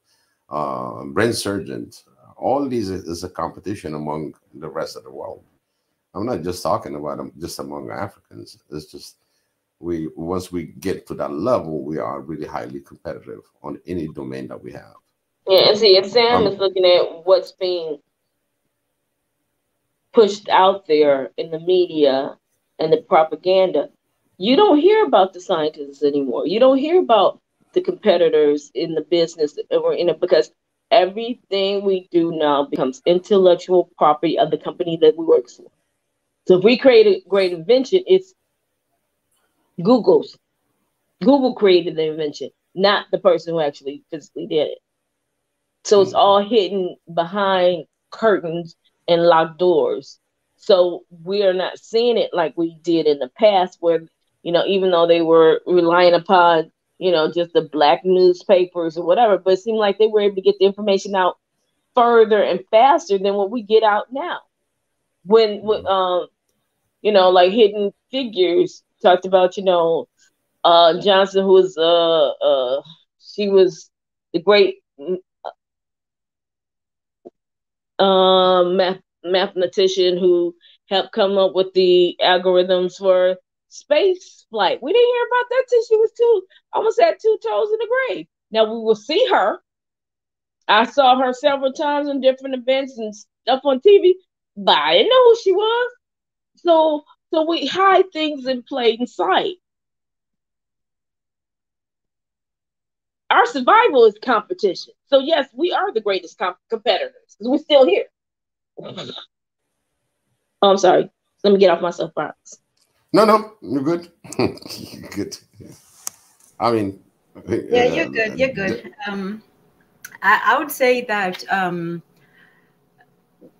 Brain surgeons. All these is a competition among the rest of the world. I'm not just talking about them just among Africans. It's just once we get to that level, we are really highly competitive on any domain that we have. Yeah, and see, if Sam is looking at what's being pushed out there in the media and the propaganda, you don't hear about the scientists anymore. You don't hear about the competitors in the business that we're in it, because everything we do now becomes intellectual property of the company that we work for. So if we create a great invention, it's Google's. Google created the invention, not the person who actually physically did it. So it's all hidden behind curtains and locked doors. So we are not seeing it like we did in the past, where, even though they were relying upon, just the black newspapers or whatever, but it seemed like they were able to get the information out further and faster than what we get out now. When like Hidden Figures talked about, Johnson, who was she was the great mathematician who helped come up with the algorithms for space flight. We didn't hear about that till she was almost at 2 toes in the grave. Now we will see her. I saw her several times in different events and stuff on TV, but I didn't know who she was. So we hide things in plain sight. Our survival is competition. So yes, we are the greatest competitors because we're still here. Oh, I'm sorry. Let me get off my soapbox. No, you're good. Good. I mean, yeah, you're good. You're good. I would say that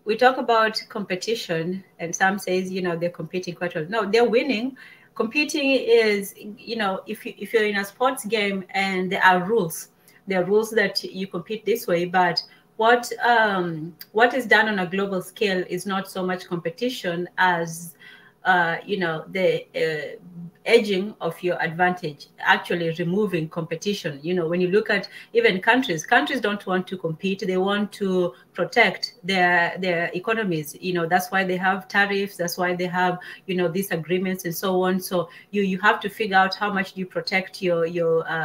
we talk about competition, and some says they're competing quite well. No, they're winning. Competing is if you're in a sports game and there are rules that you compete this way, but what is done on a global scale is not so much competition as edging of your advantage, actually removing competition. You know, when you look at even countries don't want to compete. They want to protect their economies. You know, that's why they have tariffs. That's why they have, you know, these agreements and so on. So you have to figure out how much do you protect your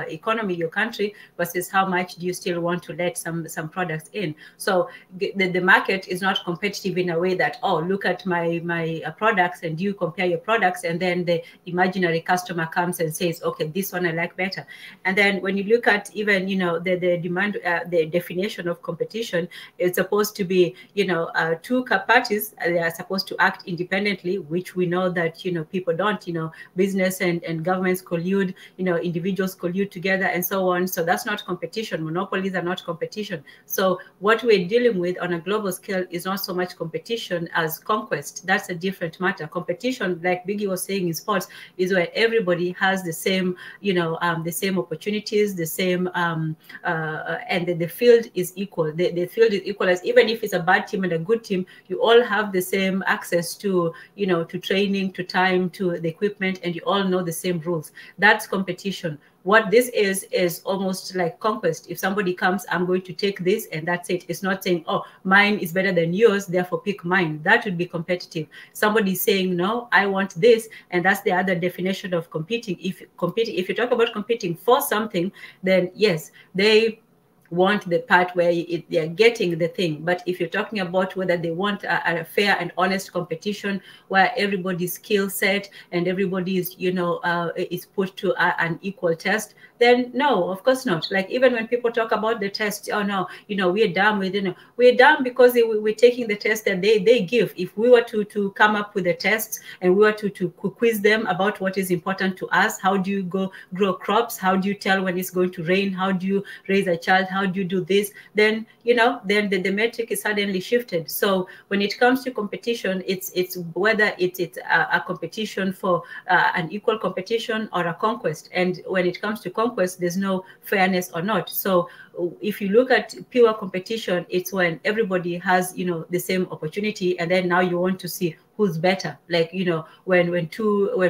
economy, your country, versus how much do you still want to let some products in. So the market is not competitive in a way that, oh, look at my products, and you compare your products, and then the imaginary customer comes and says, okay, this one I like better. And then when you look at even, you know, the demand, the definition of competition, it's supposed to be, you know, two parties, they are supposed to act independently, which we know that, you know, people don't. You know, business and governments collude, you know, individuals collude together and so on. So that's not competition. Monopolies are not competition. So what we're dealing with on a global scale is not so much competition as conquest. That's a different matter. Competition, like Biggie was saying, in sports, is where everybody has the same, you know, the same opportunities, the same, and the field is equal. The field is equal, as even if it's a bad team and a good team, you all have the same access to, you know, to training, to time, to the equipment, and you all know the same rules. That's competition. What this is almost like conquest. If somebody comes, I'm going to take this, and that's it. It's not saying, oh, mine is better than yours, therefore pick mine. That would be competitive. Somebody saying, no, I want this, and that's the other definition of competing. If you talk about competing for something, then yes, they want the part where they're getting the thing. But if you're talking about whether they want a fair and honest competition where everybody's skill set and everybody is, you know, is put to an equal test, then no, of course not. Like even when people talk about the test, oh no, you know, we're dumb. We're dumb because we're taking the test that they give. If we were to come up with the tests and we were to quiz them about what is important to us, how do you grow crops? How do you tell when it's going to rain? How do you raise a child? How do you do this? Then, you know, then the metric is suddenly shifted. So when it comes to competition, it's whether it's a competition for an equal competition or a conquest. And when it comes to conquest, there's no fairness or not. So if you look at pure competition, it's when everybody has, you know, the same opportunity, and then now you want to see who's better. Like, you know, when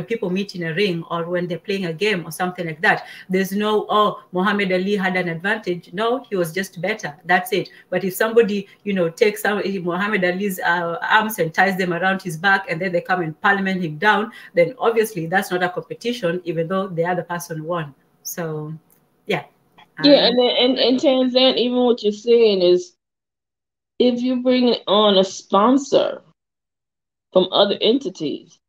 people meet in a ring, or when they're playing a game or something like that, there's no, oh, Muhammad Ali had an advantage. No, he was just better. That's it. But if somebody, you know, takes Muhammad Ali's arms and ties them around his back, and then they come and parliament him down, then obviously that's not a competition, even though the other person won. So yeah. Yeah, and then and Tan Zan, even what you're saying is, if you bring on a sponsor from other entities,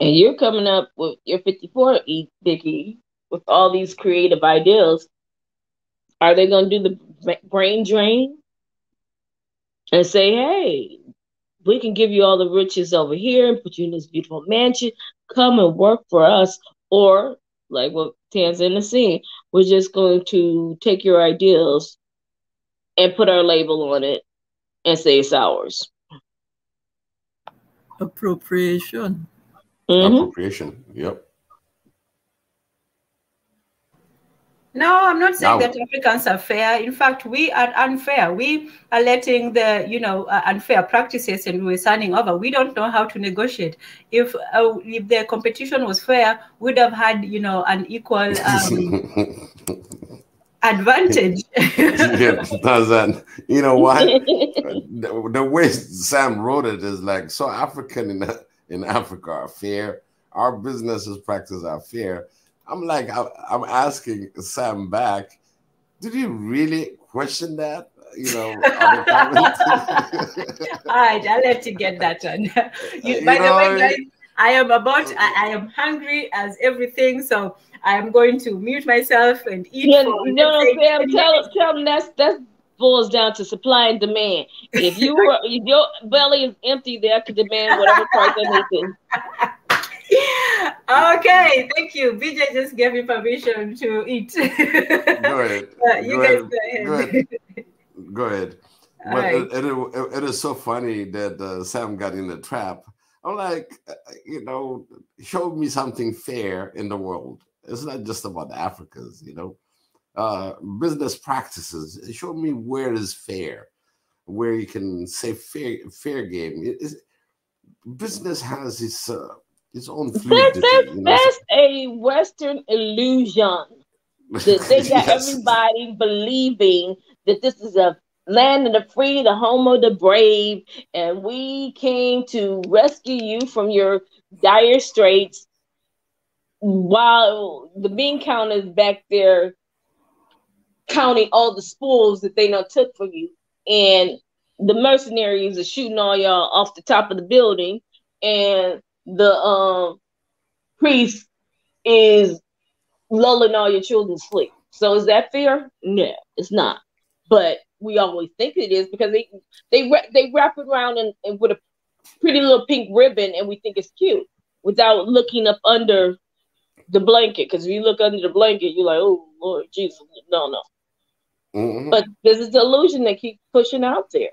and you're coming up with your 54 Biggie with all these creative ideas, are they going to do the brain drain and say, hey, we can give you all the riches over here and put you in this beautiful mansion, come and work for us? Or, like what Tan Zan is saying, we're just going to take your ideas and put our label on it and say it's ours. Appropriation. Appropriation. Yep. No, I'm not saying that Africans are fair. In fact, we are unfair. We are letting the, you know, unfair practices, and we're signing over. We don't know how to negotiate. If the competition was fair, we'd have had, you know, an equal advantage. Yeah, Tanzan. You know what? The way Sam wrote it is like, so African in Africa are fair. Our businesses practice are fair. I'm like, I'm asking Sam back, did you really question that? You know, on the comments? All right, I'll let you get that one. By the way, guys, I am hungry as everything, so I am going to mute myself and eat. Yeah, Sam, tell them that boils down to supply and demand. If your belly is empty, they have to demand whatever price they need to. Okay, thank you. BJ just gave me permission to eat. Go ahead. Go ahead. Go ahead. But Right. it is so funny that Sam got in the trap. I'm like, you know, show me something fair in the world. It's not just about Africans, you know. Business practices. Show me where is fair, where you can say fair game. Business has its its own fluidity. That's a Western illusion. That they got Yes. everybody believing that this is a land of the free, the home of the brave, and we came to rescue you from your dire straits while the bean count is back there counting all the spools that they done took from you. And the mercenaries are shooting all y'all off the top of the building, and the priest is lulling all your children to sleep. So is that fair? No, it's not. But we always think it is because they wrap it around and with a pretty little pink ribbon, and we think it's cute without looking up under the blanket. Because if you look under the blanket, you're like, oh Lord Jesus, no. Mm-hmm. But this is the illusion they keep pushing out there.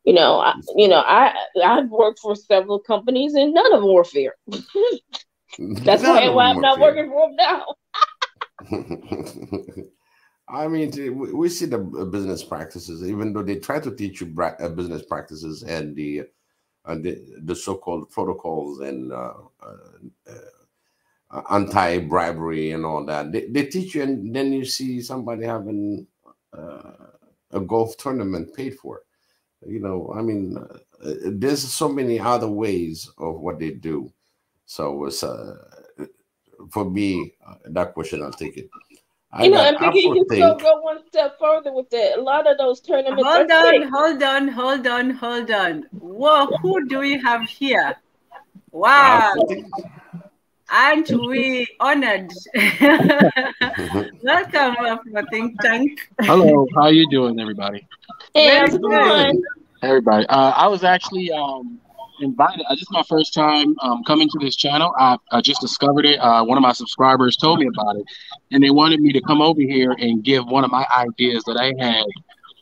I've worked for several companies and none of them were fair. That's why I'm not working for them now. I mean, we see the business practices, even though they try to teach you business practices and the so-called protocols and anti-bribery and all that. They teach you, and then you see somebody having a golf tournament paid for. I mean, there's so many other ways of what they do. So it's for me, that question, I'll take it. And Biggie, you can go one step further with that. A lot of those tournaments. Hold on. Whoa, who do we have here? Wow. Aren't we honored? Welcome from Think Tank. Hello, how you doing, everybody? Hey, how's it going? Everybody. I was actually invited. This is my first time coming to this channel. I just discovered it. One of my subscribers told me about it, and they wanted me to come over here and give one of my ideas that I had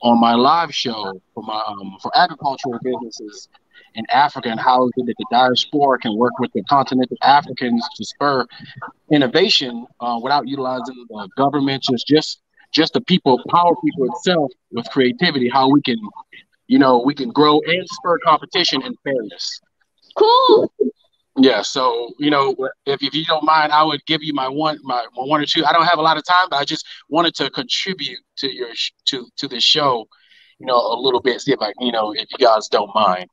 on my live show for my for agricultural businesses in Africa, and how is it that the diaspora can work with the continental Africans to spur innovation without utilizing the government, just the people, power people itself with creativity, how we can, we can grow and spur competition and fairness. Cool. Yeah, so if you don't mind, I would give you my one or two. I don't have a lot of time, but I just wanted to contribute to your to the show, a little bit. See if I, if you guys don't mind.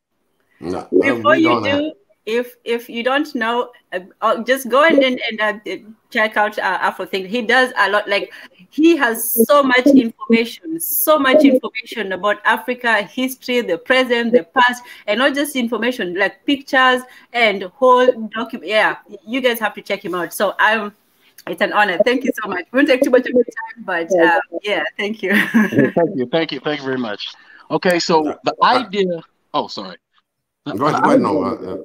No, before you do, if you don't know, just go and check out Afro Think. He does a lot. Like, he has so much information about Africa history, the present, the past, and not just information, like pictures and whole document. Yeah, you guys have to check him out. So it's an honor. Thank you so much. We won't take too much of your time, but yeah, thank you. Thank you very much. Okay, so the idea. Oh, sorry. Go ahead. No.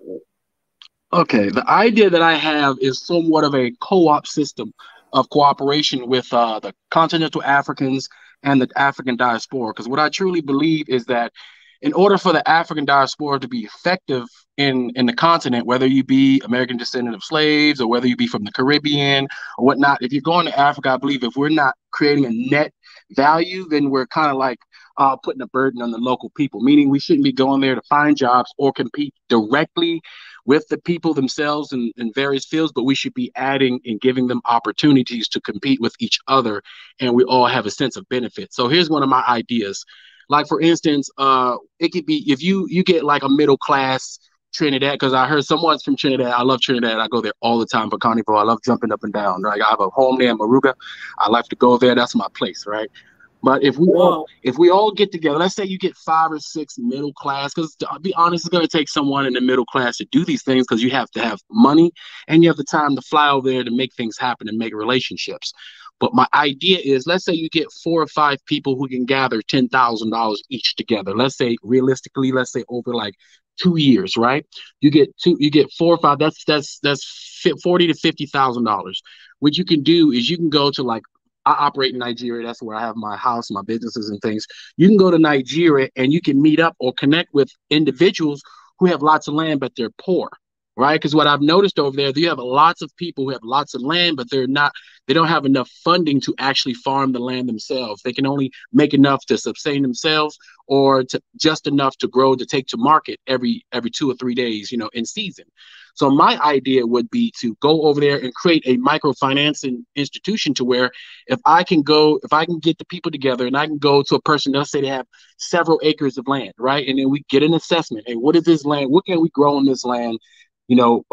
Okay, the idea that I have is somewhat of a co-op system of cooperation with the continental Africans and the African diaspora. Because what I truly believe is that in order for the African diaspora to be effective in the continent, whether you be American descendant of slaves or whether you be from the Caribbean or whatnot, if you're going to Africa, I believe if we're not creating a net value, then we're kind of like putting a burden on the local people, meaning we shouldn't be going there to find jobs or compete directly with the people themselves in various fields, but we should be adding and giving them opportunities to compete with each other, and we all have a sense of benefit. So here's one of my ideas. Like, for instance, it could be if you get like a middle class Trinidad, because I heard someone's from Trinidad. I love Trinidad. I go there all the time for carnival. I love jumping up and down. Right? I have a home there in Maruga. I like to go there. That's my place, right? But if we all get together, let's say you get 5 or 6 middle class, because to be honest, it's going to take someone in the middle class to do these things, because you have to have money and you have the time to fly over there to make things happen and make relationships. But my idea is, let's say you get 4 or 5 people who can gather $10,000 each together. Let's say realistically, let's say over like 2 years, right? You get 4 or 5. That's $40,000 to $50,000. What you can do is you can go to, like, I operate in Nigeria. That's where I have my house, my businesses and things. You can go to Nigeria and you can meet up or connect with individuals who have lots of land, but they're poor, right? Because what I've noticed over there, you have lots of people who have lots of land, but they don't have enough funding to actually farm the land themselves. They can only make enough to sustain themselves, or to just enough to grow to take to market every 2 or 3 days, in season. So my idea would be to go over there and create a microfinancing institution to where if I can get the people together and I can go to a person, let's say they have several acres of land, right? And then we get an assessment. Hey, what is this land? What can we grow on this land? What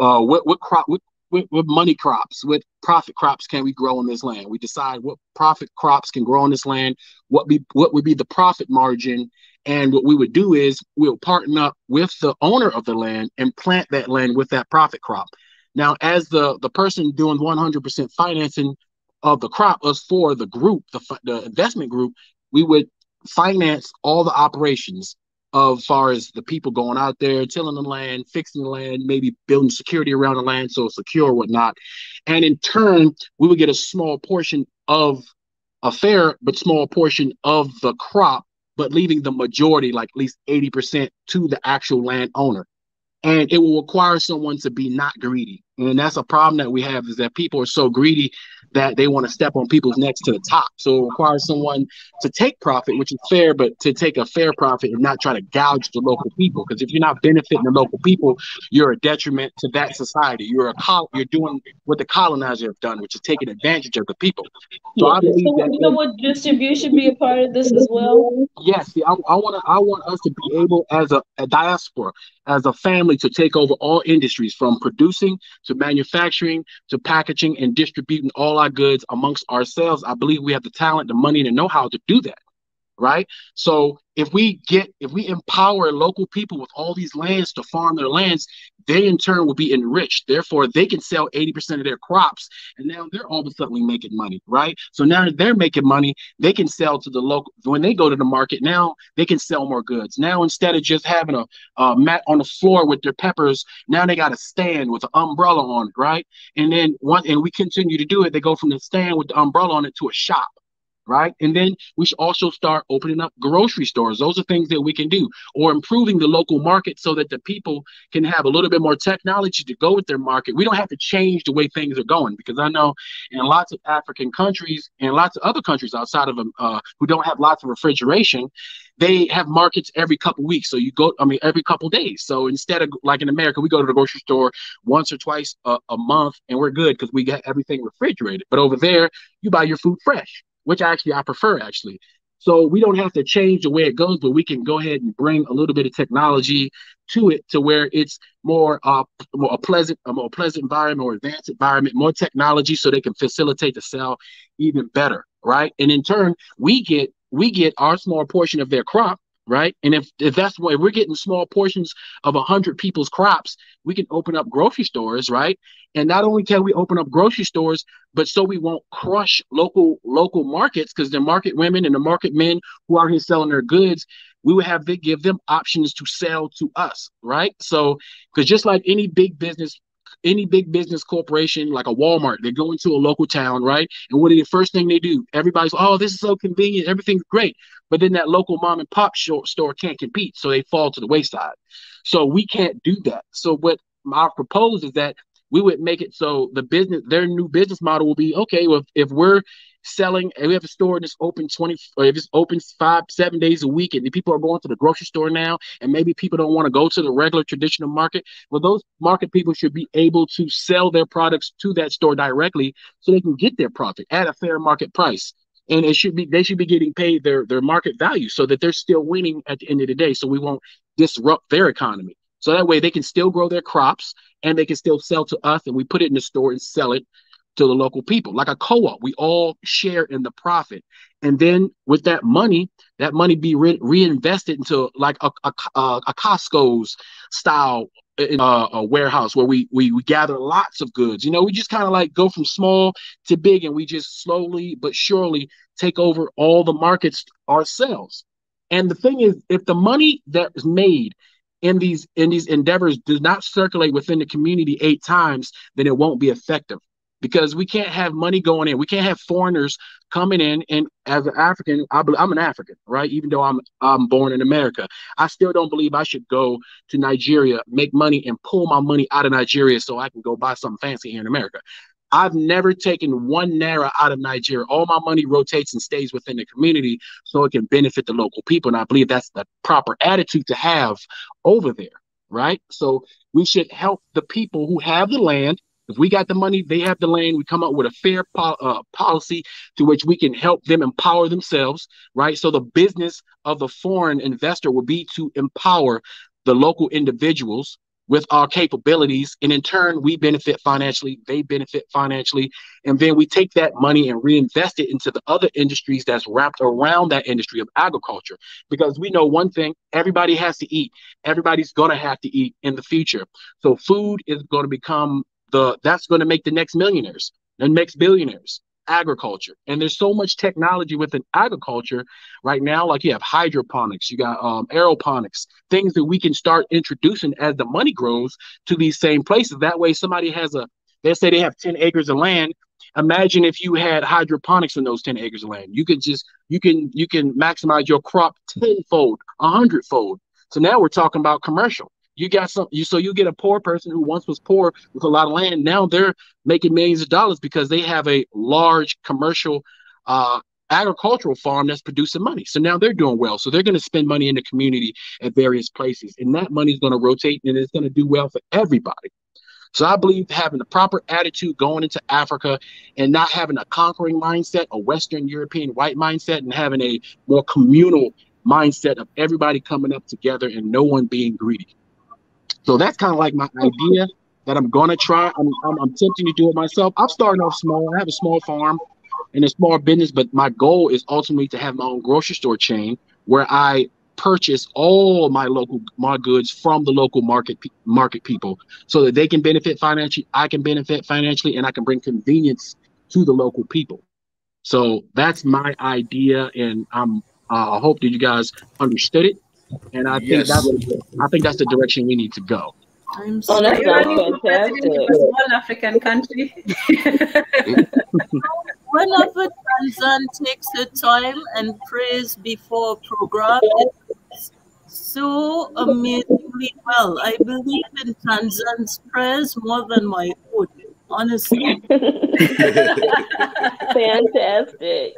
money crops, what profit crops can we grow on this land? We decide what profit crops can grow on this land, what would be the profit margin. And what we would do is we'll partner up with the owner of the land and plant that land with that profit crop. Now, as the person doing 100% financing of the crop, us for the group, the investment group, we would finance all the operations of far as the people going out there, tilling the land, fixing the land, maybe building security around the land so it's secure or whatnot. And in turn, we would get a small portion of a fair but small portion of the crop, but leaving the majority, like at least 80%, to the actual landowner. And it will require someone to be not greedy. And that's a problem that we have, is that people are so greedy that they want to step on people's necks to the top. So it requires someone to take profit, which is fair, but to take a fair profit and not try to gouge the local people. Because if you're not benefiting the local people, you're a detriment to that society. You're doing what the colonizer have done, which is taking advantage of the people. So I believe so would distribution be a part of this as well? Yes, see, I want us to be able, as a diaspora, as a family, to take over all industries, from producing to manufacturing to packaging and distributing all our goods amongst ourselves. I believe we have the talent, the money, and the know-how to do that. Right. So if we empower local people with all these lands to farm their lands, they in turn will be enriched. Therefore, they can sell 80% of their crops, and now they're all of a sudden making money. Right. So now that they're making money, they can sell to the local. When they go to the market, now they can sell more goods. Now, instead of just having a mat on the floor with their peppers, now they got a stand with an umbrella on it. Right. And then and we continue to do it. They go from the stand with the umbrella on it to a shop. Right. And then we should also start opening up grocery stores. Those are things that we can do, or improving the local market so that the people can have a little bit more technology to go with their market. We don't have to change the way things are going, because I know in lots of African countries and lots of other countries outside of them who don't have lots of refrigeration, they have markets every couple weeks. So every couple days. So instead of, like in America, we go to the grocery store once or twice a month and we're good because we get everything refrigerated. But over there, you buy your food fresh, which I prefer. So we don't have to change the way it goes, but we can go ahead and bring a little bit of technology to it, to where it's more a pleasant environment, more advanced environment, more technology, so they can facilitate the sale even better, right? And in turn, we get our small portion of their crop, right? And if that's why we're getting small portions of 100 people's crops, we can open up grocery stores, right? And not only can we open up grocery stores, but so we won't crush local markets, because the market women and the market men who are here selling their goods, we would have to give them options to sell to us, right? So, because just like any big business corporation, like a Walmart, they go into a local town, right? And what is the first thing they do? Everybody's, oh, this is so convenient, everything's great. But then that local mom and pop store can't compete, so they fall to the wayside. So we can't do that. So what I propose is that we would make it so their new business model will be, okay, well, if we're selling, and we have a store that's open if it's open 5-7 days a week, and the people are going to the grocery store now, and maybe people don't want to go to the regular traditional market, well, those market people should be able to sell their products to that store directly, so they can get their profit at a fair market price. And they should be getting paid their market value, so that they're still winning at the end of the day. So we won't disrupt their economy. So that way they can still grow their crops and they can still sell to us, and we put it in the store and sell it to the local people. Like a co-op, we all share in the profit. And then with that money be reinvested into like a Costco's style a warehouse, where we gather lots of goods. We just kind of like go from small to big, and we just slowly but surely take over all the markets ourselves. And the thing is, if the money that is made in these endeavors does not circulate within the community 8 times, then it won't be effective. because we can't have money going in. We can't have foreigners coming in. And as an African, I'm an African, right? Even though I'm born in America, I still don't believe I should go to Nigeria, make money, and pull my money out of Nigeria so I can go buy something fancy here in America. I've never taken one naira out of Nigeria. All my money rotates and stays within the community so it can benefit the local people. And I believe that's the proper attitude to have over there, right? So we should help the people who have the land. If we got the money, they have the land. We come up with a fair policy to which we can help them empower themselves, right? So the business of the foreign investor will be to empower the local individuals with our capabilities, and in turn we benefit financially, they benefit financially, and then we take that money and reinvest it into the other industries that's wrapped around that industry of agriculture. Because we know one thing, everybody has to eat, everybody's going to have to eat in the future. So food is going to become that's going to make the next millionaires and next billionaires. Agriculture. And there's so much technology within agriculture right now. Like you have hydroponics, you got aeroponics, things that we can start introducing as the money grows to these same places. That way somebody they say they have 10 acres of land. Imagine if you had hydroponics on those 10 acres of land. You can maximize your crop tenfold, 100-fold. So now we're talking about commercial. You got you get a poor person who once was poor with a lot of land. Now they're making millions of dollars because they have a large commercial agricultural farm that's producing money. So now they're doing well. So they're going to spend money in the community at various places, and that money is going to rotate and it's going to do well for everybody. So I believe having the proper attitude going into Africa and not having a conquering mindset, a Western European white mindset, and having a more communal mindset of everybody coming up together and no one being greedy. So that's kind of like my idea that I'm going to try. I'm attempting to do it myself. I'm starting off small. I have a small farm and a small business, but my goal is ultimately to have my own grocery store chain where I purchase all my goods from the local market people so that they can benefit financially, I can benefit financially, and I can bring convenience to the local people. So that's my idea, and I hope that you guys understood it. And I think that's the direction we need to go. That sounds fantastic. A small African country. Whenever Tan Zan takes her time and prays before a program, it's so amazingly well. I believe in Tan Zan's prayers more than my own, honestly. Fantastic.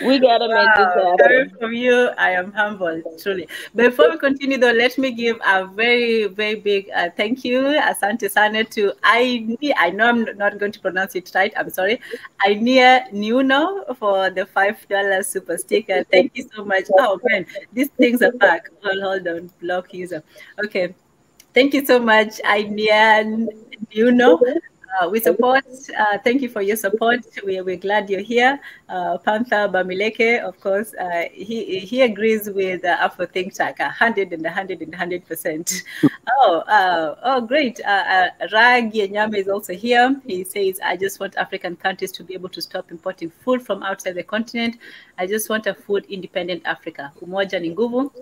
We gotta make this happen. Coming from you, I am humbled, truly. Before we continue, though, let me give a very, very big thank you, asante sana, to I know I'm not going to pronounce it right. I'm sorry, Ainia Nuno for the $5 super sticker. Thank you so much. Oh man, these things are back. Well, hold on, block user. Okay, thank you so much, Ainia Nuno. We support, thank you for your support. We're glad you're here. Panther Bamileke, of course, he agrees with Afro Think Tank, 100%. Oh, great. Rag Yenyame is also here. He says, I just want African countries to be able to stop importing food from outside the continent. I just want a food independent Africa. Umoja ni nguvu.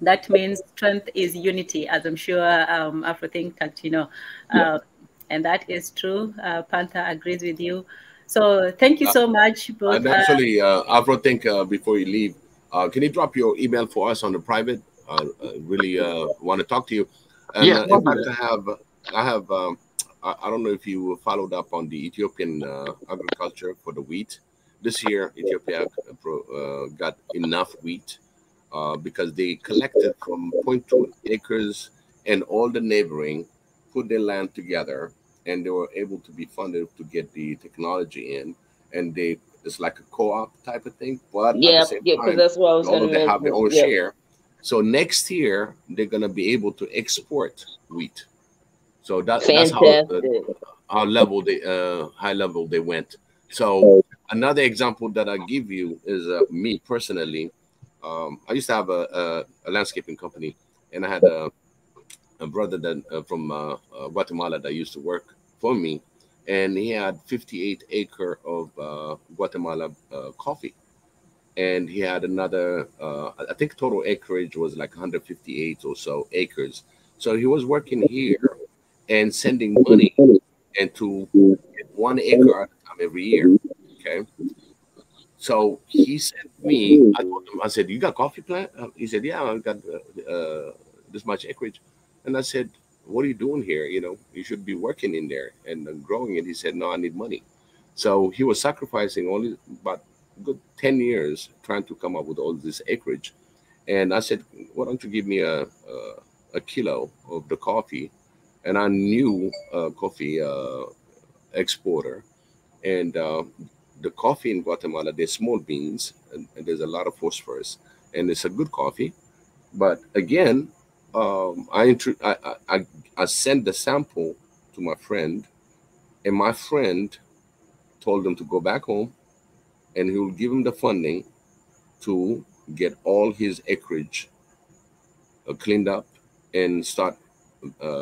That means strength is unity, as I'm sure Afro Think Tank, and that is true. Panther agrees with you. So thank you so much. Both, and actually, Afro Think, before you leave, can you drop your email for us on the private? Really want to talk to you. And, yeah. In fact, I don't know if you followed up on the Ethiopian agriculture for the wheat. This year, Ethiopia got enough wheat because they collected from 0.2 acres and all the neighboring, put their land together, and they were able to be funded to get the technology in, and it's like a co-op type of thing. But at the same time, that's what I was although they have their own share, so next year they're going to be able to export wheat. So that's how high level they went. So another example that I give you is me personally. I used to have a landscaping company, and I had a brother that from Guatemala that used to work for me, and he had 58 acre of Guatemala coffee, and he had another I think total acreage was like 158 or so acres. So he was working here and sending money and to get 1 acre at a time every year. Okay. So he sent me, I told him, I said, "You got coffee plant?" He said, "Yeah, I got this much acreage." And I said, "What are you doing here? You know, you should be working in there and growing it." He said, "No, I need money." So he was sacrificing only about good 10 years trying to come up with all this acreage. And I said, "Why don't you give me a kilo of the coffee?" And I knew a coffee exporter. And the coffee in Guatemala, they're small beans, and there's a lot of phosphorus, and it's a good coffee. But again, I sent the sample to my friend, and my friend told him to go back home, and he will give him the funding to get all his acreage cleaned up and start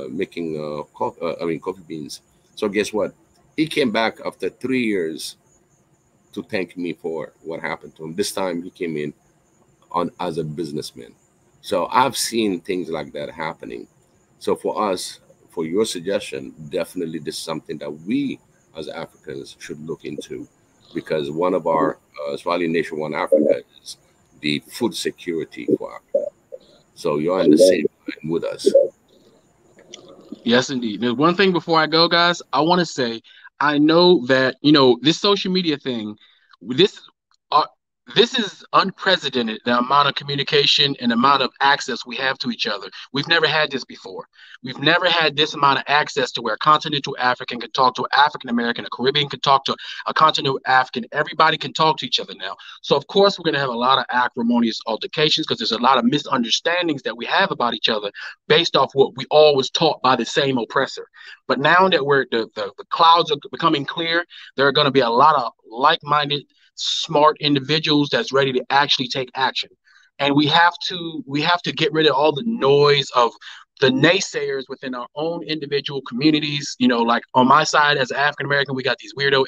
making coffee beans. So guess what? He came back after 3 years to thank me for what happened to him. This time he came in on as a businessman. So I've seen things like that happening. So for us, for your suggestion, definitely this is something that we as Africans should look into, because one of our Swahili Nation One Africa is the food security for Africa. So you're in the same line with us. Yes, indeed. There's one thing before I go, guys. I want to say, I know that this social media thing, this uh, this is unprecedented. The amount of communication and amount of access we have to each other. We've never had this before. We've never had this amount of access to where a continental African can talk to an African American, a Caribbean can talk to a continental African. Everybody can talk to each other now. So of course we're going to have a lot of acrimonious altercations because there's a lot of misunderstandings that we have about each other based off what we all was taught by the same oppressor. But now that the clouds are becoming clear, there are going to be a lot of like-minded, smart individuals that's ready to actually take action. And we have to get rid of all the noise of the naysayers within our own individual communities. Like on my side as an African American, we got these weirdo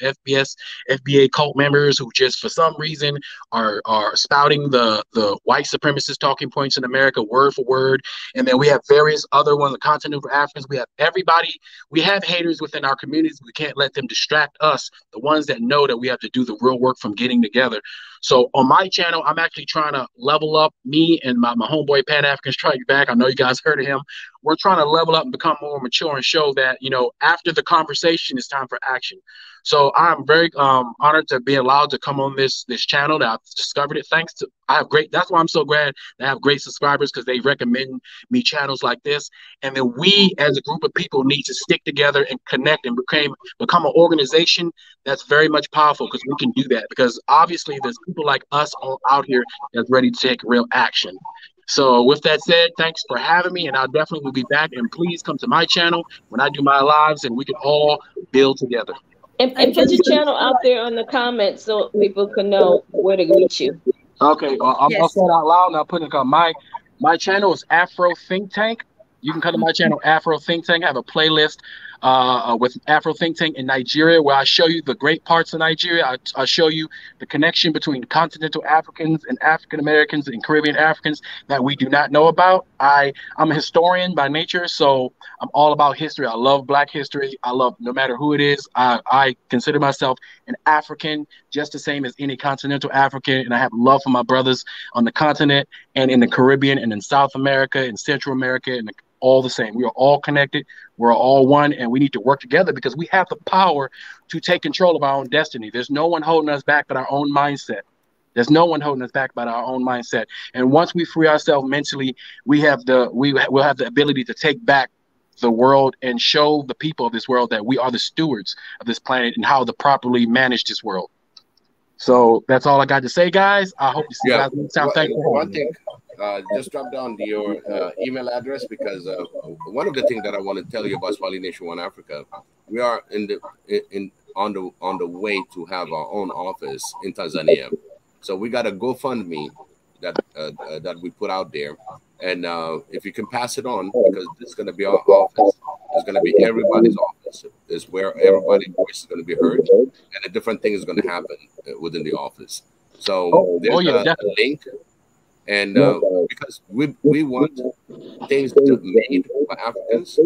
FBA cult members who just for some reason are spouting the white supremacist talking points in America word for word. And then we have various other ones, the continental Africans. We have everybody. We have haters within our communities. We can't let them distract us, the ones that know that we have to do the real work from getting together. So on my channel, I'm actually trying to level up me and my homeboy Pan African Strike Back. I know you guys heard of him. We're trying to level up and become more mature and show that, after the conversation, it's time for action. So I'm very honored to be allowed to come on this channel that I've discovered it. That's why I'm so glad to have great subscribers, because they recommend me channels like this. And then we as a group of people need to stick together and connect and become an organization that's very much powerful, because we can do that. Because obviously there's people like us all out here that's ready to take real action. So with that said, thanks for having me, and I definitely will be back. And please come to my channel when I do my lives, and we can all build together. And put your channel out there on the comments so people can know where to reach you. Okay, I'll say it out loud, and I'll put it on my channel is Afro Think Tank. You can come to my channel, Afro Think Tank. I have a playlist with Afro Think Tank in Nigeria, where I show you the great parts of Nigeria. I show you the connection between continental Africans and African Americans and Caribbean Africans that we do not know about. I'm a historian by nature, so I'm all about history. I love Black history. I love, no matter who it is, I consider myself an African just the same as any continental African, and I have love for my brothers on the continent and in the Caribbean and in South America and Central America, and all the same. We are all connected. We're all one, and we need to work together because we have the power to take control of our own destiny. There's no one holding us back but our own mindset. There's no one holding us back but our own mindset. And once we free ourselves mentally, we'll have the ability to take back the world and show the people of this world that we are the stewards of this planet and how to properly manage this world. So that's all I got to say, guys. I hope you see you guys next time. Thank you. One thing, just drop down your email address, because one of the things that I want to tell you about Swahili Nation One Africa, we are on the way to have our own office in Tanzania. So we got a GoFundMe that we put out there, and if you can pass it on, because this is going to be our office. It's going to be everybody's office. It's where everybody's voice is going to be heard, and a different thing is going to happen within the office. So there's a link, and because we want things made for Africans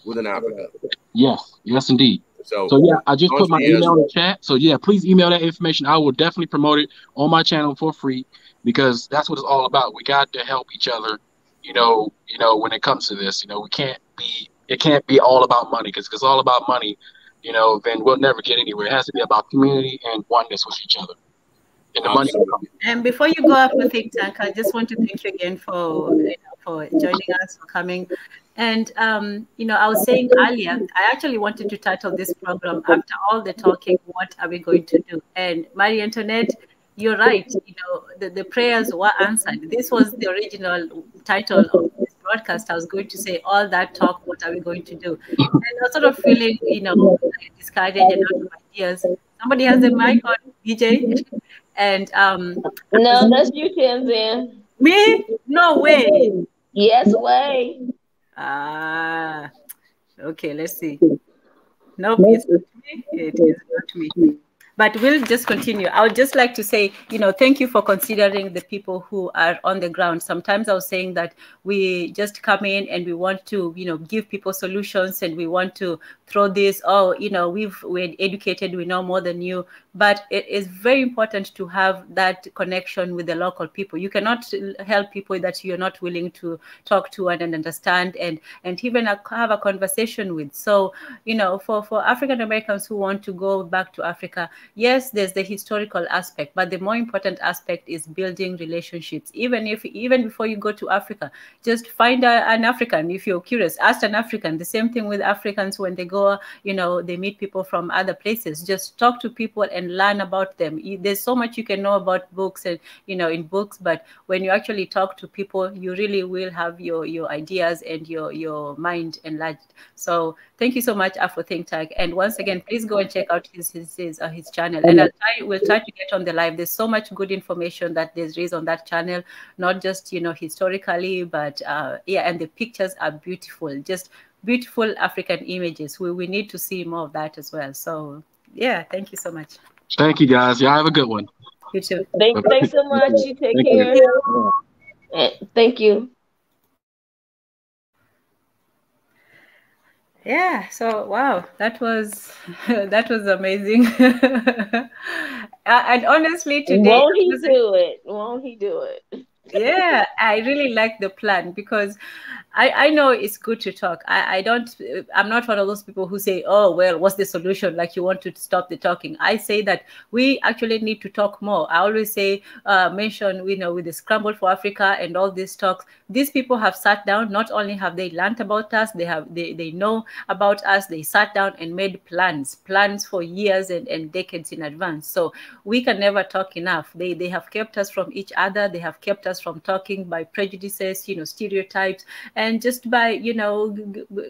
within Africa. Yes, indeed. So yeah, I just put my Mostly email in the chat. So yeah, please email that information. I will definitely promote it on my channel for free because that's what it's all about. We got to help each other. When it comes to this, it can't be all about money because if it's all about money, then we'll never get anywhere. It has to be about community and oneness with each other. And the money will come. And before you go up with Think Tank, I just want to thank you again for joining us, for coming. And I was saying earlier, I actually wanted to title this program "After All the Talking, What Are We Going to Do?" And Marie Antoinette, you're right. The prayers were answered. This was the original title of this broadcast. I was going to say, "All that talk, what are we going to do?" And I was sort of feeling, discouraged and out of ideas. Somebody has the mic on, DJ. And no, that's you, Tan Zan. me? No way. Yes, way. Okay, let's see. Nope, it's not me. It is not me. But we'll just continue. I would just like to say, thank you for considering the people who are on the ground. Sometimes I was saying that we just come in and we want to, give people solutions and we want to throw this, we're educated, we know more than you. But it is very important to have that connection with the local people. You cannot help people that you're not willing to talk to and understand and even have a conversation with. So, for African Americans who want to go back to Africa, yes, there's the historical aspect, but the more important aspect is building relationships. Even before you go to Africa, just find an African. If you're curious, ask an African. The same thing with Africans when they go, they meet people from other places. Just talk to people and learn about them. There's so much you can know about books and, in books, but when you actually talk to people, you really will have your ideas and your mind enlarged. So thank you so much, Afro Think Tank. And once again, please go and check out his channel. And we'll try to get on the live. There's so much good information that there's raised on that channel, not just, historically, but and the pictures are beautiful, just beautiful African images. We need to see more of that as well. So yeah, thank you so much. Thank you, guys. Y'all have a good one. You too. Thanks so much. You take care. Thank you. Yeah, so wow, that was amazing. And honestly, today Won't he do it? Won't he do it? Yeah, I really like the plan because I know it's good to talk. I'm not one of those people who say, oh, well, what's the solution? Like you want to stop the talking. I say that we actually need to talk more. I always say, mention, with the Scramble for Africa and all these talks, these people have sat down. Not only have they learned about us, they know about us. They sat down and made plans for years and decades in advance. So we can never talk enough. They have kept us from each other. They have kept us from talking by prejudices, stereotypes, and just by,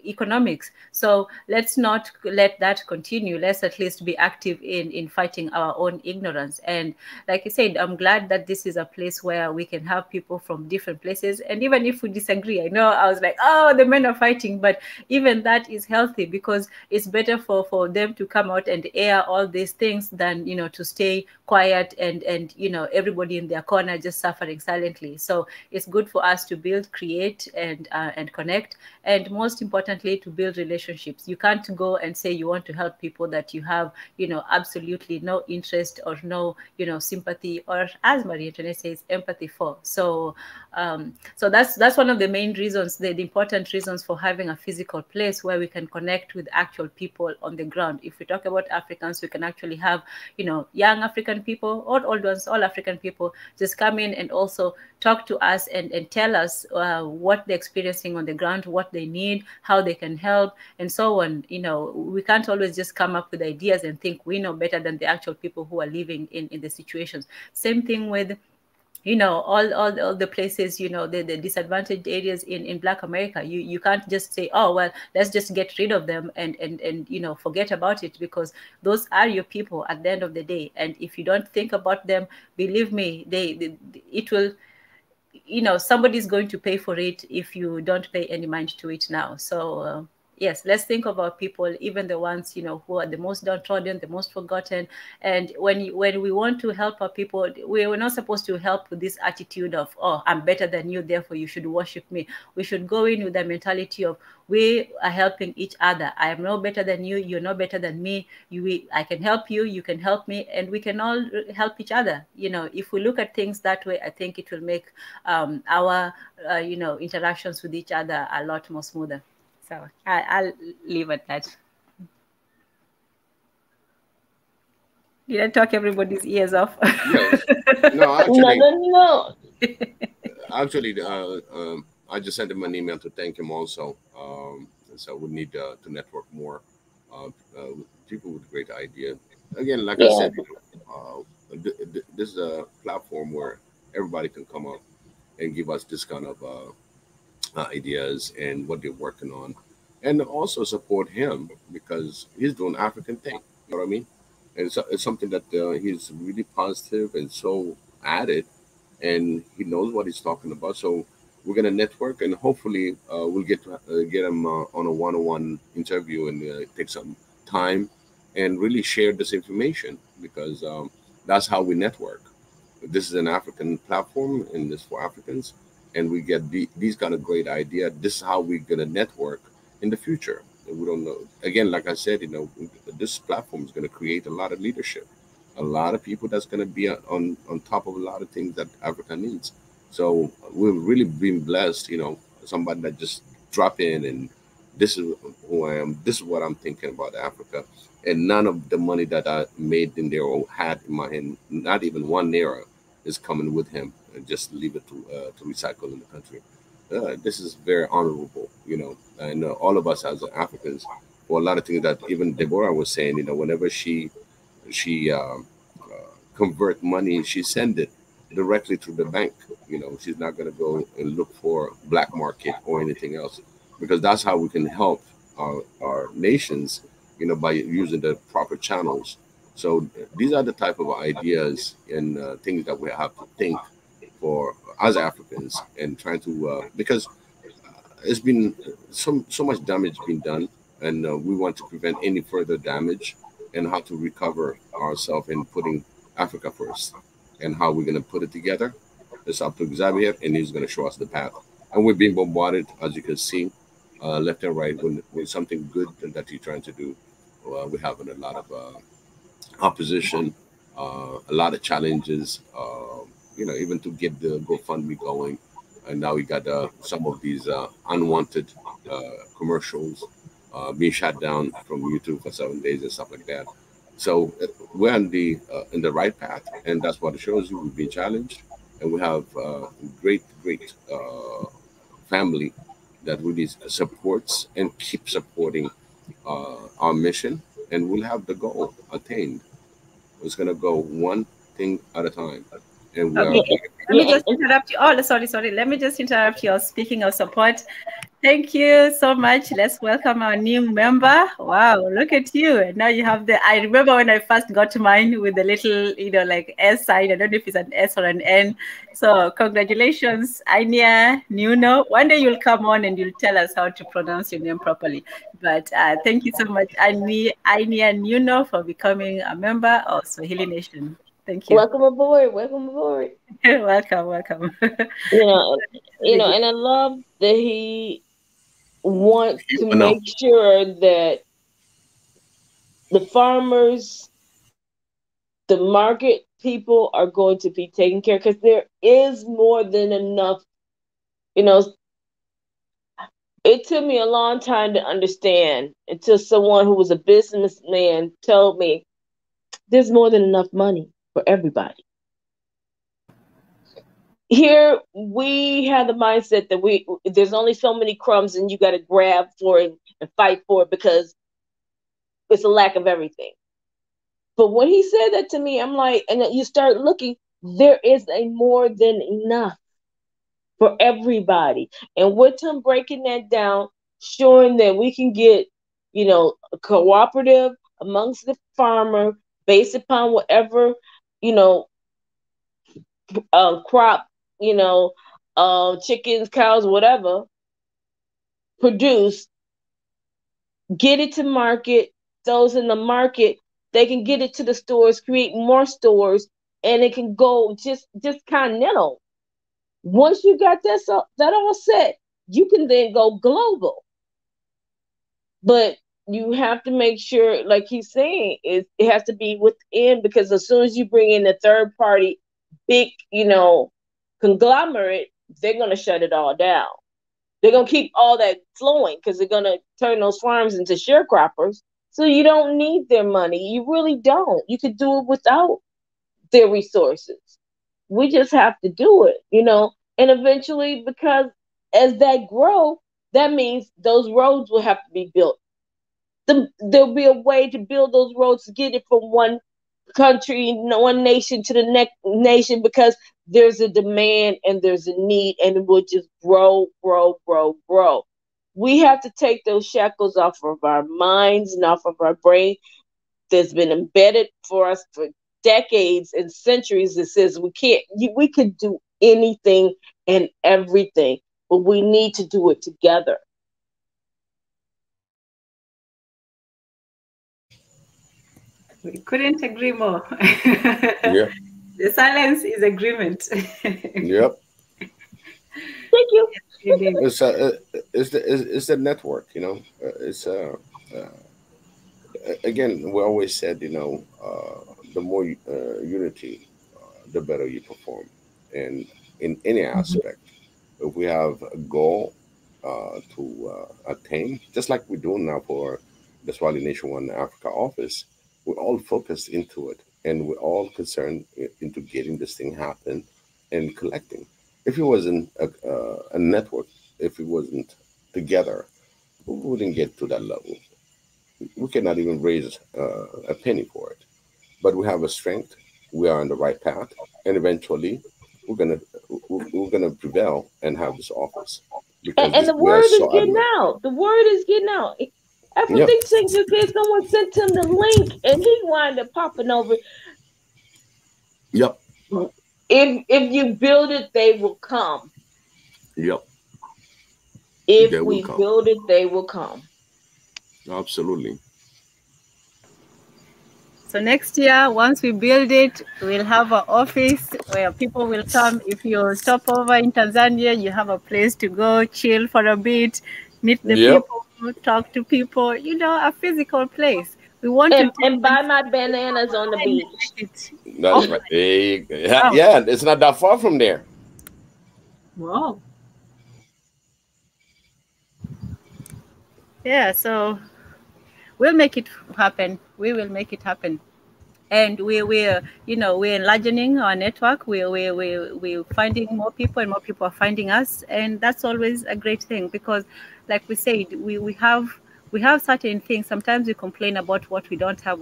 economics. So let's not let that continue. Let's at least be active in fighting our own ignorance. And like I said, I'm glad that this is a place where we can have people from different places. And even if we disagree, I know I was like, oh, the men are fighting, but even that is healthy because it's better for them to come out and air all these things than, to stay quiet and everybody in their corner just suffering silently. So it's good for us to build, create, and connect, and most importantly, to build relationships. You can't go and say you want to help people that you have, absolutely no interest or no, sympathy, or as Marie Antoinette says, empathy for. So, so that's one of the main reasons, the important reasons for having a physical place where we can connect with actual people on the ground. If we talk about Africans, we can actually have, young African people or old ones, all African people, just come in and also talk to us and tell us what they're experiencing on the ground, what they need, how they can help, and so on. We can't always just come up with ideas and think we know better than the actual people who are living in the situations. Same thing with all the places, the disadvantaged areas in Black America. You can't just say, oh, well, let's just get rid of them and forget about it, because those are your people at the end of the day. And if you don't think about them, believe me, it will, somebody's going to pay for it if you don't pay any mind to it now. So Yes, let's think about people, even the ones, who are the most downtrodden, the most forgotten. And when we want to help our people, we're not supposed to help with this attitude of, oh, I'm better than you, therefore you should worship me. We should go in with the mentality of, we are helping each other. I am no better than you, you're no better than me. I can help you, you can help me, and we can all help each other. If we look at things that way, I think it will make our interactions with each other a lot more smoother. So I'll leave at that. Did I talk everybody's ears off? Yeah. No, No, actually, no, no. actually, I just sent him an email to thank him also. So we need to network more. Uh, People with great idea. Again, like I Yeah. said, this is a platform where everybody can come up and give us this kind of ideas and what they're working on, and also support him because he's doing African thing. You know what I mean? And it's something that he's really positive and so at it, and he knows what he's talking about. So we're gonna network, and hopefully we'll get him on a one-on-one interview and take some time and really share this information because that's how we network. This is an African platform, and it's for Africans, and we get these kind of great idea. This is how we're gonna network in the future. And we don't know. Again, like I said, this platform is gonna create a lot of leadership, a lot of people that's gonna be on top of a lot of things that Africa needs. So we've really been blessed. Somebody that just drop in and this is who I am. This is what I'm thinking about Africa, and none of the money that I made in there or had in my hand, not even one naira, is coming with him, and just leave it to recycle in the country. This is very honorable, and all of us as Africans, for a lot of things that even Deborah was saying, whenever she convert money, she send it directly to the bank. She's not going to go and look for black market or anything else, because that's how we can help our nations, by using the proper channels. So these are the type of ideas and things that we have to think for as Africans, and trying to because it's been so much damage being done, and we want to prevent any further damage, and how to recover ourselves in putting Africa first, and how we're going to put it together. It's up to Xavier, and he's going to show us the path. And we're being bombarded, as you can see, left and right, when something good that you're trying to do. We're having a lot of opposition, a lot of challenges, even to get the GoFundMe going. And now we got some of these unwanted commercials being shut down from YouTube for 7 days and stuff like that. So we're on the in the right path, and that's what it shows you. We've been challenged, and we have great family that really supports and keeps supporting our mission, and we'll have the goal attained. It's gonna go one thing at a time, and we are Okay. Yeah, Let me yeah, just interrupt you. Oh, sorry, sorry. Let me just interrupt you. Speaking of support, thank you so much. Let's welcome our new member. Wow, look at you. And now you have I remember when I first got mine with the little, like S sign. I don't know if it's an S or an N. So congratulations, Ania Nuno. One day you'll come on and you'll tell us how to pronounce your name properly. But thank you so much, Ania Nuno, for becoming a member of Swahili Nation. Thank you. welcome aboard. Welcome aboard. Welcome, welcome. You know, and I love that he wants to I know. make sure that the farmers, the market people are going to be taken care because there is more than enough. You know, it took me a long time to understand until someone who was a businessman told me there's more than enough money for everybody. Here we have the mindset that there's only so many crumbs and you got to grab for it and fight for it because it's a lack of everything. But when he said that to me, I'm like, and then you start looking, there is a more than enough for everybody. And with him breaking that down, showing that we can get, a cooperative amongst the farmer based upon whatever, you know, crop, you know, chickens, cows, whatever, produce, get it to market. Those in the market, they can get it to the stores, create more stores, and it can go just continental. Once you got that all set, you can then go global. But you have to make sure, like he's saying, it has to be within, because as soon as you bring in a third party, big, conglomerate, they're gonna shut it all down. They're gonna keep all that flowing because they're gonna turn those farms into sharecroppers. So you don't need their money. You really don't. You could do it without their resources. We just have to do it. And eventually, because as that grow, that means those roads will have to be built. There'll be a way to build those roads to get it from one country, one nation to the next nation, because there's a demand and there's a need, and it will just grow, grow, grow, grow. We have to take those shackles off of our minds and off of our brain that's been embedded for us for decades and centuries that says we could do anything and everything, but we need to do it together. We couldn't agree more. Yeah. The silence is agreement. Yep. Thank you. It's the network, it's again, we always said, the more unity, the better you perform, and in any aspect. If we have a goal to attain, just like we're doing now for the Swahili Nation One Africa office, we're all focused into it, and we're all concerned into getting this thing happen and collecting. If it wasn't a network, if it wasn't together, we wouldn't get to that level. We cannot even raise a penny for it. But we have a strength. We are on the right path, and eventually, we're gonna we're gonna prevail and have this office because And the we are word is so getting adamant. out. The word is getting out. After Yep. Think Tank just said, someone sent him the link and he wound up popping over. Yep. If you build it, they will come. Yep. If They will we come. build it, they will come. Absolutely. So next year, once we build it, we'll have an office where people will come. If you stop over in Tanzania, you have a place to go, chill for a bit, meet the Yep. people, talk to people, a physical place. We want to And buy my bananas on the beach. That's right. Yeah, Wow. yeah, it's not that far from there. Wow. Yeah, so we'll make it happen. We will make it happen. And we're enlarging our network. We're finding more people, and more people are finding us, and that's always a great thing, because like we said, we have certain things. Sometimes we complain about what we don't have,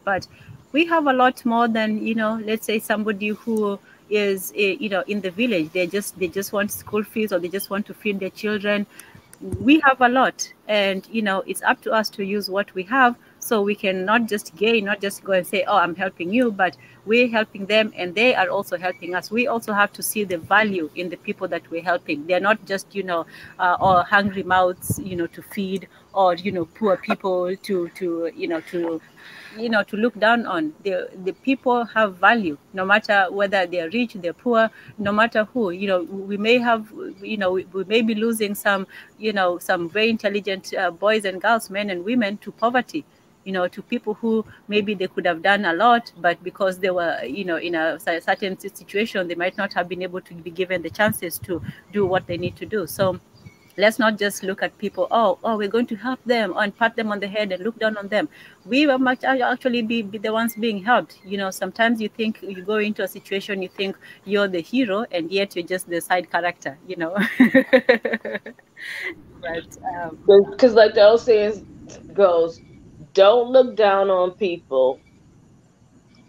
but we have a lot more than, let's say somebody who is in the village. They just want school fees, or they just want to feed their children. We have a lot, and it's up to us to use what we have, so we can not just go and say, oh, I'm helping you, but we're helping them and they are also helping us. We also have to see the value in the people that we're helping. They're not just or hungry mouths to feed, or poor people to look down on. The people have value, no matter whether they're rich, they're poor, no matter who. We may have, we may be losing some very intelligent boys and girls, men and women, to poverty, to people who maybe they could have done a lot, but because they were, in a certain situation, they might not have been able to be given the chances to do what they need to do. So let's not just look at people, oh, we're going to help them and pat them on the head and look down on them. We will much actually be the ones being helped. Sometimes you think, you go into a situation, you think you're the hero, and yet you're just the side character. But Because like the old saying goes, don't look down on people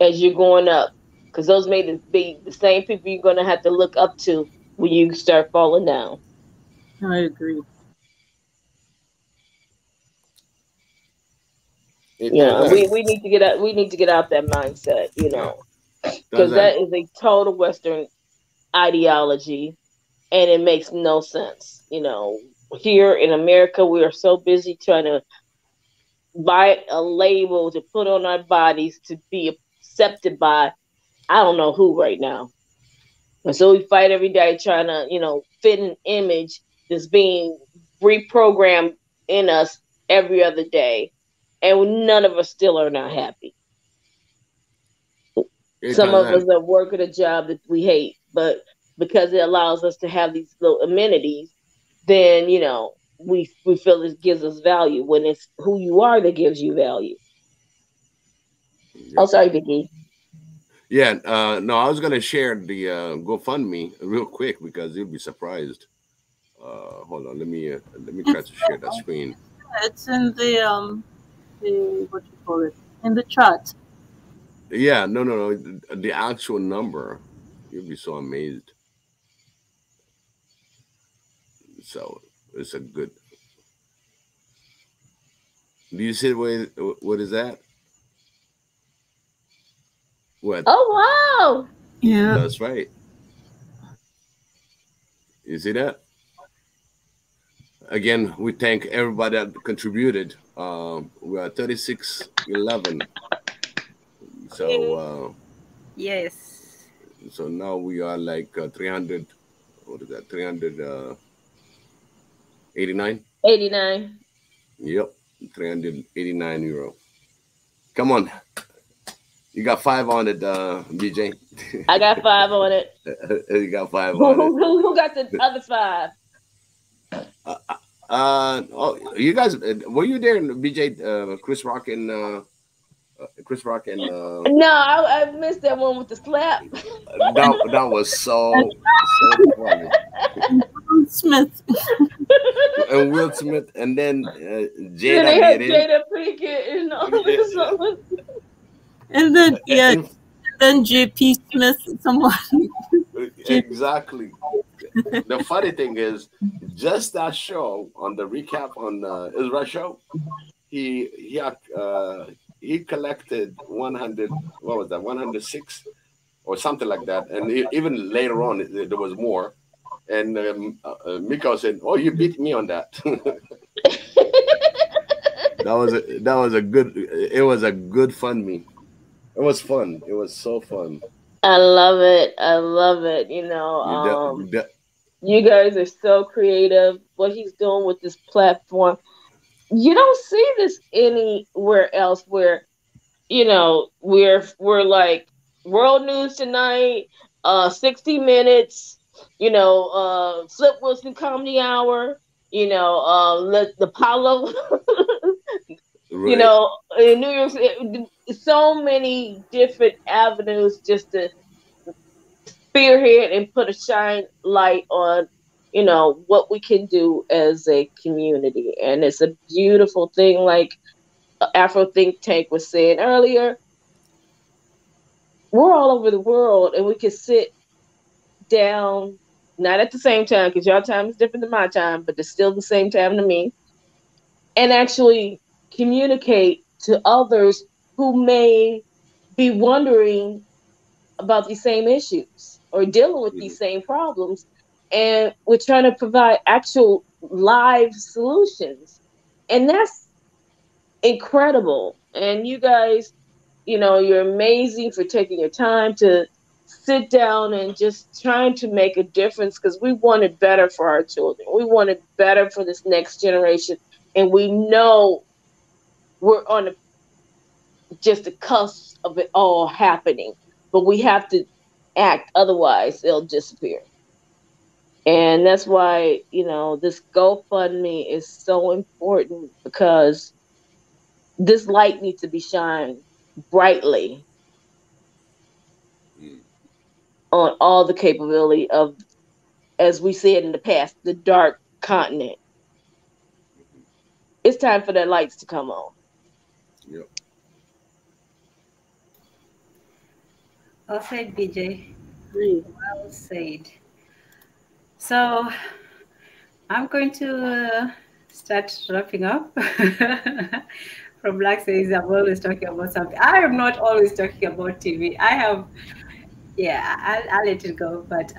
as you're going up, because those may be the same people you're going to have to look up to when you start falling down. I agree. We need to get out. We need to get out that mindset, because that is a total Western ideology, and it makes no sense. Here in America, we are so busy trying to buy a label to put on our bodies to be accepted by I don't know who right now. And so we fight every day trying to, fit an image that's being reprogrammed in us every other day. And none of us still are not happy. Hey, Some of us Tanzan. are working a job that we hate, but because it allows us to have these little amenities, then, we feel it gives us value when it's who you are that gives you value. Oh, Yep. sorry, Vicky. Yeah. No, I was gonna share the GoFundMe real quick because you'll be surprised. Hold on. Let me try It's to share that screen. it's in the what you call it, in the chat. Yeah. No. No. No. The actual number. You'll be so amazed. So it's a good. Do you see what is that? What? Oh, wow. Yeah. That's right. You see that? Again, we thank everybody that contributed. We are 3611. So Yes. so now we are like 300. What is that? 389. 89. Yep, 389 euro. Come on, you got five on it, BJ. I got 5 on it. You got five Who, on it. who, who who got the other 5? Uh, oh, you guys, were you there, BJ? Chris Rock and No, I missed that one with the slap. that was so funny. Smith. And Will Smith, and then Then they Jada had get in. Jada Pinkett and all Yeah, this. yeah. And then And- then JP Smith, someone. exactly. The funny thing is, just that show on the recap on Israel show, he collected 100. What was that? 106 or something like that. And even later on, there was more. And Miko said, "Oh, you beat me on that." That was a good. It was a good fun me. It was fun. It was so fun. I love it. I love it. You de- You guys are so creative. What he's doing with this platform, you don't see this anywhere else. Where we're like world news tonight, 60 Minutes, Flip Wilson Comedy Hour, the Apollo, right. in New York City, so many different avenues just to spearhead and put a shine light on what we can do as a community. And it's a beautiful thing, like Afro Think Tank was saying earlier. We're all over the world and we can sit down, not at the same time because your time is different than my time, but it's still the same time to me, and actually communicate to others who may be wondering about these same issues or dealing with Mhm. these same problems. And we're trying to provide actual live solutions. And that's incredible. And you guys, you're amazing for taking your time to sit down and just trying to make a difference because we want it better for our children. We want it better for this next generation. And we know we're on just the cusp of it all happening, but we have to act, otherwise it'll disappear. And that's why, this GoFundMe is so important because this light needs to be shined brightly Mm. on all the capability of, as we said in the past, the dark continent. Mhm. It's time for the lights to come on. Yep. Well said, BJ. Great. Well said. So I'm going to start wrapping up. From Black says I'm always talking about something. I am not always talking about TV. I have, yeah, I'll let it go. But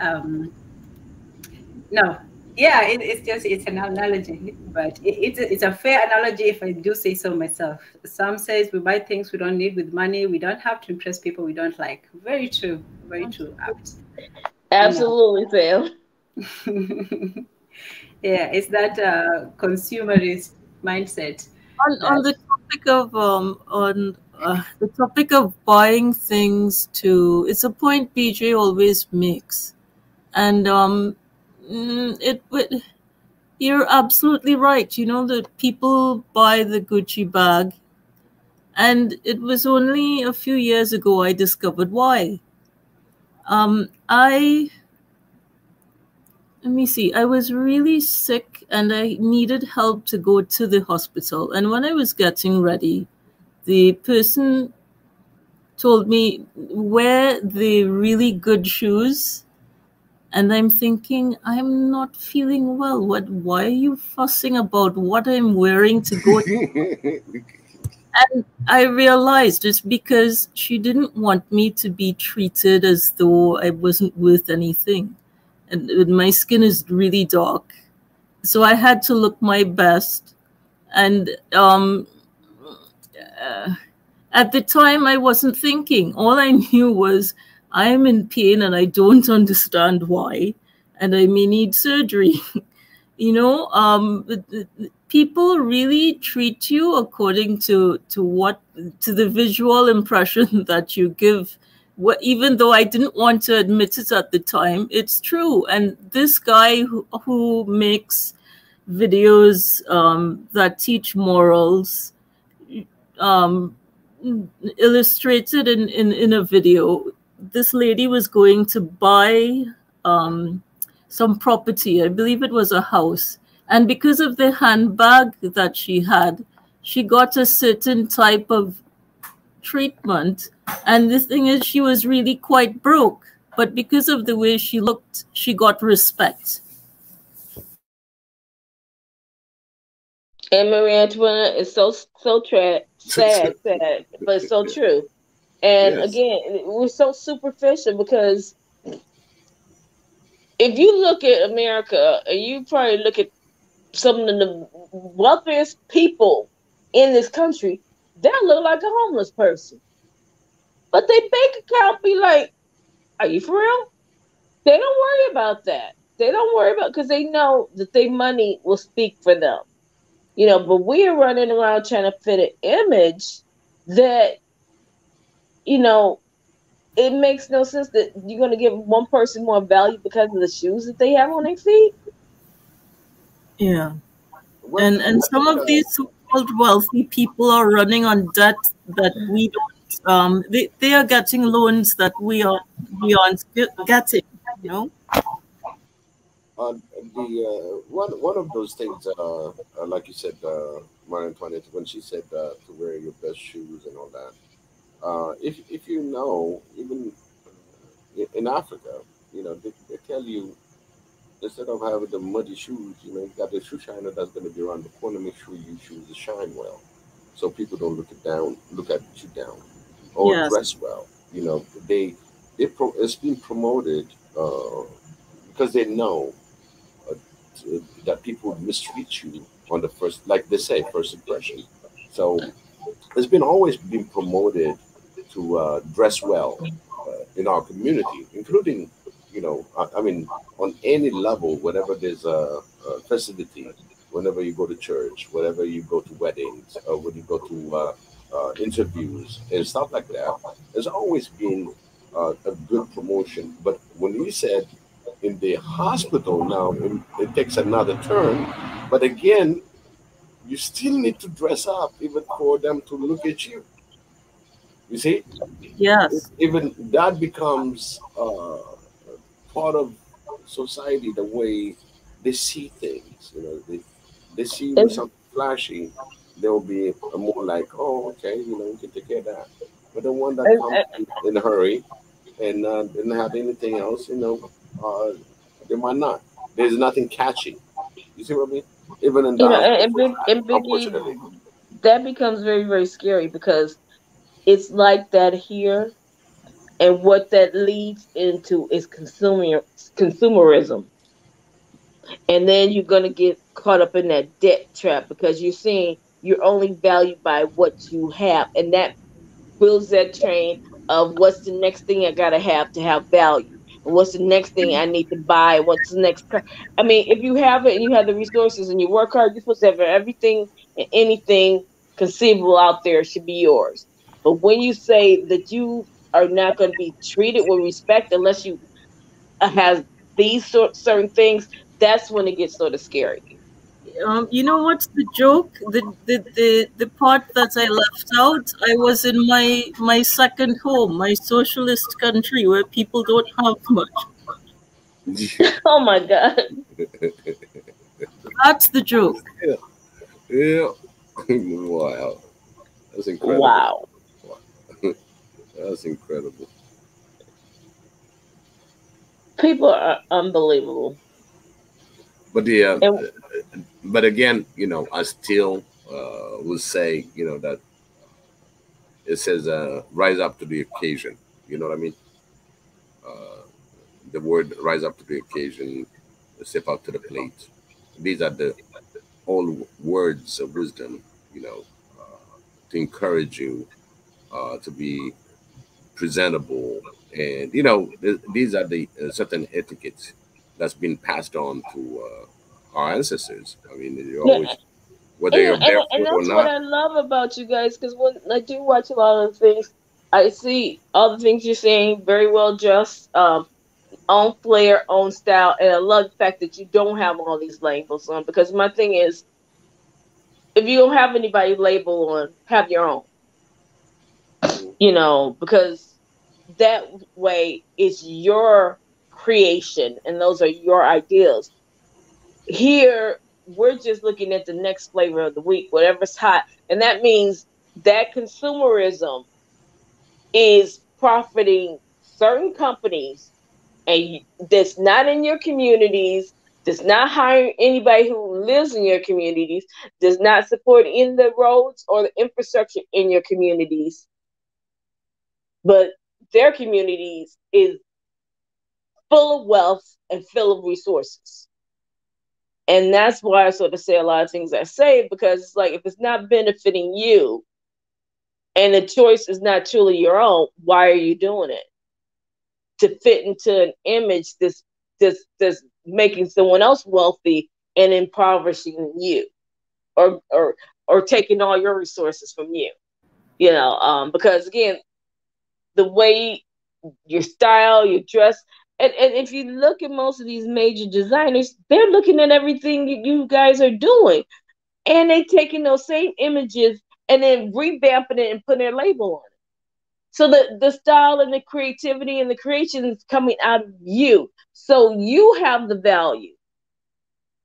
no, Yeah, it's an analogy, but it's a fair analogy if I do say so myself. Some says we buy things we don't need with money. We don't have to impress people we don't like. Very true. Very true. Apt. You know. Absolutely, Sam. Yeah, it's that consumerist mindset On that the topic of the topic of buying things to, it's a point BJ always makes, and you're absolutely right. You know that people buy the Gucci bag, and it was only a few years ago I discovered why. I Let me see. I was really sick and I needed help to go to the hospital. And when I was getting ready, the person told me, wear the really good shoes. And I'm thinking, I'm not feeling well. Why are you fussing about what I'm wearing to go? And I realized it's because she didn't want me to be treated as though I wasn't worth anything. And my skin is really dark. So I had to look my best. And at the time, I wasn't thinking. All I knew was I'm in pain and I don't understand why, and I may need surgery. You know, people really treat you according to the visual impression that you give. Even though I didn't want to admit it at the time, it's true. And this guy who makes videos that teach morals, um, illustrated in a video, this lady was going to buy some property. I believe it was a house. And because of the handbag that she had, she got a certain type of treatment. And the thing is, she was really quite broke. But because of the way she looked, she got respect. And Marie Antoinette is sad, but so true. And Yes. again, we're so superficial because if you look at America, you probably look at some of the wealthiest people in this country, they'll look like a homeless person. But their bank account be like, are you for real? They don't worry about that. They don't worry about because they know that their money will speak for them. But we're running around trying to fit an image that, you know, it makes no sense that you're going to give one person more value because of the shoes that they have on their feet. Yeah. Well, And I some think of these so-called wealthy people are running on debt that we don't. They are getting loans that we aren't getting. You know. the one of those things, like you said, Marie Antoinette, when she said to wear your best shoes and all that. If you know, even in Africa, they tell you instead of having the muddy shoes, you got the shoe shiner that's going to be around the corner. Make sure your shoes shine well, so people don't look at you down, or Yes. dress well. It's being promoted because they know uh, that people mistreat you on the first, like they say, first impression. So it's been always been promoted to dress well in our community, including, I mean, on any level, whenever there's a festivity, whenever you go to church, whenever you go to weddings, or when you go to interviews and stuff like that, there's always been a good promotion. But when you said in the hospital now, it takes another turn. But again, you still need to dress up even for them to look at you. You see, Yes. even that becomes part of society, the way they see things. They see you with It's, something flashy, they'll be more like, oh, okay, you can take care of that. But the one that comes it's, in a hurry and didn't have anything else, they might not. There's nothing catchy. You see what I mean? Even in the and, hospital, and Biggie, unfortunately. that becomes very, very scary because it's like that here, and what that leads into is consumerism. And then you're going to get caught up in that debt trap because you're seeing you're only valued by what you have. And that builds that train of what's the next thing I gotta have to have value, and what's the next thing I need to buy, what's the next. I mean, if you have it and you have the resources and you work hard, you're supposed to have everything and anything conceivable out there should be yours. But when you say that you are not going to be treated with respect unless you have these certain things, that's when it gets sort of scary. You know what's the joke? The part that I left out. I was in my second home, my socialist country, where people don't have much. Oh my God! That's the joke. Yeah. Yeah. Wow. That's incredible. Wow. That's incredible. People are unbelievable. But the And but again, I still will say, that it says rise up to the occasion. You know what I mean? Uh, the word rise up to the occasion, step up to the plate. These are the all words of wisdom, to encourage you to be presentable. And, these are the certain etiquettes that's been passed on to our ancestors. I mean, you yeah, always, whether you're and barefoot or that's what not. I love about you guys, because when I do watch a lot of things, I see all the things you're saying, very well dressed, own flair, own style, and I love the fact that you don't have all these labels on. Because my thing is, if you don't have anybody label on, have your own. Because that way it's your creation and those are your ideas. Here, we're just looking at the next flavor of the week, whatever's hot. And that means that consumerism is profiting certain companies and that's not in your communities, does not hire anybody who lives in your communities, does not support in the roads or the infrastructure in your communities, but their communities is full of wealth and full of resources. And that's why I sort of say a lot of things I say, because it's like if it's not benefiting you and the choice is not truly your own, why are you doing it? To fit into an image that's making someone else wealthy and impoverishing you, or taking all your resources from you. Because again, the way your style, your dress, and if you look at most of these major designers, they're looking at everything you guys are doing, and they taking those same images and then revamping it and putting their label on it. So the style and the creativity and the creation is coming out of you. So you have the value,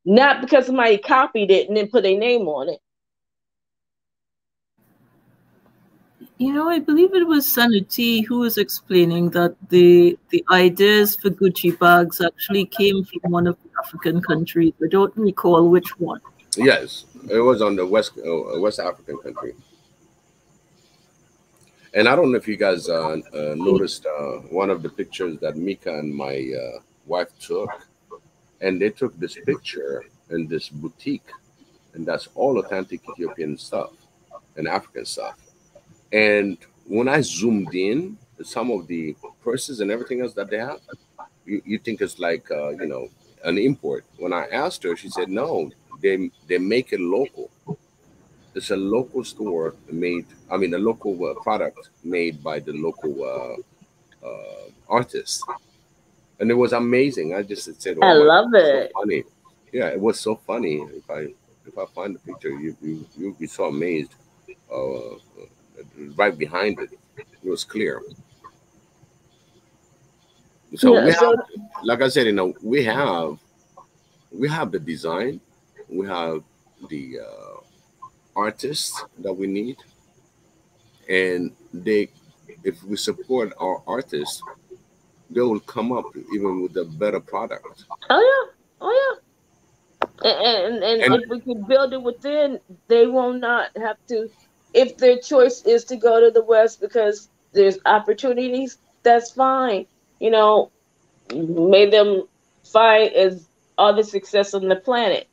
not because somebody copied it and then put a name on it. I believe it was Sanity who was explaining that the ideas for Gucci bags actually came from one of the African countries. I don't recall which one. Yes, it was on the West African country. And I don't know if you guys noticed one of the pictures that Mika and my wife took, and they took this picture in this boutique, and that's all authentic Ethiopian stuff and African stuff. And when I zoomed in, some of the purses and everything else that they have, you think it's like an import. When I asked her, she said no, they make it local. It's a local store made. I mean, a local product made by the local artist, and it was amazing. I just said, I "Oh my God, love it's so it. funny!" Yeah, it was so funny. If I find the picture, you'll be so amazed. Uh, right behind it, it was clear. So Yeah. we So have, like I said, we have the design, we have the artists that we need, and if we support our artists, they will come up even with a better product. oh yeah, oh yeah. And And if we can build it within, they will not have to. If their choice is to go to the West because there's opportunities, that's fine. You know, may them find as all the success on the planet.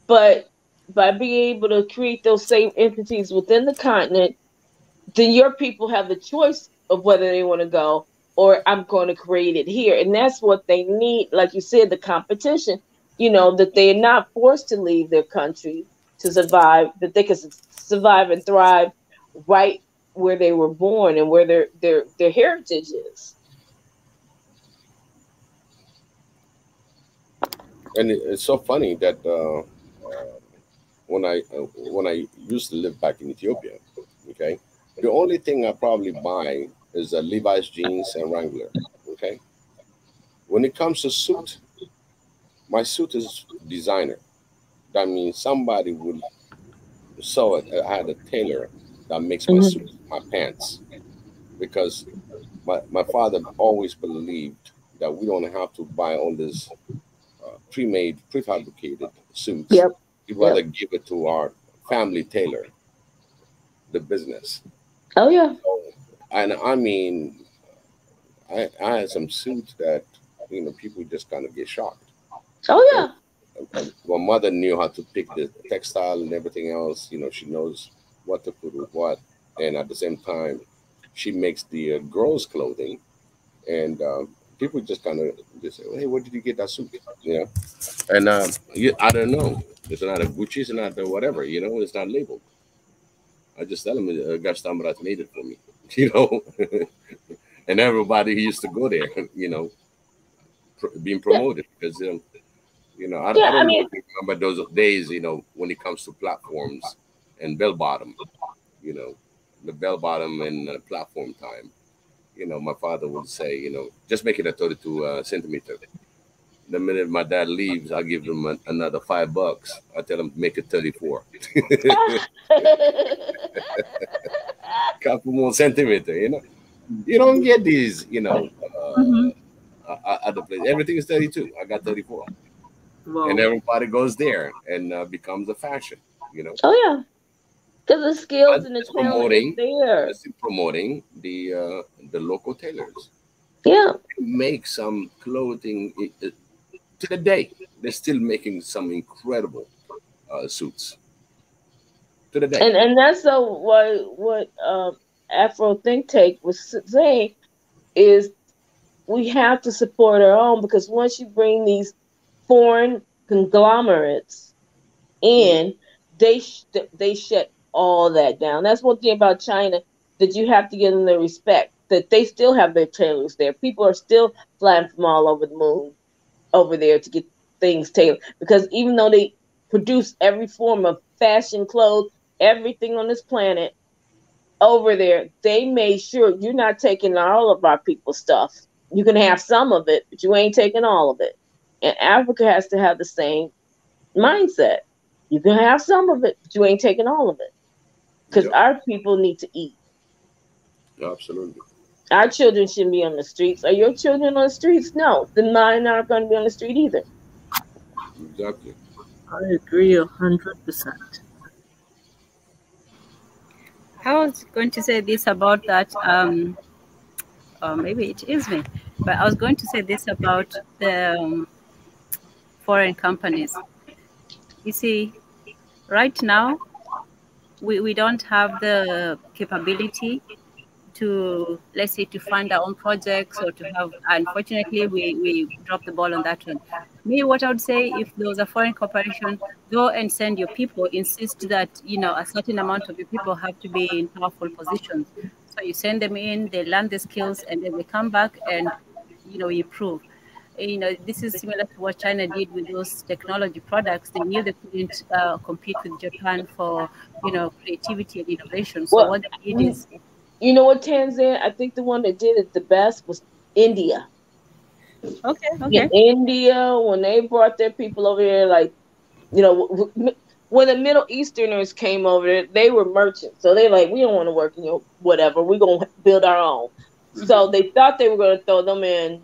But by being able to create those same entities within the continent, then your people have the choice of whether they want to go, or I'm going to create it here. And that's what they need. Like you said, the competition, that they're not forced to leave their country to survive, that they can survive and thrive right where they were born and where their heritage is. And it's so funny that when I used to live back in Ethiopia, okay, the only thing I probably buy is Levi's jeans and Wrangler. Okay, when it comes to suit, my suit is designer. That means somebody would sew it. I had a tailor that makes my suit, my pants, because my father always believed that we don't have to buy all this pre-made, prefabricated suits. Yep. He'd rather give it to our family tailor, the business. Oh yeah. So, and I mean, I had some suits that people just kind of get shocked. Oh yeah. My mother knew how to pick the textile and everything else. She knows what to put with what, and at the same time, she makes the girls' clothing, and people just kind of just say, "Hey, where did you get that suit?" And I don't know. It's not a Gucci, it's not a whatever. It's not labeled. I just tell them Gastamrat made it for me. And everybody used to go there. Being promoted because I don't know if you remember those days. When it comes to platforms and bell bottom, the bell bottom and platform time. My father would say, just make it a 32 centimeter. The minute my dad leaves, I give him another $5. I tell him make it 34. Couple more centimeter. You don't get these. At the place, everything is 32. I got 34. Wow. And everybody goes there and becomes a fashion. Oh yeah. Because the skills and the talent is there. It's promoting the local tailors. Yeah. Make some clothing to the day. They're still making some incredible suits to the day. And that's what Afro Think Tank was saying is we have to support our own, because once you bring these foreign conglomerates in, they shut all that down. That's one thing about China that you have to give them the respect, that they still have their tailors there. People are still flying from all over the moon over there to get things tailored, because even though they produce every form of fashion, clothes, everything on this planet over there, they made sure you're not taking all of our people's stuff. You can have some of it, but you ain't taking all of it. And Africa has to have the same mindset. You can have some of it, but you ain't taking all of it. Because our people need to eat. Absolutely. Our children shouldn't be on the streets. Are your children on the streets? No. Then mine aren't going to be on the street either. Exactly. I agree 100%. I was going to say this about that, or maybe it is me, but I was going to say this about the foreign companies. You see, right now, we don't have the capability to, let's say, to fund our own projects, or to have, unfortunately, we dropped the ball on that one. Me, what I would say, if there was a foreign corporation, go and send your people, insist that, a certain amount of your people have to be in powerful positions. So you send them in, they learn the skills, and then they come back and, improve. This is similar to what China did with those technology products. They knew they couldn't compete with Japan for, creativity and innovation. So what they did is, you know what, Tan Zan? I think the one that did it the best was India. Okay. In India, when they brought their people over here, like, when the Middle Easterners came over there, they were merchants. So they're like, we don't want to work in your whatever. We're going to build our own. Mm-hmm. So they thought they were going to throw them in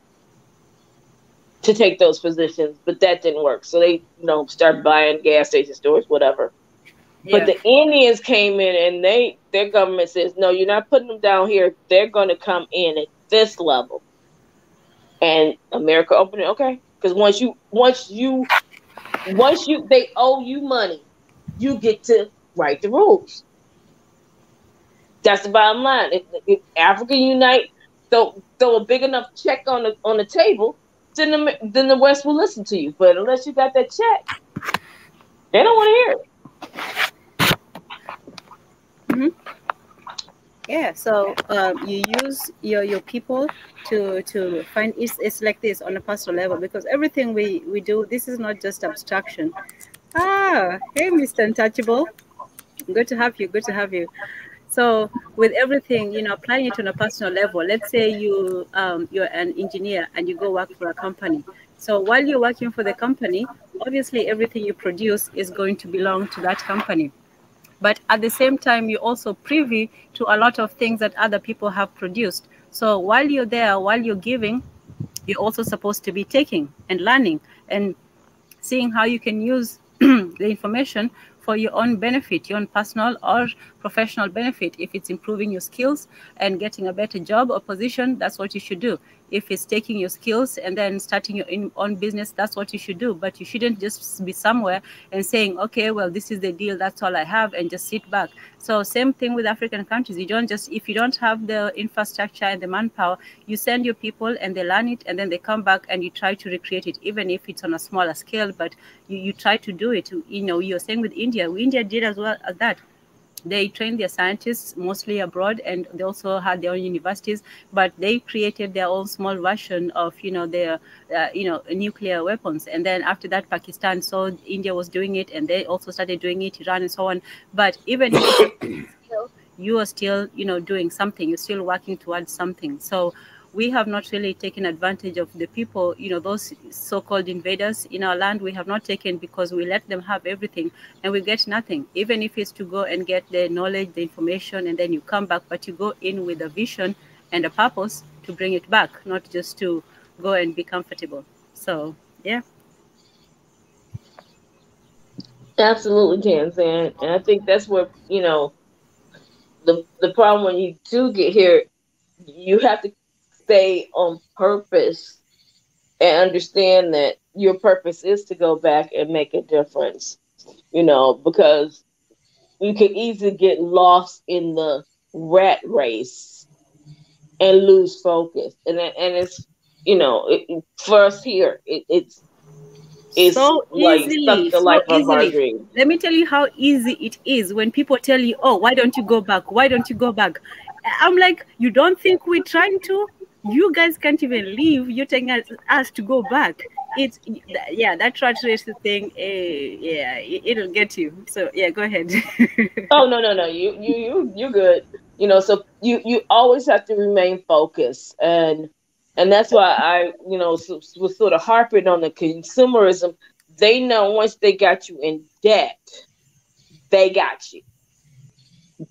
to take those positions, but that didn't work. So they, started buying gas station stores, whatever. But the Indians came in and their government says, no, you're not putting them down here. They're going to come in at this level. And America opened it. Okay, Because once you they owe you money, you get to write the rules. That's the bottom line. If Africa unite, throw a big enough check on the table, then the West will listen to you. But unless you got that check, they don't want to hear it. Yeah, so you use your people to find, it's like this on a personal level, because everything we do, this is not just abstraction. Ah, hey, Mr. Untouchable, good to have you, good to have you. So with everything, applying it on a personal level, let's say you're an engineer and you go work for a company. So while you're working for the company, obviously everything you produce is going to belong to that company. But at the same time, you're also privy to a lot of things that other people have produced. So while you're there, while you're giving, you're also supposed to be taking and learning and seeing how you can use the information for your own benefit, your own personal or professional benefit. If it's improving your skills and getting a better job or position, that's what you should do. If it's taking your skills and then starting your own business, that's what you should do. But you shouldn't just be somewhere and saying, okay, well, this is the deal, that's all I have, and just sit back. So same thing with African countries. You don't just, if you don't have the infrastructure and the manpower, you send your people and they learn it, and then they come back and you try to recreate it, even if it's on a smaller scale, but you try to do it. You're saying with India did as well as that. They trained their scientists mostly abroad, and they also had their own universities, but they created their own small version of, their, nuclear weapons. And then after that, Pakistan saw India was doing it, and they also started doing it, Iran and so on. But even if you are still, doing something, you're still working towards something. So we have not really taken advantage of the people, those so-called invaders in our land. We have not taken, because we let them have everything and we get nothing, even if it's to go and get the knowledge, the information, and then you come back, but you go in with a vision and a purpose to bring it back, not just to go and be comfortable. So, yeah. Absolutely, Tan Zan. And I think that's where, the problem when you do get here, you have to stay on purpose and understand that your purpose is to go back and make a difference, because you could easily get lost in the rat race and lose focus. And it's, for us here, it's So like such easily, the so life of our easily. dream. Let me tell you how easy it is when people tell you, oh, why don't you go back? Why don't you go back? I'm like, you don't think we're trying to? You guys can't even leave. You're telling us to go back. It's, yeah, that rat race thing, yeah, it'll get you. So, yeah, go ahead. Oh, no, you're good. So you always have to remain focused, and that's why I, was sort of harping on the consumerism. They know once they got you in debt, they got you.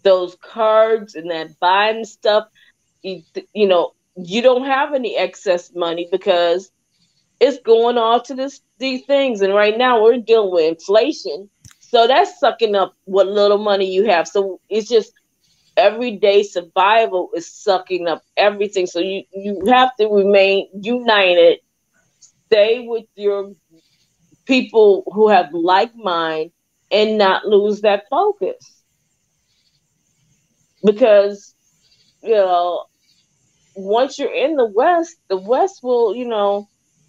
Those cards and that buying stuff, you don't have any excess money because it's going all to these things. And right now we're dealing with inflation. So that's sucking up what little money you have. So it's just everyday survival is sucking up everything. So you have to remain united, stay with your people who have like mind, and not lose that focus. Because, you know, once you're in the West will,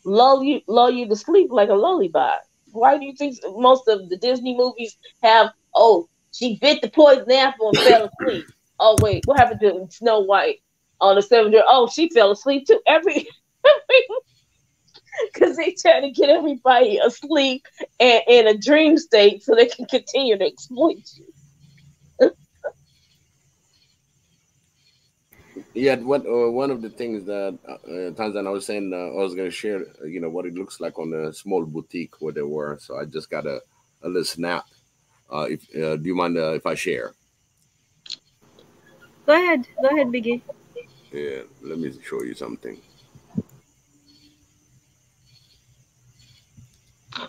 lull you to sleep like a lullaby. Why do you think most of the Disney movies have, oh, she bit the poison apple and fell asleep? Oh wait, what happened to Snow White on the seventh day? Oh, she fell asleep too. Every because they try to get everybody asleep and in a dream state so they can continue to exploit you. Yeah, what one of the things that Tanzan, I was saying, I was going to share, what it looks like on a small boutique where they were. So I just got a little snap. If Do you mind if I share? Go ahead, Biggie. Yeah, let me show you something.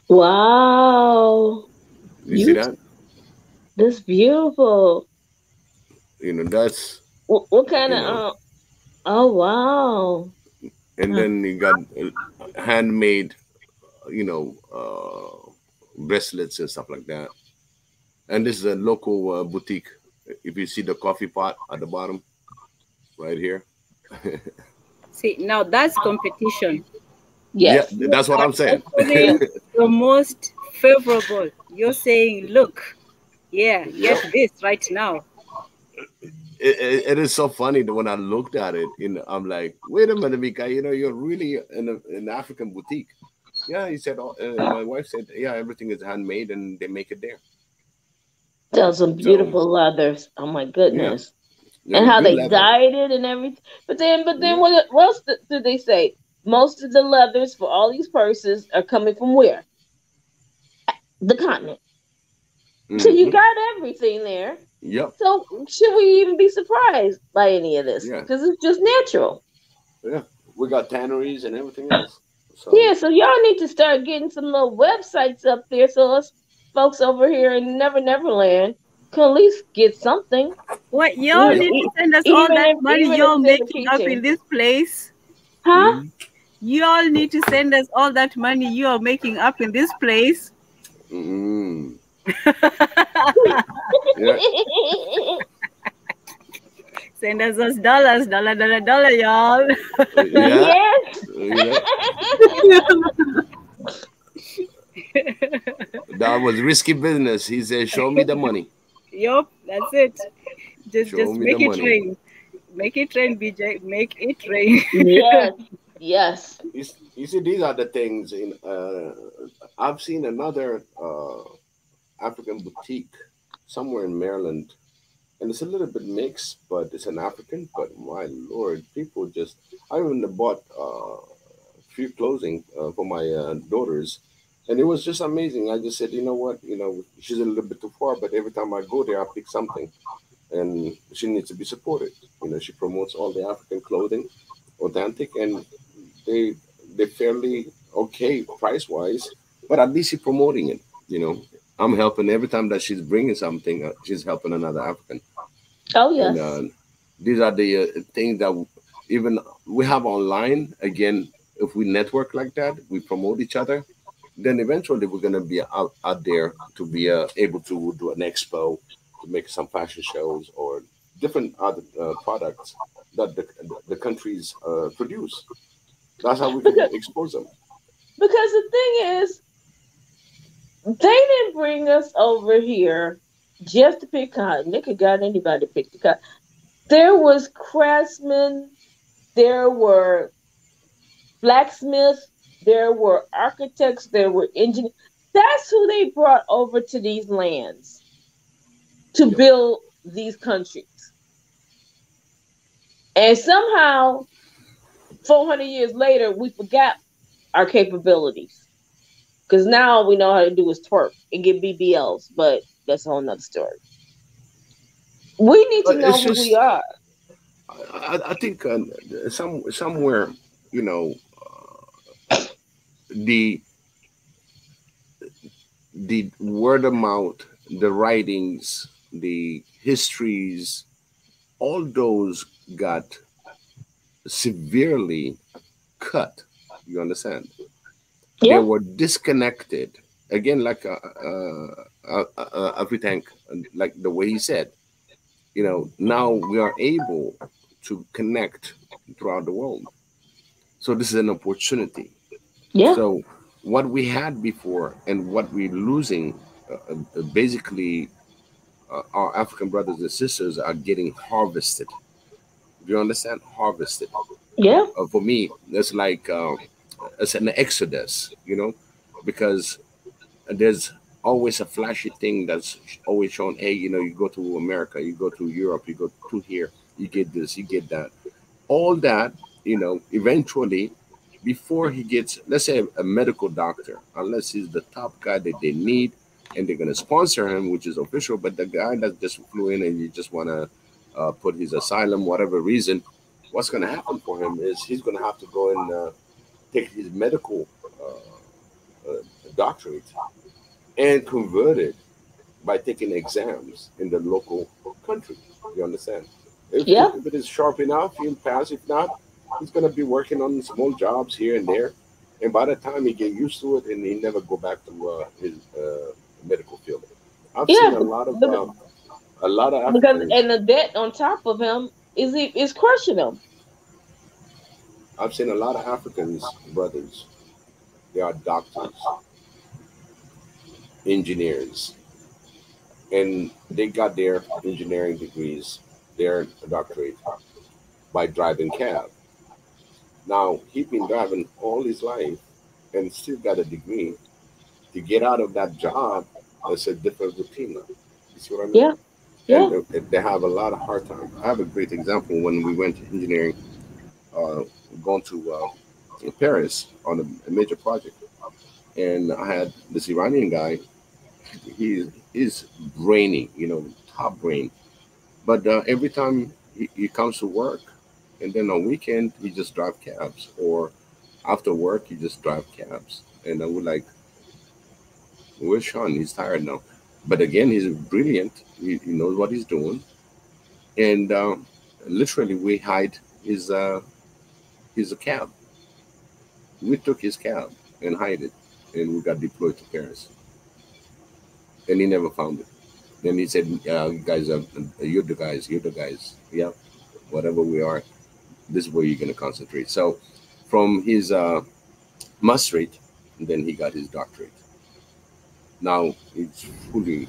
Wow, You see you that? that's beautiful. That's What kind you of know, oh wow. and then you got handmade. you know, bracelets and stuff like that. And this is a local boutique. If you see the coffee pot at the bottom, right here. See, now that's competition. Yeah, Yes. that's what I'm saying. Yeah. Choosing the most favorable. You're saying, look, yeah, Yep. get this right now. It is so funny that when I looked at it, I'm like, wait a minute, Mika, you know, you're really in an African boutique. Yeah, he said. My wife said, yeah, everything is handmade and they make it there. Those some So beautiful leathers. Oh my yeah, goodness. yeah, And how good they leather. dyed it and everything. But then Yeah. what else did they say? Most of the leathers for all these purses are coming from where? The continent. So you Hmm. got everything there. Yep. So should we even be surprised by any of this? Yeah. Because it's just natural. Yeah. We got tanneries and everything else. So Yeah, so y'all need to start getting some little websites up there so us folks over here in Neverland can at least get something. What, y'all yep. need to send us all that money Even if you're it's in the making up in keychain. this place. Huh? Hmm. Y'all need to send us all that money you are making up in this place. Mm. Yeah. Send us those dollars, dollar, y'all. Yeah. Yes. You know, that was risky business. He said, "Show me the money. Yup, that's it. Show Just me the make it money." rain. Make it rain, BJ. Make it rain. Yes. Yes. You see, these are the things. I've seen another African boutique somewhere in Maryland, and it's a little bit mixed, but it's an African. But my lord, people just. I even bought few clothing for my daughters, and it was just amazing. I just said, you know what, she's a little bit too far, but every time I go there, I pick something, and she needs to be supported. She promotes all the African clothing, authentic, and they they're fairly okay price wise, but at least she's promoting it. You know, I'm helping every time that she's bringing something. She's helping another African, Oh and yes. these are the things that even we have online. Again, if we network like that, we promote each other, then eventually we're going to be out there to be able to do an expo, to make some fashion shows or different other products that the countries produce. That's how we can Because expose them. because the thing is, they didn't bring us over here just to pick cotton. They could got anybody to pick the cotton. There was craftsmen, there were blacksmiths, there were architects, there were engineers. That's who they brought over to these lands to Yep. build these countries. And somehow, 400 years later, we forgot our capabilities. Because now we know how to do is twerk and get BBLs, but that's a whole nother story. We need to But know it's who we just, are. I think somewhere, you know, the word of mouth, the writings, the histories, all those got severely cut. You understand? They Yeah. were disconnected again, like everything, like the way he said. Now we are able to connect throughout the world. So this is an opportunity. Yeah. So what we had before and what we're losing, basically, our African brothers and sisters are getting harvested. Do you understand? Harvested. Yeah. For me, it's like it's an exodus, because there's always a flashy thing that's always shown. Hey, you go to America, you go to Europe, you go to here, you get this, you get that. All that, eventually, before he gets, let's say, a medical doctor, unless he's the top guy that they need, and they're going to sponsor him, which is official, but the guy that just flew in and you just want to put his asylum, whatever reason, what's going to happen for him is he's going to have to go and take his medical doctorate and convert it by taking exams in the local country. You understand? Yeah. If it is sharp enough, he'll pass. If not, he's going to be working on small jobs here and there, And by the time he get used to it, and he never go back to his medical field. I've seen Yeah, a lot of because Africans. and the debt on top of him is crushing him. I've seen a lot of Africans brothers. They are doctors, engineers, and they got their engineering degrees, their doctorate by driving cab. Now he been driving all his life and still got a degree. To get out of that job, it's a different routine now. You see what I mean? Yeah, yeah. And they have a lot of hard time. I have a great example when we went to engineering, uh, going to Paris on a major project, and I had this Iranian guy. He's brainy, top brain. But every time he comes to work, and then on weekend he just drive cabs, or after work he just drive cabs. And I would like, where's Sean? He's tired now. But again, he's brilliant. He knows what he's doing, and literally we hide his cab. We took his cab and hide it, and we got deployed to Paris, and he never found it. Then he said, "You guys are you're the guys. You're the guys. Yeah, whatever we are, this is where you're gonna concentrate." So, from his masterate, then he got his doctorate. Now he's fully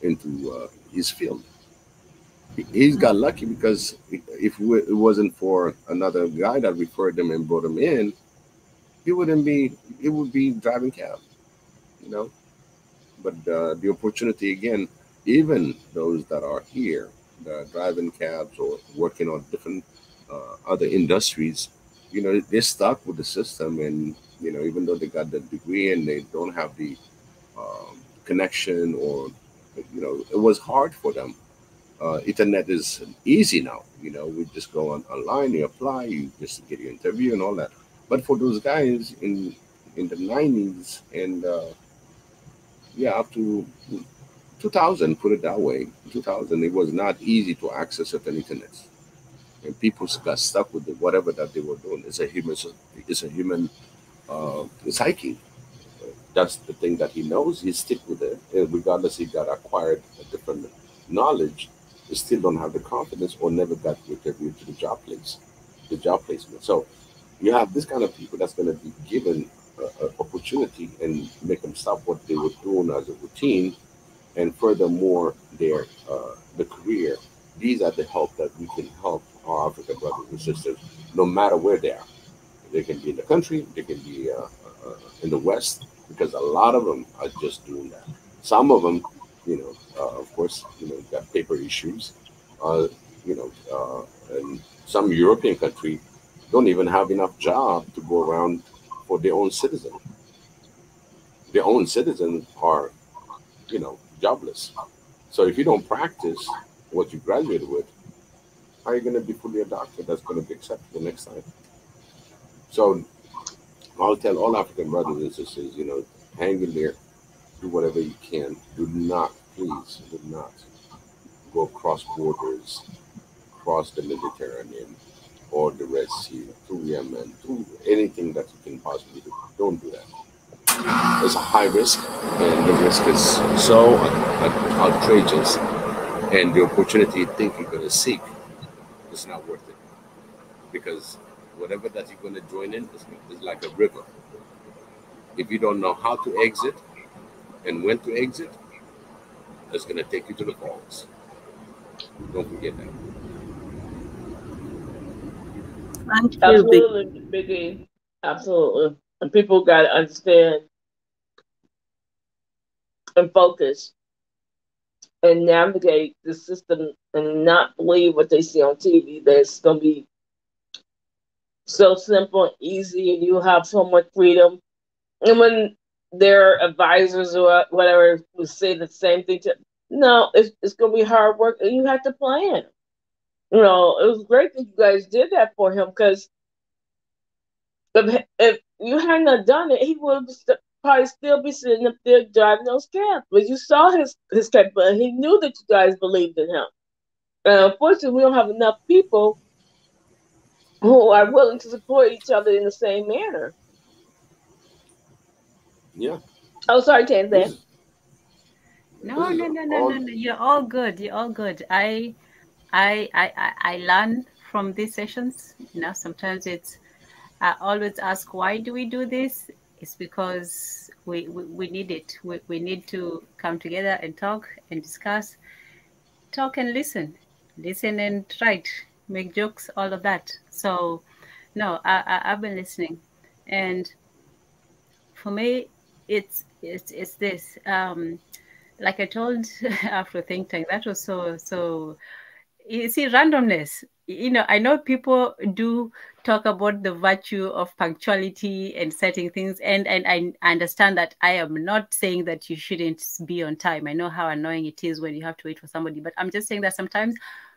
into his field. He's got lucky because if it wasn't for another guy that referred him and brought him in, he wouldn't be. He would be driving cab, you know. But the opportunity again, even those that are here, that are driving cabs or working on different other industries, they're stuck with the system, and even though they got the degree and they don't have the connection, or it was hard for them. Internet is easy now. We just go online, you apply, you just get your interview and all that. But for those guys in the 90s and yeah, up to 2000, put it that way, 2000, it was not easy to access certain internet, and people got stuck with whatever that they were doing. It's a human psyche. That's the thing that he knows. He stick with it, and regardless he got acquired a different knowledge, he still don't have the confidence or never got interviewed to the job placement. So you have this kind of people that's going to be given an opportunity and make them stop what they were doing as a routine, and furthermore the career. These are the help that we can help our African brothers and sisters, no matter where they are. They can be in the country, they can be in the West, because a lot of them are just doing that. Some of them, of course, got paper issues. Uh, and some European country don't even have enough job to go around for their own citizen. Their own citizens are, jobless. So if you don't practice what you graduated with, how are you going to be fully a doctor that's going to be acceptable next time? So I'll tell all African brothers and sisters, hang in there, do whatever you can. Do not, please, do not go across borders, cross the Mediterranean or the Red Sea, through Yemen, through anything that you can possibly do. Don't do that. It's a high risk, and the risk is so outrageous, and the opportunity you think you're going to seek is not worth it, because whatever that you're going to join in is like a river. If you don't know how to exit and when to exit, it's going to take you to the falls. Don't forget that. Thank you, Big. Absolutely, Biggie. Absolutely. And people got to understand and focus and navigate the system and not believe what they see on TV. That it's going to be so simple and easy, and you have so much freedom. And when their advisors or whatever would say the same thing to, no, it's going to be hard work, and you have to plan. It was great that you guys did that for him, because if you hadn't have done it, he would have probably still be sitting up there driving those cabs. But you saw his capability. He knew that you guys believed in him. And unfortunately, we don't have enough people who are willing to support each other in the same manner. Yeah. Oh, sorry, Tan Zan. This, No, this is no, no, no, no, all. no. You're all good. You're all good. I learn from these sessions. You know, sometimes it's I always ask, why do we do this? It's because we need it. We need to come together and talk and discuss, talk and listen and write, make jokes, all of that. So, no, I've been listening, and for me, it's this. Like I told after think tank, that was so you see randomness. You know, I know people do talk about the virtue of punctuality and setting things, and I understand that. I am not saying that you shouldn't be on time. I know how annoying it is when you have to wait for somebody, but I'm just saying that sometimes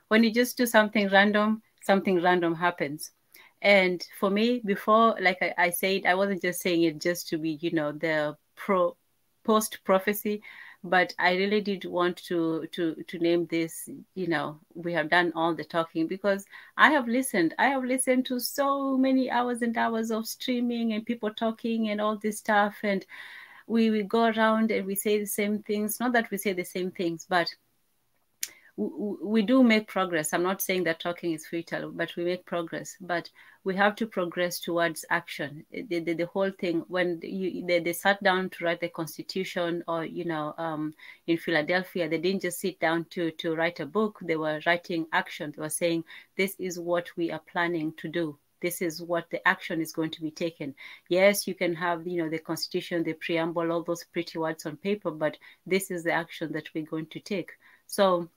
when you just do something random happens. And for me, before, like I said, I wasn't just saying it just to be, you know, the post prophecy, but I really did want to name this. You know, we have done all the talking because I have listened. I have listened to so many hours and hours of streaming and people talking and all this stuff, and we go around and we say the same things. Not that we say the same things, but we do make progress. I'm not saying that talking is futile, but we make progress. But we have to progress towards action. The whole thing, when they sat down to write the Constitution, or, you know, in Philadelphia, they didn't just sit down to write a book. They were writing action. They were saying, this is what we are planning to do. This is what the action is going to be taken. Yes, you can have, you know, the Constitution, the preamble, all those pretty words on paper, but this is the action that we're going to take. So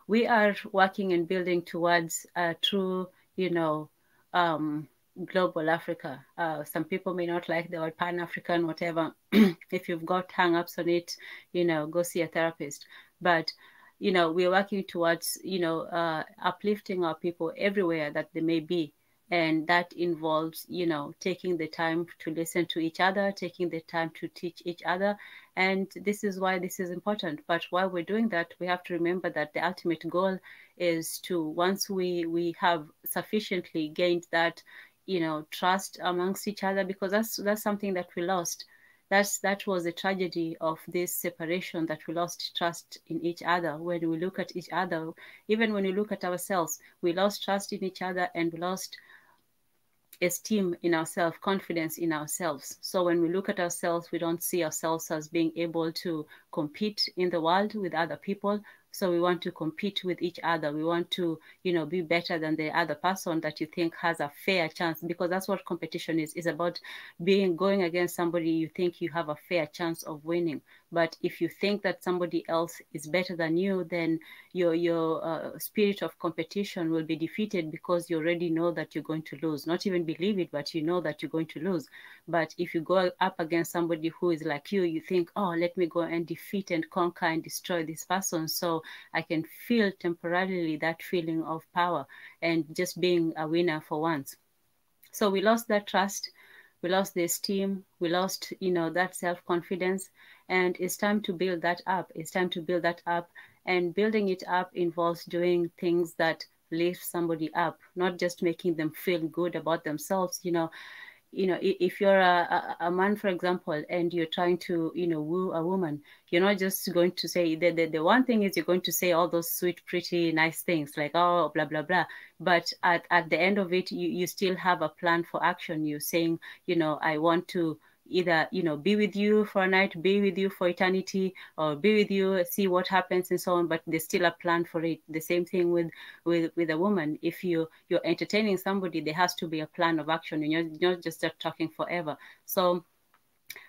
we are working and building towards a true, you know, global Africa. Some people may not like the word Pan-African, whatever. If you've got hang-ups on it, you know, go see a therapist. But, you know, we're working towards, you know, uplifting our people everywhere that they may be. And that involves, you know, taking the time to listen to each other, taking the time to teach each other. And this is why this is important. But while we're doing that, we have to remember that the ultimate goal is to, once we have sufficiently gained that, you know, trust amongst each other, because that's something that we lost. That was a tragedy of this separation, that we lost trust in each other. When we look at each other, even when we look at ourselves, we lost trust in each other, and we lost esteem in ourselves, confidence in ourselves. So when we look at ourselves, we don't see ourselves as being able to compete in the world with other people. So we want to compete with each other. We want to, you know, be better than the other person that you think has a fair chance, because that's what competition is about, going against somebody you think you have a fair chance of winning. But if you think that somebody else is better than you, then your spirit of competition will be defeated, because you already know that you're going to lose. Not even believe it, but you know that you're going to lose. But if you go up against somebody who is like you think, oh, let me go and defeat and conquer and destroy this person, so I can feel temporarily that feeling of power and just being a winner for once. So we lost that trust. We lost the esteem. We lost, you know, that self-confidence. And it's time to build that up. It's time to build that up. And building it up involves doing things that lift somebody up, not just making them feel good about themselves. You know, if you're a man, for example, and you're trying to, you know, woo a woman, you're not just going to say, the one thing is you're going to say all those sweet, pretty, nice things like, oh, blah, blah, blah. But at the end of it, you still have a plan for action. You're saying, you know, I want to either, you know, be with you for a night, be with you for eternity, or be with you, see what happens and so on. But there's still a plan for it. The same thing with a woman. If you're entertaining somebody, there has to be a plan of action, and you're not just talking forever. So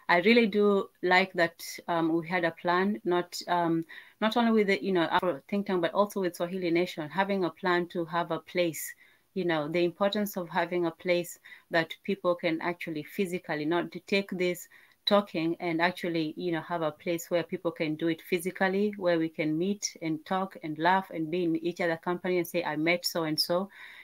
I really do like that we had a plan, not only with the, you know, Afro think tank, but also with Swahili Nation, having a plan to have a place. You know, the importance of having a place that people can actually physically, not to take this talking and actually, you know, have a place where people can do it physically, where we can meet and talk and laugh and be in each other company and say, I met so and so.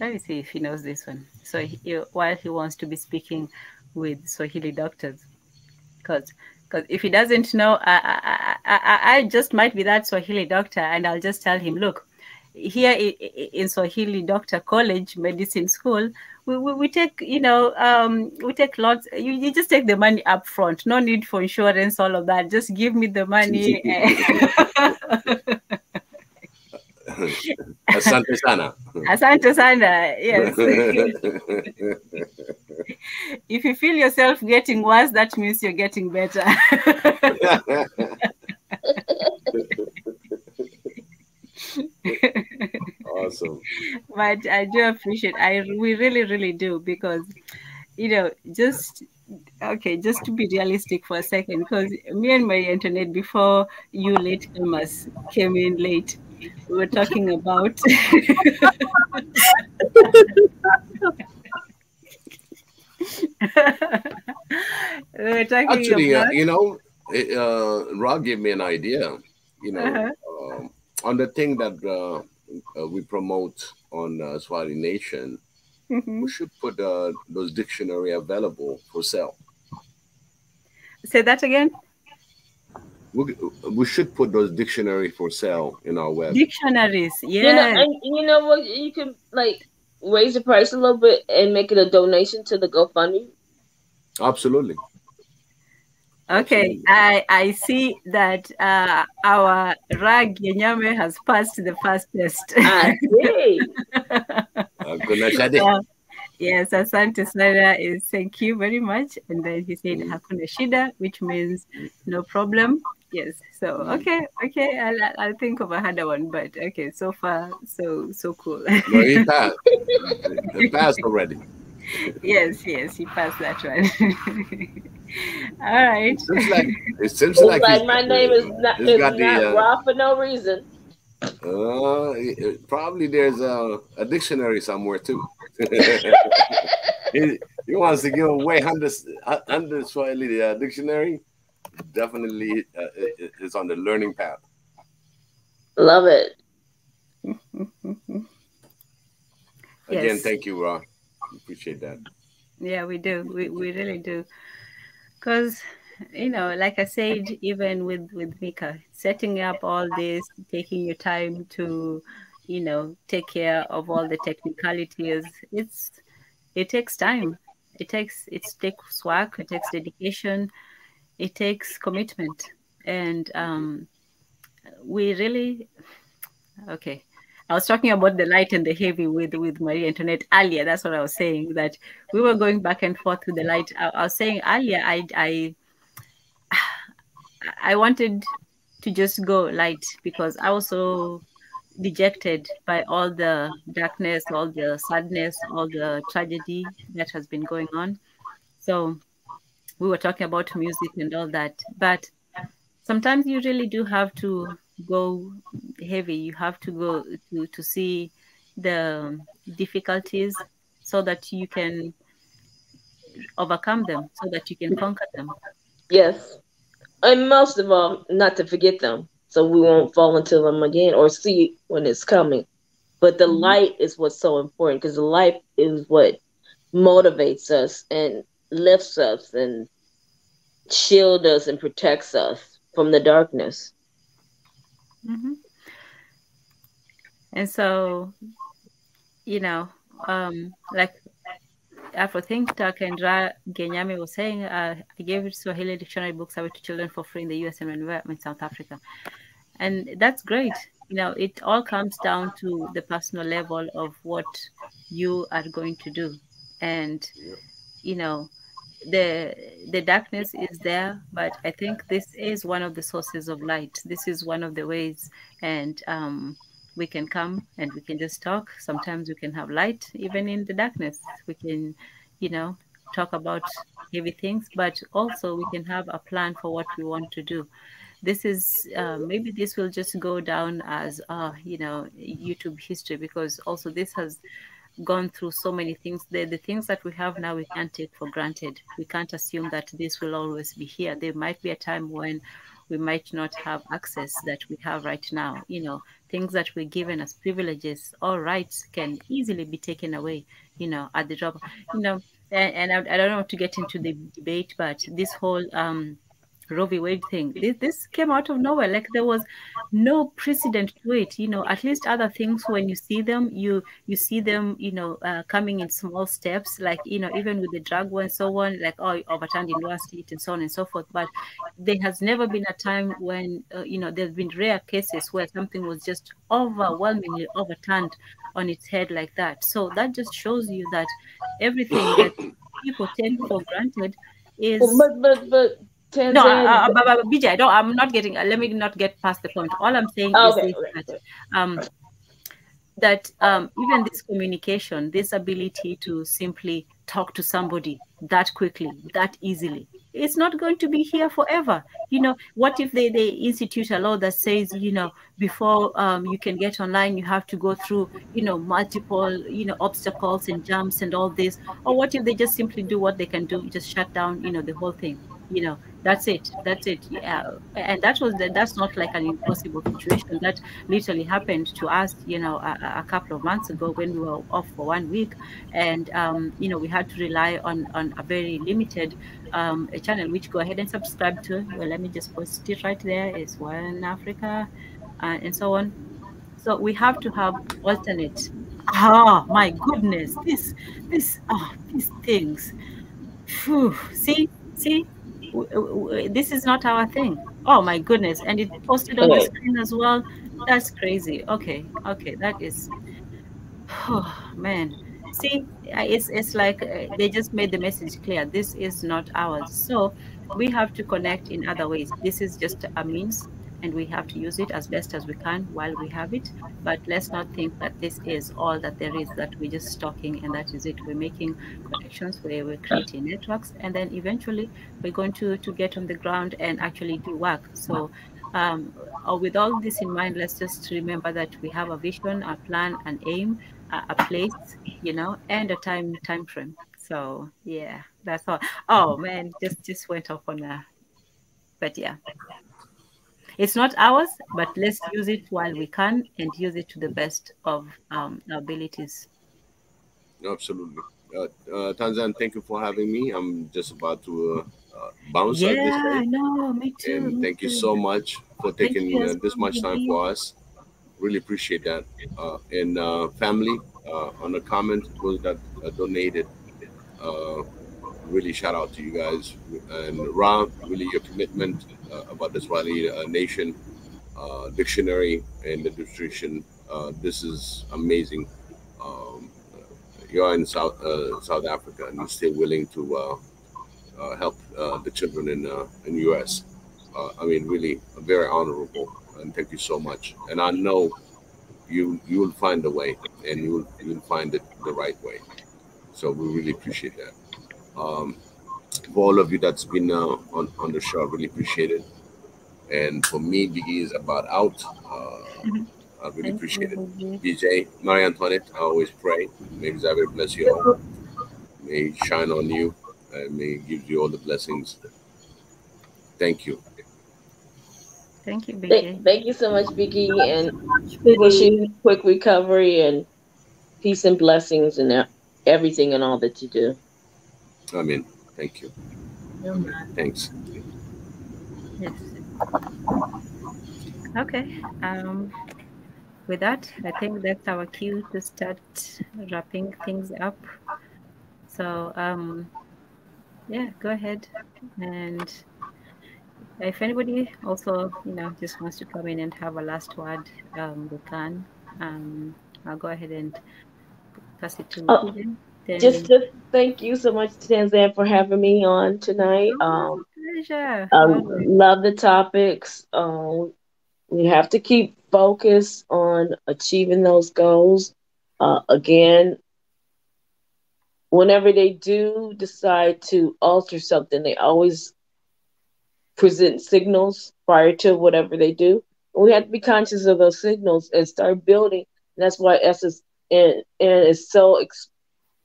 Let me see if he knows this one. So while he wants to be speaking with Swahili doctors, because if he doesn't know, I just might be that Swahili doctor, and I'll just tell him, look, here in Swahili Doctor College Medicine School, we take, we take lots. You just take the money up front. No need for insurance, all of that. Just give me the money. Asante sana. Asante sana. Yes. If you feel yourself getting worse, that means you're getting better. Awesome. But I do appreciate. We really, really do, because just just to be realistic for a second, because me and Maria Antoinette, before you latecomers came in late, we were talking about we were talking Actually, about Rob gave me an idea. On the thing that we promote on Swahili Nation, we should put those dictionary available for sale. Say that again. We should put those dictionary for sale in our web. Dictionaries, yeah. You know what? You can raise the price a little bit and make it a donation to the GoFundMe. Absolutely. Okay, I see that our Rag Yenyame has passed the first test. I see. Yes, Asante Sana is thank you very much. And then he said Hakuna Shida, which means no problem. Yes. So okay. I'll think of another one, but okay, so far so cool. No, he passed. He passed already. Yes, he passed that one. All right. It seems like my name is not Rob for no reason. Probably there's a dictionary somewhere too. He wants to give away 100 Swahili dictionary. Definitely is on the learning path. Love it. Again, thank you, Rob. Appreciate that. Yeah, we do. We really do. Because, like I said, even with Mika, setting up all this, taking your time to, take care of all the technicalities, it takes time. It takes work, it takes dedication, it takes commitment. And we really, okay. I was talking about the light and the heavy with Marie Antoinette earlier. That's what I was saying, that we were going back and forth with the light. I was saying earlier, I wanted to just go light because I was so dejected by all the darkness, all the sadness, all the tragedy that has been going on. So we were talking about music and all that. But sometimes you really do have to go heavy. You have to go to see the difficulties so that you can overcome them, so that you can conquer them. Yes. And most of all, not to forget them, so we won't fall into them again or see when it's coming. But the light is what's so important, because the light is what motivates us and lifts us and shields us and protects us from the darkness. Mm-hmm. And so, like Afro Think Tank and Ra Genyame was saying, I gave Swahili dictionary books away to children for free in the US and when we were in South Africa. And that's great. It all comes down to the personal level of what you are going to do. And, the darkness is there, but I think this is one of the sources of light. This is one of the ways. And we can come and we can just talk. Sometimes we can have light even in the darkness. We can, talk about heavy things, but also we can have a plan for what we want to do. This is maybe this will just go down as YouTube history, because also this has gone through so many things. The things that we have now, we can't take for granted. We can't assume that this will always be here. There might be a time when we might not have access that we have right now. You know, things that we're given as privileges or rights can easily be taken away, you know, at the drop. You know, and I don't want to get into the debate, but this whole Roe v. Wade thing, this came out of nowhere. Like there was no precedent to it. You know, at least other things, when you see them, you see them, you know, coming in small steps. Like, you know, even with the drug war and so on, like, oh, overturned in one state and so on and so forth. But there has never been a time when you know, there's been rare cases where something was just overwhelmingly overturned on its head like that. So that just shows you that everything that people take for granted is But no, Tanzan. but BJ, I'm not getting. Let me not get past the point. All I'm saying is Okay, this: that um, even this communication, this ability to simply talk to somebody that quickly, that easily, it's not going to be here forever. You know, what if they institute a law that says, you know, before you can get online, you have to go through, you know, multiple, you know, obstacles and jumps and all this? Or what if they just simply do what they can do, just shut down, you know, the whole thing? You know, that's it. Yeah. And that's not like an impossible situation. That literally happened to us, you know, a couple of months ago when we were off for 1 week, and you know, we had to rely on a very limited a channel, which go ahead and subscribe to. Well, let me just post it right there. It's One Africa, and so on. So we have to have alternate. Ah, my goodness, these things. Phew. See, this is not our thing. Oh my goodness, and it posted on the okay. screen as well. That's crazy. Okay, that is. Oh man, see, it's like they just made the message clear. This is not ours. So we have to connect in other ways. This is just a means, and we have to use it as best as we can while we have it. But let's not think that this is all that there is, that we're just talking and that is it. We're making connections, we're creating networks, and then eventually we're going to get on the ground and actually do work. So with all this in mind, let's just remember that we have a vision, a plan, an aim, a place, you know, and a time frame. So yeah, that's all. Oh man, just went off on a, but yeah, it's not ours, but let's use it while we can and use it to the best of our abilities. Absolutely. Tan Zan, thank you for having me. I'm just about to bounce, as they Yeah, say. I know. Me too. And Me thank you too. so much for Thank taking you as this well, much time Biggie. for us. Really appreciate that. And family, on the comment, those that donated, uh, really shout out to you guys. And Rob, really your commitment about the Swahili Nation dictionary and the distribution. This is amazing. Um, you're in South Africa and you're still willing to help the children in U.S. I mean, really very honorable, and thank you so much. And I know you will find a way, and you'll find it the right way. So we really appreciate that. Um, for all of you that's been on the show, I really appreciate it. And for me, Biggie is about out. I really Thank you, appreciate it. Biggie. DJ, Marie Antoinette, I always pray. May Xavier bless you all. May he shine on you. And may he give you all the blessings. Thank you. Thank you, Biggie. Thank you so much, Vicky, and wish Biggie. you quick recovery and peace and blessings and everything and all that you do. Amen. Thank you. Yeah, Amen. man. Thanks. Yes. Okay. With that, I think that's our cue to start wrapping things up. So yeah, go ahead. And if anybody also, you know, just wants to come in and have a last word, they can. I'll go ahead and pass it to Oh, BJ. just Then, just thank you so much, Tanzan, for having me on tonight. oh, pleasure. I Always. love the topics. We have to keep focused on achieving those goals. Again, whenever they do decide to alter something, they always present signals prior to whatever they do. We have to be conscious of those signals and start building. And that's why Essence and is so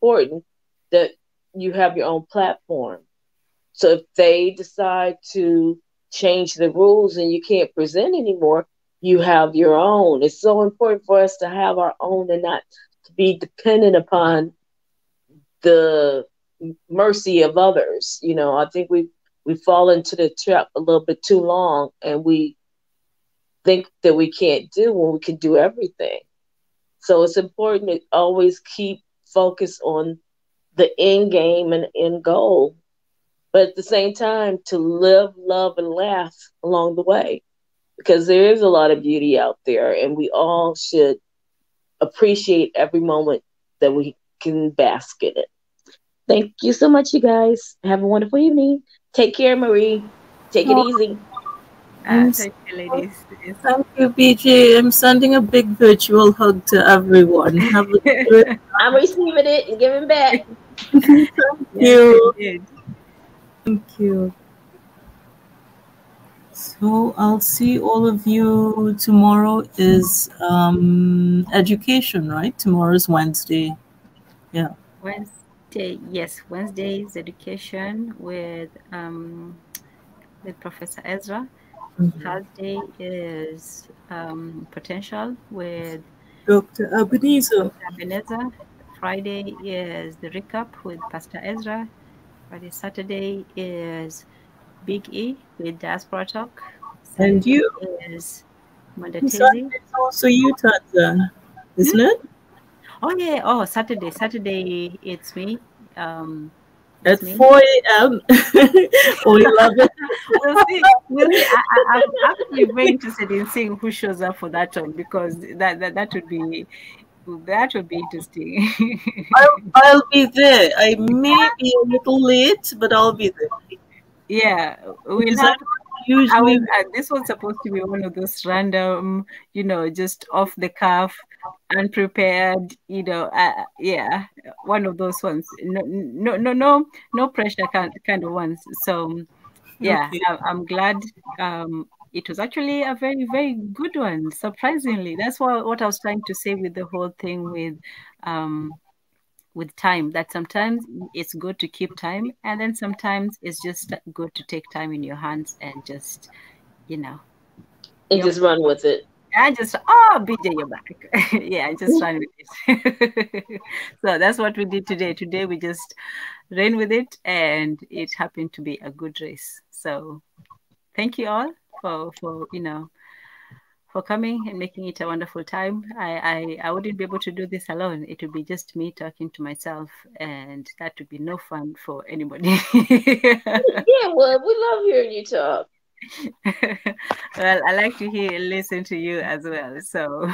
important that you have your own platform. So if they decide to change the rules and you can't present anymore, you have your own. It's so important for us to have our own and not to be dependent upon the mercy of others. I think we fall into the trap a little bit too long, and we think that we can't do when we can do everything. So it's important to always keep focus on the end game and end goal, but at the same time to live, love, and laugh along the way, because there is a lot of beauty out there, and we all should appreciate every moment that we can bask in it. Thank you so much, you guys. Have a wonderful evening. Take care, Marie. Take it Oh, easy. Thank you, ladies. Yes. thank you, BJ. I'm sending a big virtual hug to everyone. Have a great I'm receiving it and giving back. Thank Yes, you. indeed. Thank you. So I'll see all of you tomorrow is education, right? Tomorrow's Wednesday. Yeah. Wednesday, yes, Wednesday is education with Professor Ezra. Thursday is potential with Dr. Ebenezer. Ebenezer. Friday is the recap with Pastor Ezra. Friday, Saturday is Big E with Diaspora Talk. And Sunday you. is Sunday Mondatezi. is also you, Tan Zan, isn't it? Oh yeah. Oh, Saturday. Saturday it's me. At It's me. 4 a.m. or 11. We'll see. We'll see. I'm actually very interested in seeing who shows up for that one, because that would be interesting. I'll be there. I may be a little late, but I'll be there. Yeah, we'll Because have. usually This was supposed to be one of those random, just off the cuff, unprepared. Yeah, one of those ones. No, no, no, no, no pressure kind of ones. So yeah, okay. I'm glad. It was actually a very, very good one. Surprisingly, that's what I was trying to say with the whole thing with time. That sometimes it's good to keep time, and then sometimes it's just good to take time in your hands and just, you know, And yep. just run with it. I just, BJ, you're back. Yeah, I just ran with it. So that's what we did today. Today we just ran with it, and it happened to be a good race. So thank you all for for coming and making it a wonderful time. I wouldn't be able to do this alone. It would be just me talking to myself, and that would be no fun for anybody. Yeah, well, we love hearing you talk. Well, I like to listen to you as well. So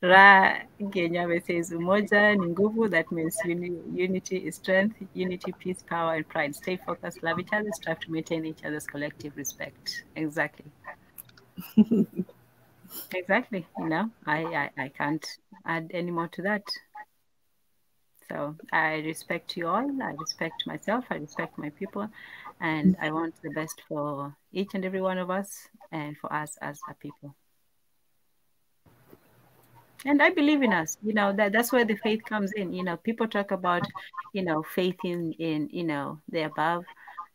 Ra Genyabe says Umoja ni nguvu. That means unity is strength, unity, peace, power, and pride. Stay focused, love each other, strive to maintain each other's collective respect. Exactly. Exactly. I can't add any more to that. So I respect you all. I respect myself. I respect my people. And I want the best for each and every one of us and for us as a people. And I believe in us. That's where the faith comes in. People talk about, faith in the above.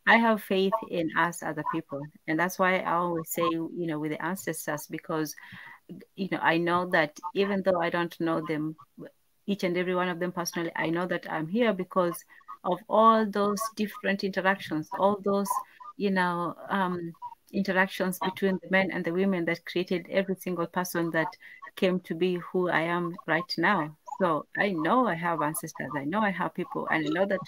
I have faith in us as a people. And that's why I always say, with the ancestors, because I know that even though I don't know them, each and every one of them personally, I know that I'm here because of all those different interactions, all those, interactions between the men and the women that created every single person that came to be who I am right now. So I know I have ancestors. I know I have people, and I know that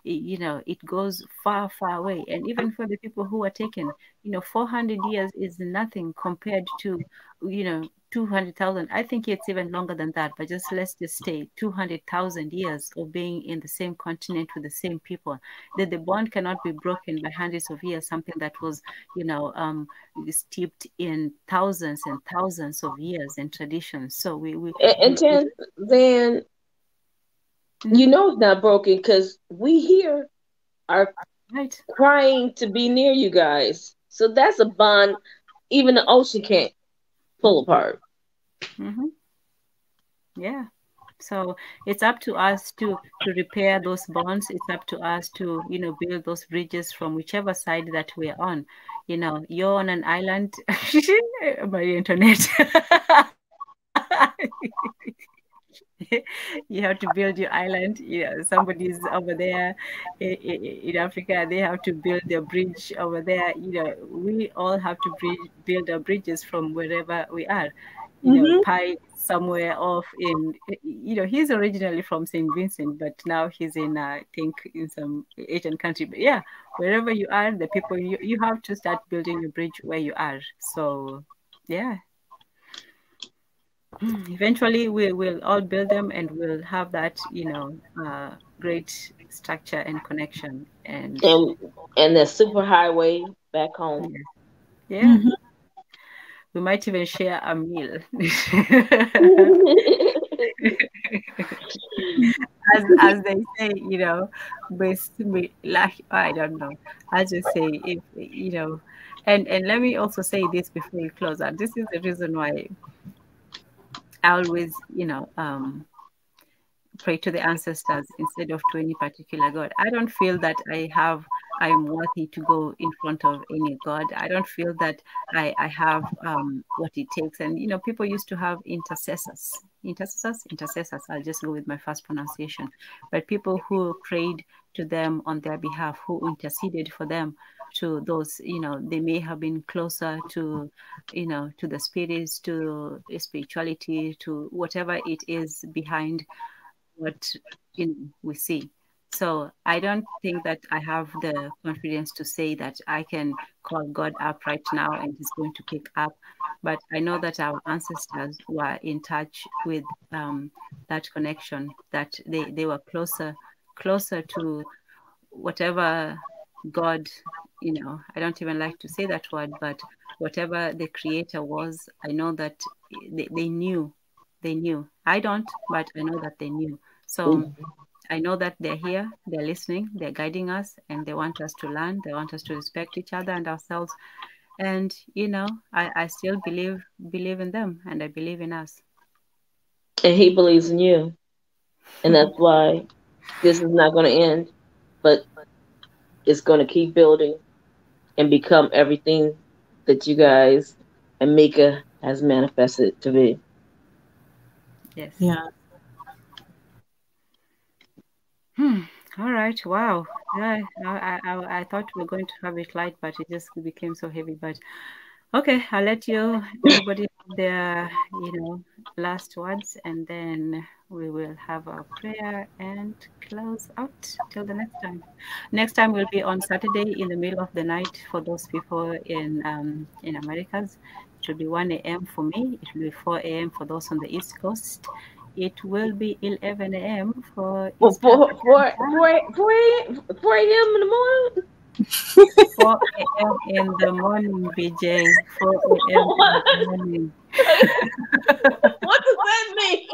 it goes far, far away. And even for the people who were taken, 400 years is nothing compared to, 200,000. I think it's even longer than that, but let's just stay 200,000 years of being in the same continent with the same people. That the bond cannot be broken by hundreds of years, something that was, steeped in thousands and thousands of years and traditions. So And then it's not broken because we here are right. crying to be near you guys. So that's a bond even the ocean can't pull apart. Mm-hmm. Yeah. So it's up to us to repair those bonds. It's up to us to, build those bridges from whichever side that we're on. You're on an island. My internet. You have to build your island. Somebody's over there in Africa. They have to build their bridge over there. We all have to build our bridges from wherever we are. Pi somewhere off in, he's originally from St. Vincent, but now he's in, I think, in some Asian country. But yeah, wherever you are, the people, you have to start building your bridge where you are. So, yeah. Eventually, we will all build them, and we'll have that, great structure and connection. And the super highway back home. Yeah. We might even share a meal. as they say, like, I don't know. I just say, if and let me also say this before we close out. This is the reason why I always, pray to the ancestors instead of to any particular god. I don't feel that I am worthy to go in front of any god. I don't feel that I have what it takes. And people used to have intercessors. I'll just go with my first pronunciation. But people who prayed to them on their behalf, who interceded for them, to those, they may have been closer to, to the spirits, to spirituality, to whatever it is behind what we see. So I don't think that I have the confidence to say that I can call God up right now and he's going to pick up. But I know that our ancestors were in touch with that connection, that they were closer to whatever God, I don't even like to say that word, but whatever the creator was. I know that they knew. I don't, but I know that they knew. So I know that they're here, they're listening, they're guiding us, and they want us to learn. They want us to respect each other and ourselves. And I still believe in them, and I believe in us. And he believes in you, and that's why this is not going to end, but it's going to keep building and become everything that you guys and Mika has manifested to be. Yes. Yeah. All right. Wow. Yeah. I thought we were going to have it light, but it just became so heavy. But okay, I'll let everybody have their, last words, and then we will have our prayer and close out till the next time. Next time will be on Saturday in the middle of the night for those people in Americas. It will be 1 a.m. for me. It will be 4 a.m. for those on the East Coast. It will be 11 a.m. for East 4 African time. 4 a.m. in the morning. 4 a.m. in the morning, BJ. 4 a.m. in the morning. What does that mean?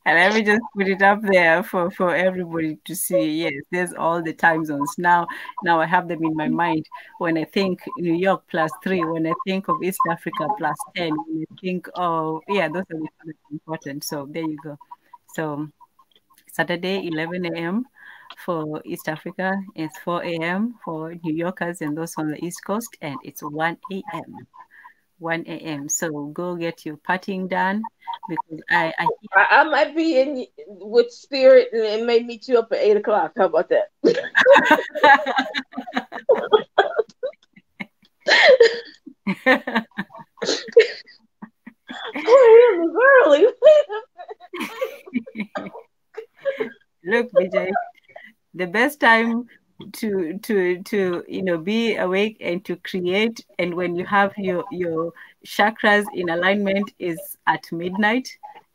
And let me just put it up there for everybody to see. Yes, there's all the time zones. Now I have them in my mind. When I think New York +3, when I think of East Africa +10, when I think of, those are the things important. So there you go. So Saturday, 11 a.m. for East Africa. It's 4 a.m. for New Yorkers and those on the East Coast. And it's 1 a.m. 1 a.m. So go get your partying done, because I might be in with spirit and it may meet you up at 8 o'clock. How about that? 4 a.m. is early. Look, BJ, the best time to be awake and to create, and when you have your chakras in alignment, is at midnight.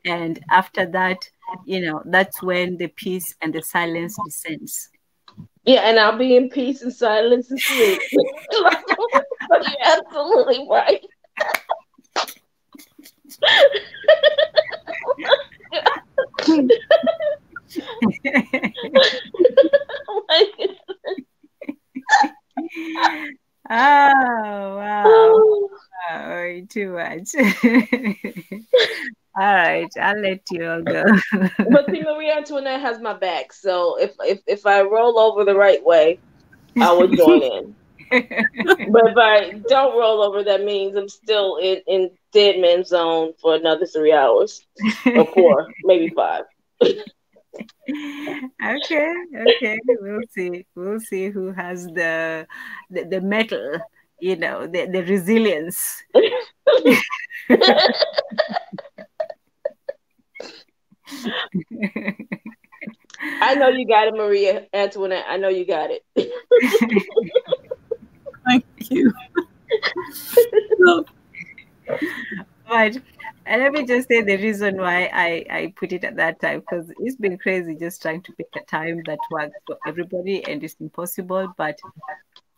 And after that, that's when the peace and the silence descends. Yeah, and I'll be in peace and silence and sleep. You're absolutely right. Oh my goodness. Oh, wow. Oh. Wow. me too much. All right, I'll let you all go. But see, Marie Antoinette has my back, so if I roll over the right way, I will join in. But if I don't roll over, that means I'm still in dead man zone for another 3 hours or 4, maybe 5. Okay, okay, we'll see who has the metal, the resilience. I know you got it, Maria Antoinette. I know you got it. Thank you. So, But let me just say the reason why I put it at that time, because it's been crazy just trying to pick a time that works for everybody, and it's impossible.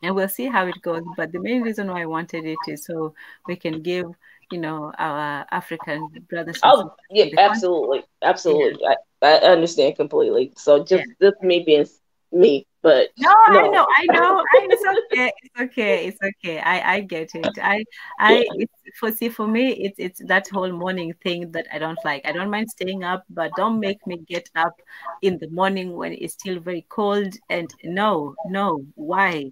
And we'll see how it goes. But the main reason why I wanted it is so we can give, our African brothers and sisters Oh, yeah, in the country. absolutely, absolutely. I understand completely. So Yeah. just me being me, but No, I no. know, I know. It's okay. It's okay. It's okay. I get it. It's for me, it's that whole morning thing that I don't like. I don't mind staying up, but don't make me get up in the morning when it's still very cold. And no, no, why?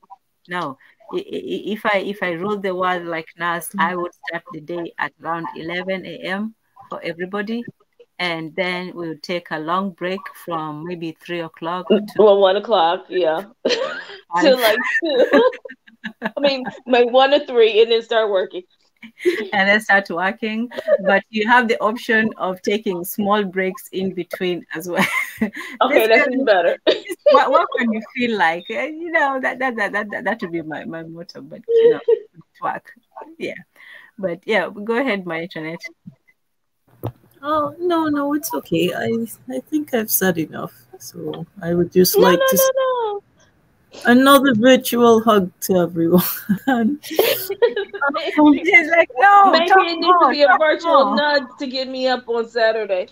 No. If I rule the world like Nas, I would start the day at around 11 a.m. for everybody, and then we'll take a long break from maybe 3 o'clock to Well, 1 o'clock, yeah, to 5. like 2. I mean, like 1 or 3, and then start working. And then start working. But you have the option of taking small breaks in between as well. Okay, that's even Basically, better. what can you feel like? That would be my motto. But work. Yeah. But yeah, go ahead, my internet. oh no, it's okay. I think I've said enough. So I would just No, like no, to no, say no. another virtual hug to everyone. She's like, no, Maybe talk it needs to more, be a talk virtual more. nudge to get me up on Saturday.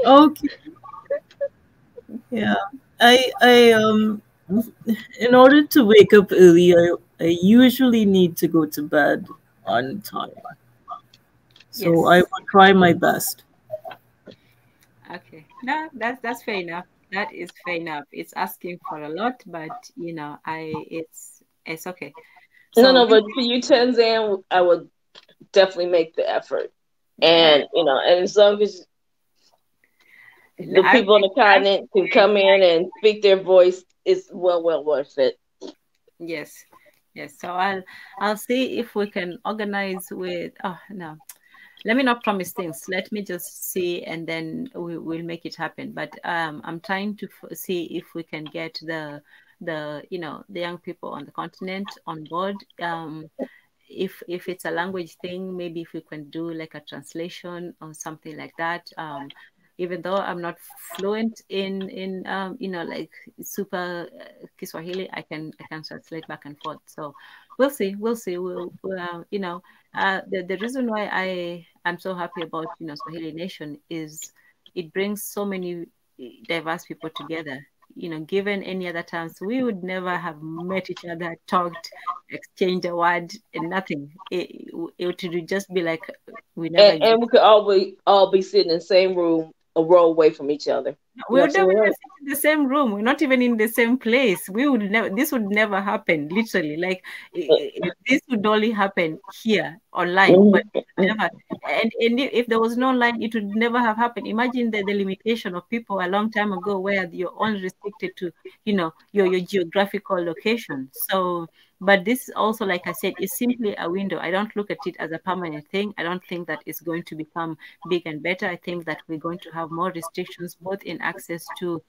Okay, yeah. I in order to wake up early, I usually need to go to bed on time. So I Yes. will try my best. Okay. No, that's fair enough. That is fair enough. It's asking for a lot, but it's okay. No, So no, but for you, Tan Zan, I would definitely make the effort. And and as long as the people on the continent can come in and speak their voice, it's well worth it. yes, yes. So I'll see if we can organize with. Oh no, let me not promise things. Let me just see, and then we'll make it happen. But I'm trying to see if we can get the young people on the continent on board. If it's a language thing, maybe if we can do like a translation or something like that. Even though I'm not fluent in like super Kiswahili, I can translate back and forth. So we'll see. The reason why I'm so happy about Swahili Nation is it brings so many diverse people together. Given any other times, we would never have met each other, talked, exchanged a word, and nothing. It would just be like we never And we existed. could all be sitting in the same room, a row away from each other. We You're would never absolutely even right. sit in the same room. We're not even in the same place. We would never. This would never happen. Literally, like this would only happen here online, but Mhm. never. And if there was no line, it would never have happened. Imagine the limitation of people a long time ago, where you're only restricted to your geographical location. So, but this is also, like I said, is simply a window. I don't look at it as a permanent thing. I don't think that it's going to become big and better. I think that we're going to have more restrictions, both in access to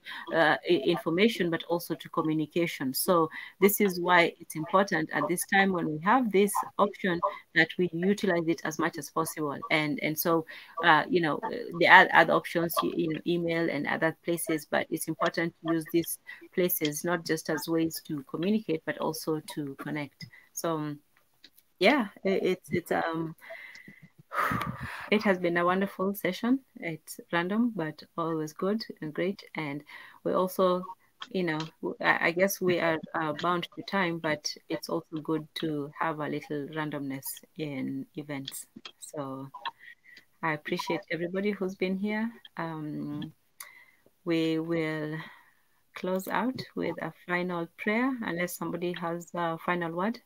information, but also to communication. So this is why it's important at this time when we have this option that we utilize it as much as possible. And so, the other options, email and other places, but it's important to use these places not just as ways to communicate, but also to connect. So yeah, it has been a wonderful session. It's random, but always good and great. And we also I guess we are bound to time, but it's also good to have a little randomness in events. So I appreciate everybody who's been here. We will close out with a final prayer, unless somebody has a final word.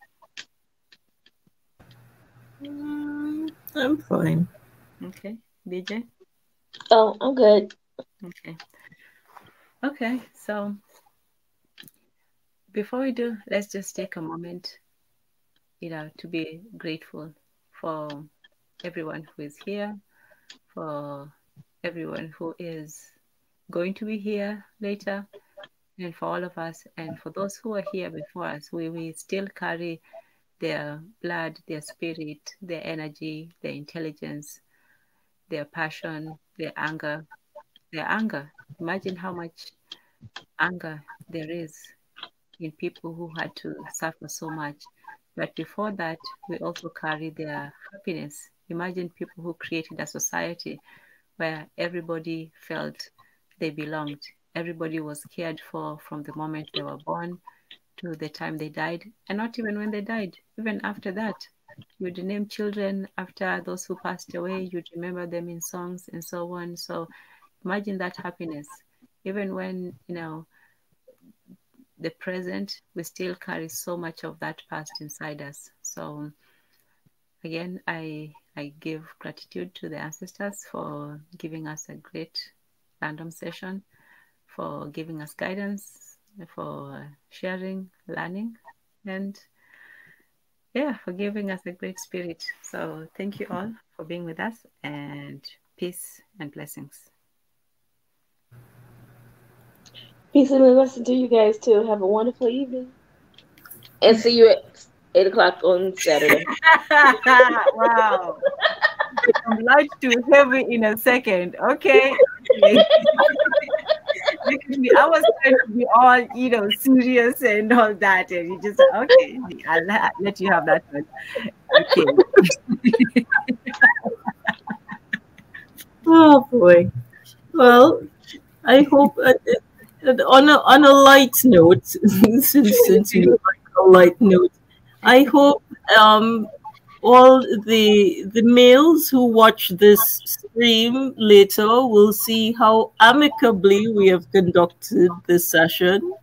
I'm fine. Okay, BJ? Oh, I'm good. Okay. Okay, so before we do, let's just take a moment, to be grateful for everyone who is here, for everyone who is going to be here later, and for all of us, and for those who are here before us. We still carry their blood, their spirit, their energy, their intelligence, their passion, their anger. Imagine how much anger there is in people who had to suffer so much. But before that, we also carry their happiness. Imagine people who created a society where everybody felt they belonged. Everybody was cared for from the moment they were born to the time they died, and not even when they died, even after that. You'd name children after those who passed away, you'd remember them in songs and so on. So imagine that happiness. Even when, the present, we still carry so much of that past inside us. So again, I give gratitude to the ancestors for giving us a great random session, for giving us guidance, for sharing, learning, and for giving us a great spirit. So thank you all for being with us, and peace and blessings. Peace and blessings to you guys too. Have a wonderful evening. And see you at 8 o'clock on Saturday. Wow. From light to heavy in a second. Okay. Look at me. I was trying to be all, serious and all that. And you just, okay, I'll let you have that one. Okay. Oh boy. Well, I hope on a light note, since you like a light note, I hope all the males who watch this stream later will see how amicably we have conducted this session.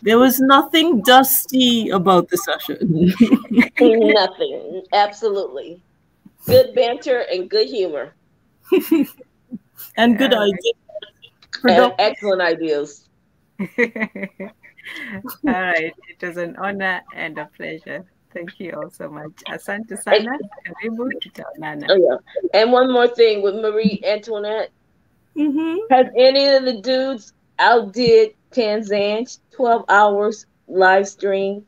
There was nothing dusty about the session. Nothing. Absolutely. Good banter and good humor. And good ideas. And excellent ideas. All right. It was an honor and a pleasure. Thank you all so much. Asante sana. Karibu tutaonana. Oh, yeah. And one more thing with Marie Antoinette. Mm-hmm. Has any of the dudes outdid Tan Zan 12 hours live stream?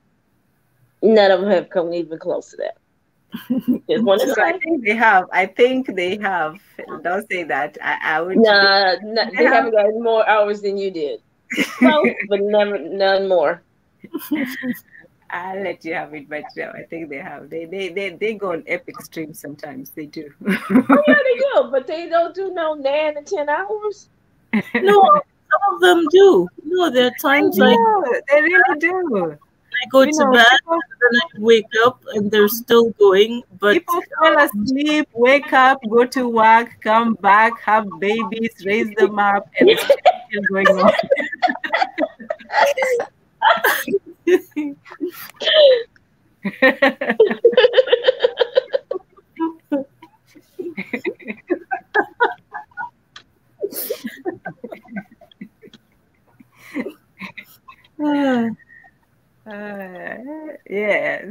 None of them have come even close to that. Just want to say. I think they have. Don't say that. I would. Nah, they haven't got more hours than you did. Close, but none more. I'll let you have it, but no, I think they have. They go on epic streams sometimes. They do. Oh yeah, they do, but they don't do no 9 and 10 hours. No, some of them do. No, there are times they really do. I go to bed and then I wake up and they're still going. But people fall asleep, wake up, go to work, come back, have babies, raise them up, and it's still going on.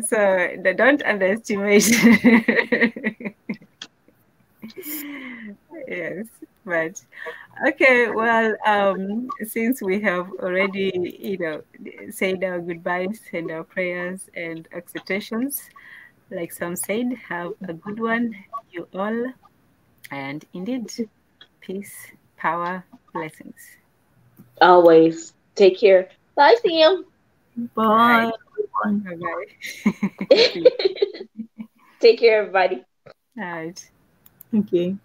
So don't underestimate. Yes, but okay. Well, since we have already, said our goodbyes and our prayers and acceptations, like some said, have a good one, you all, and indeed, peace, power, blessings. Always. Take care. Bye, Sam. Bye. Bye-bye. Take care, everybody. All right. Okay.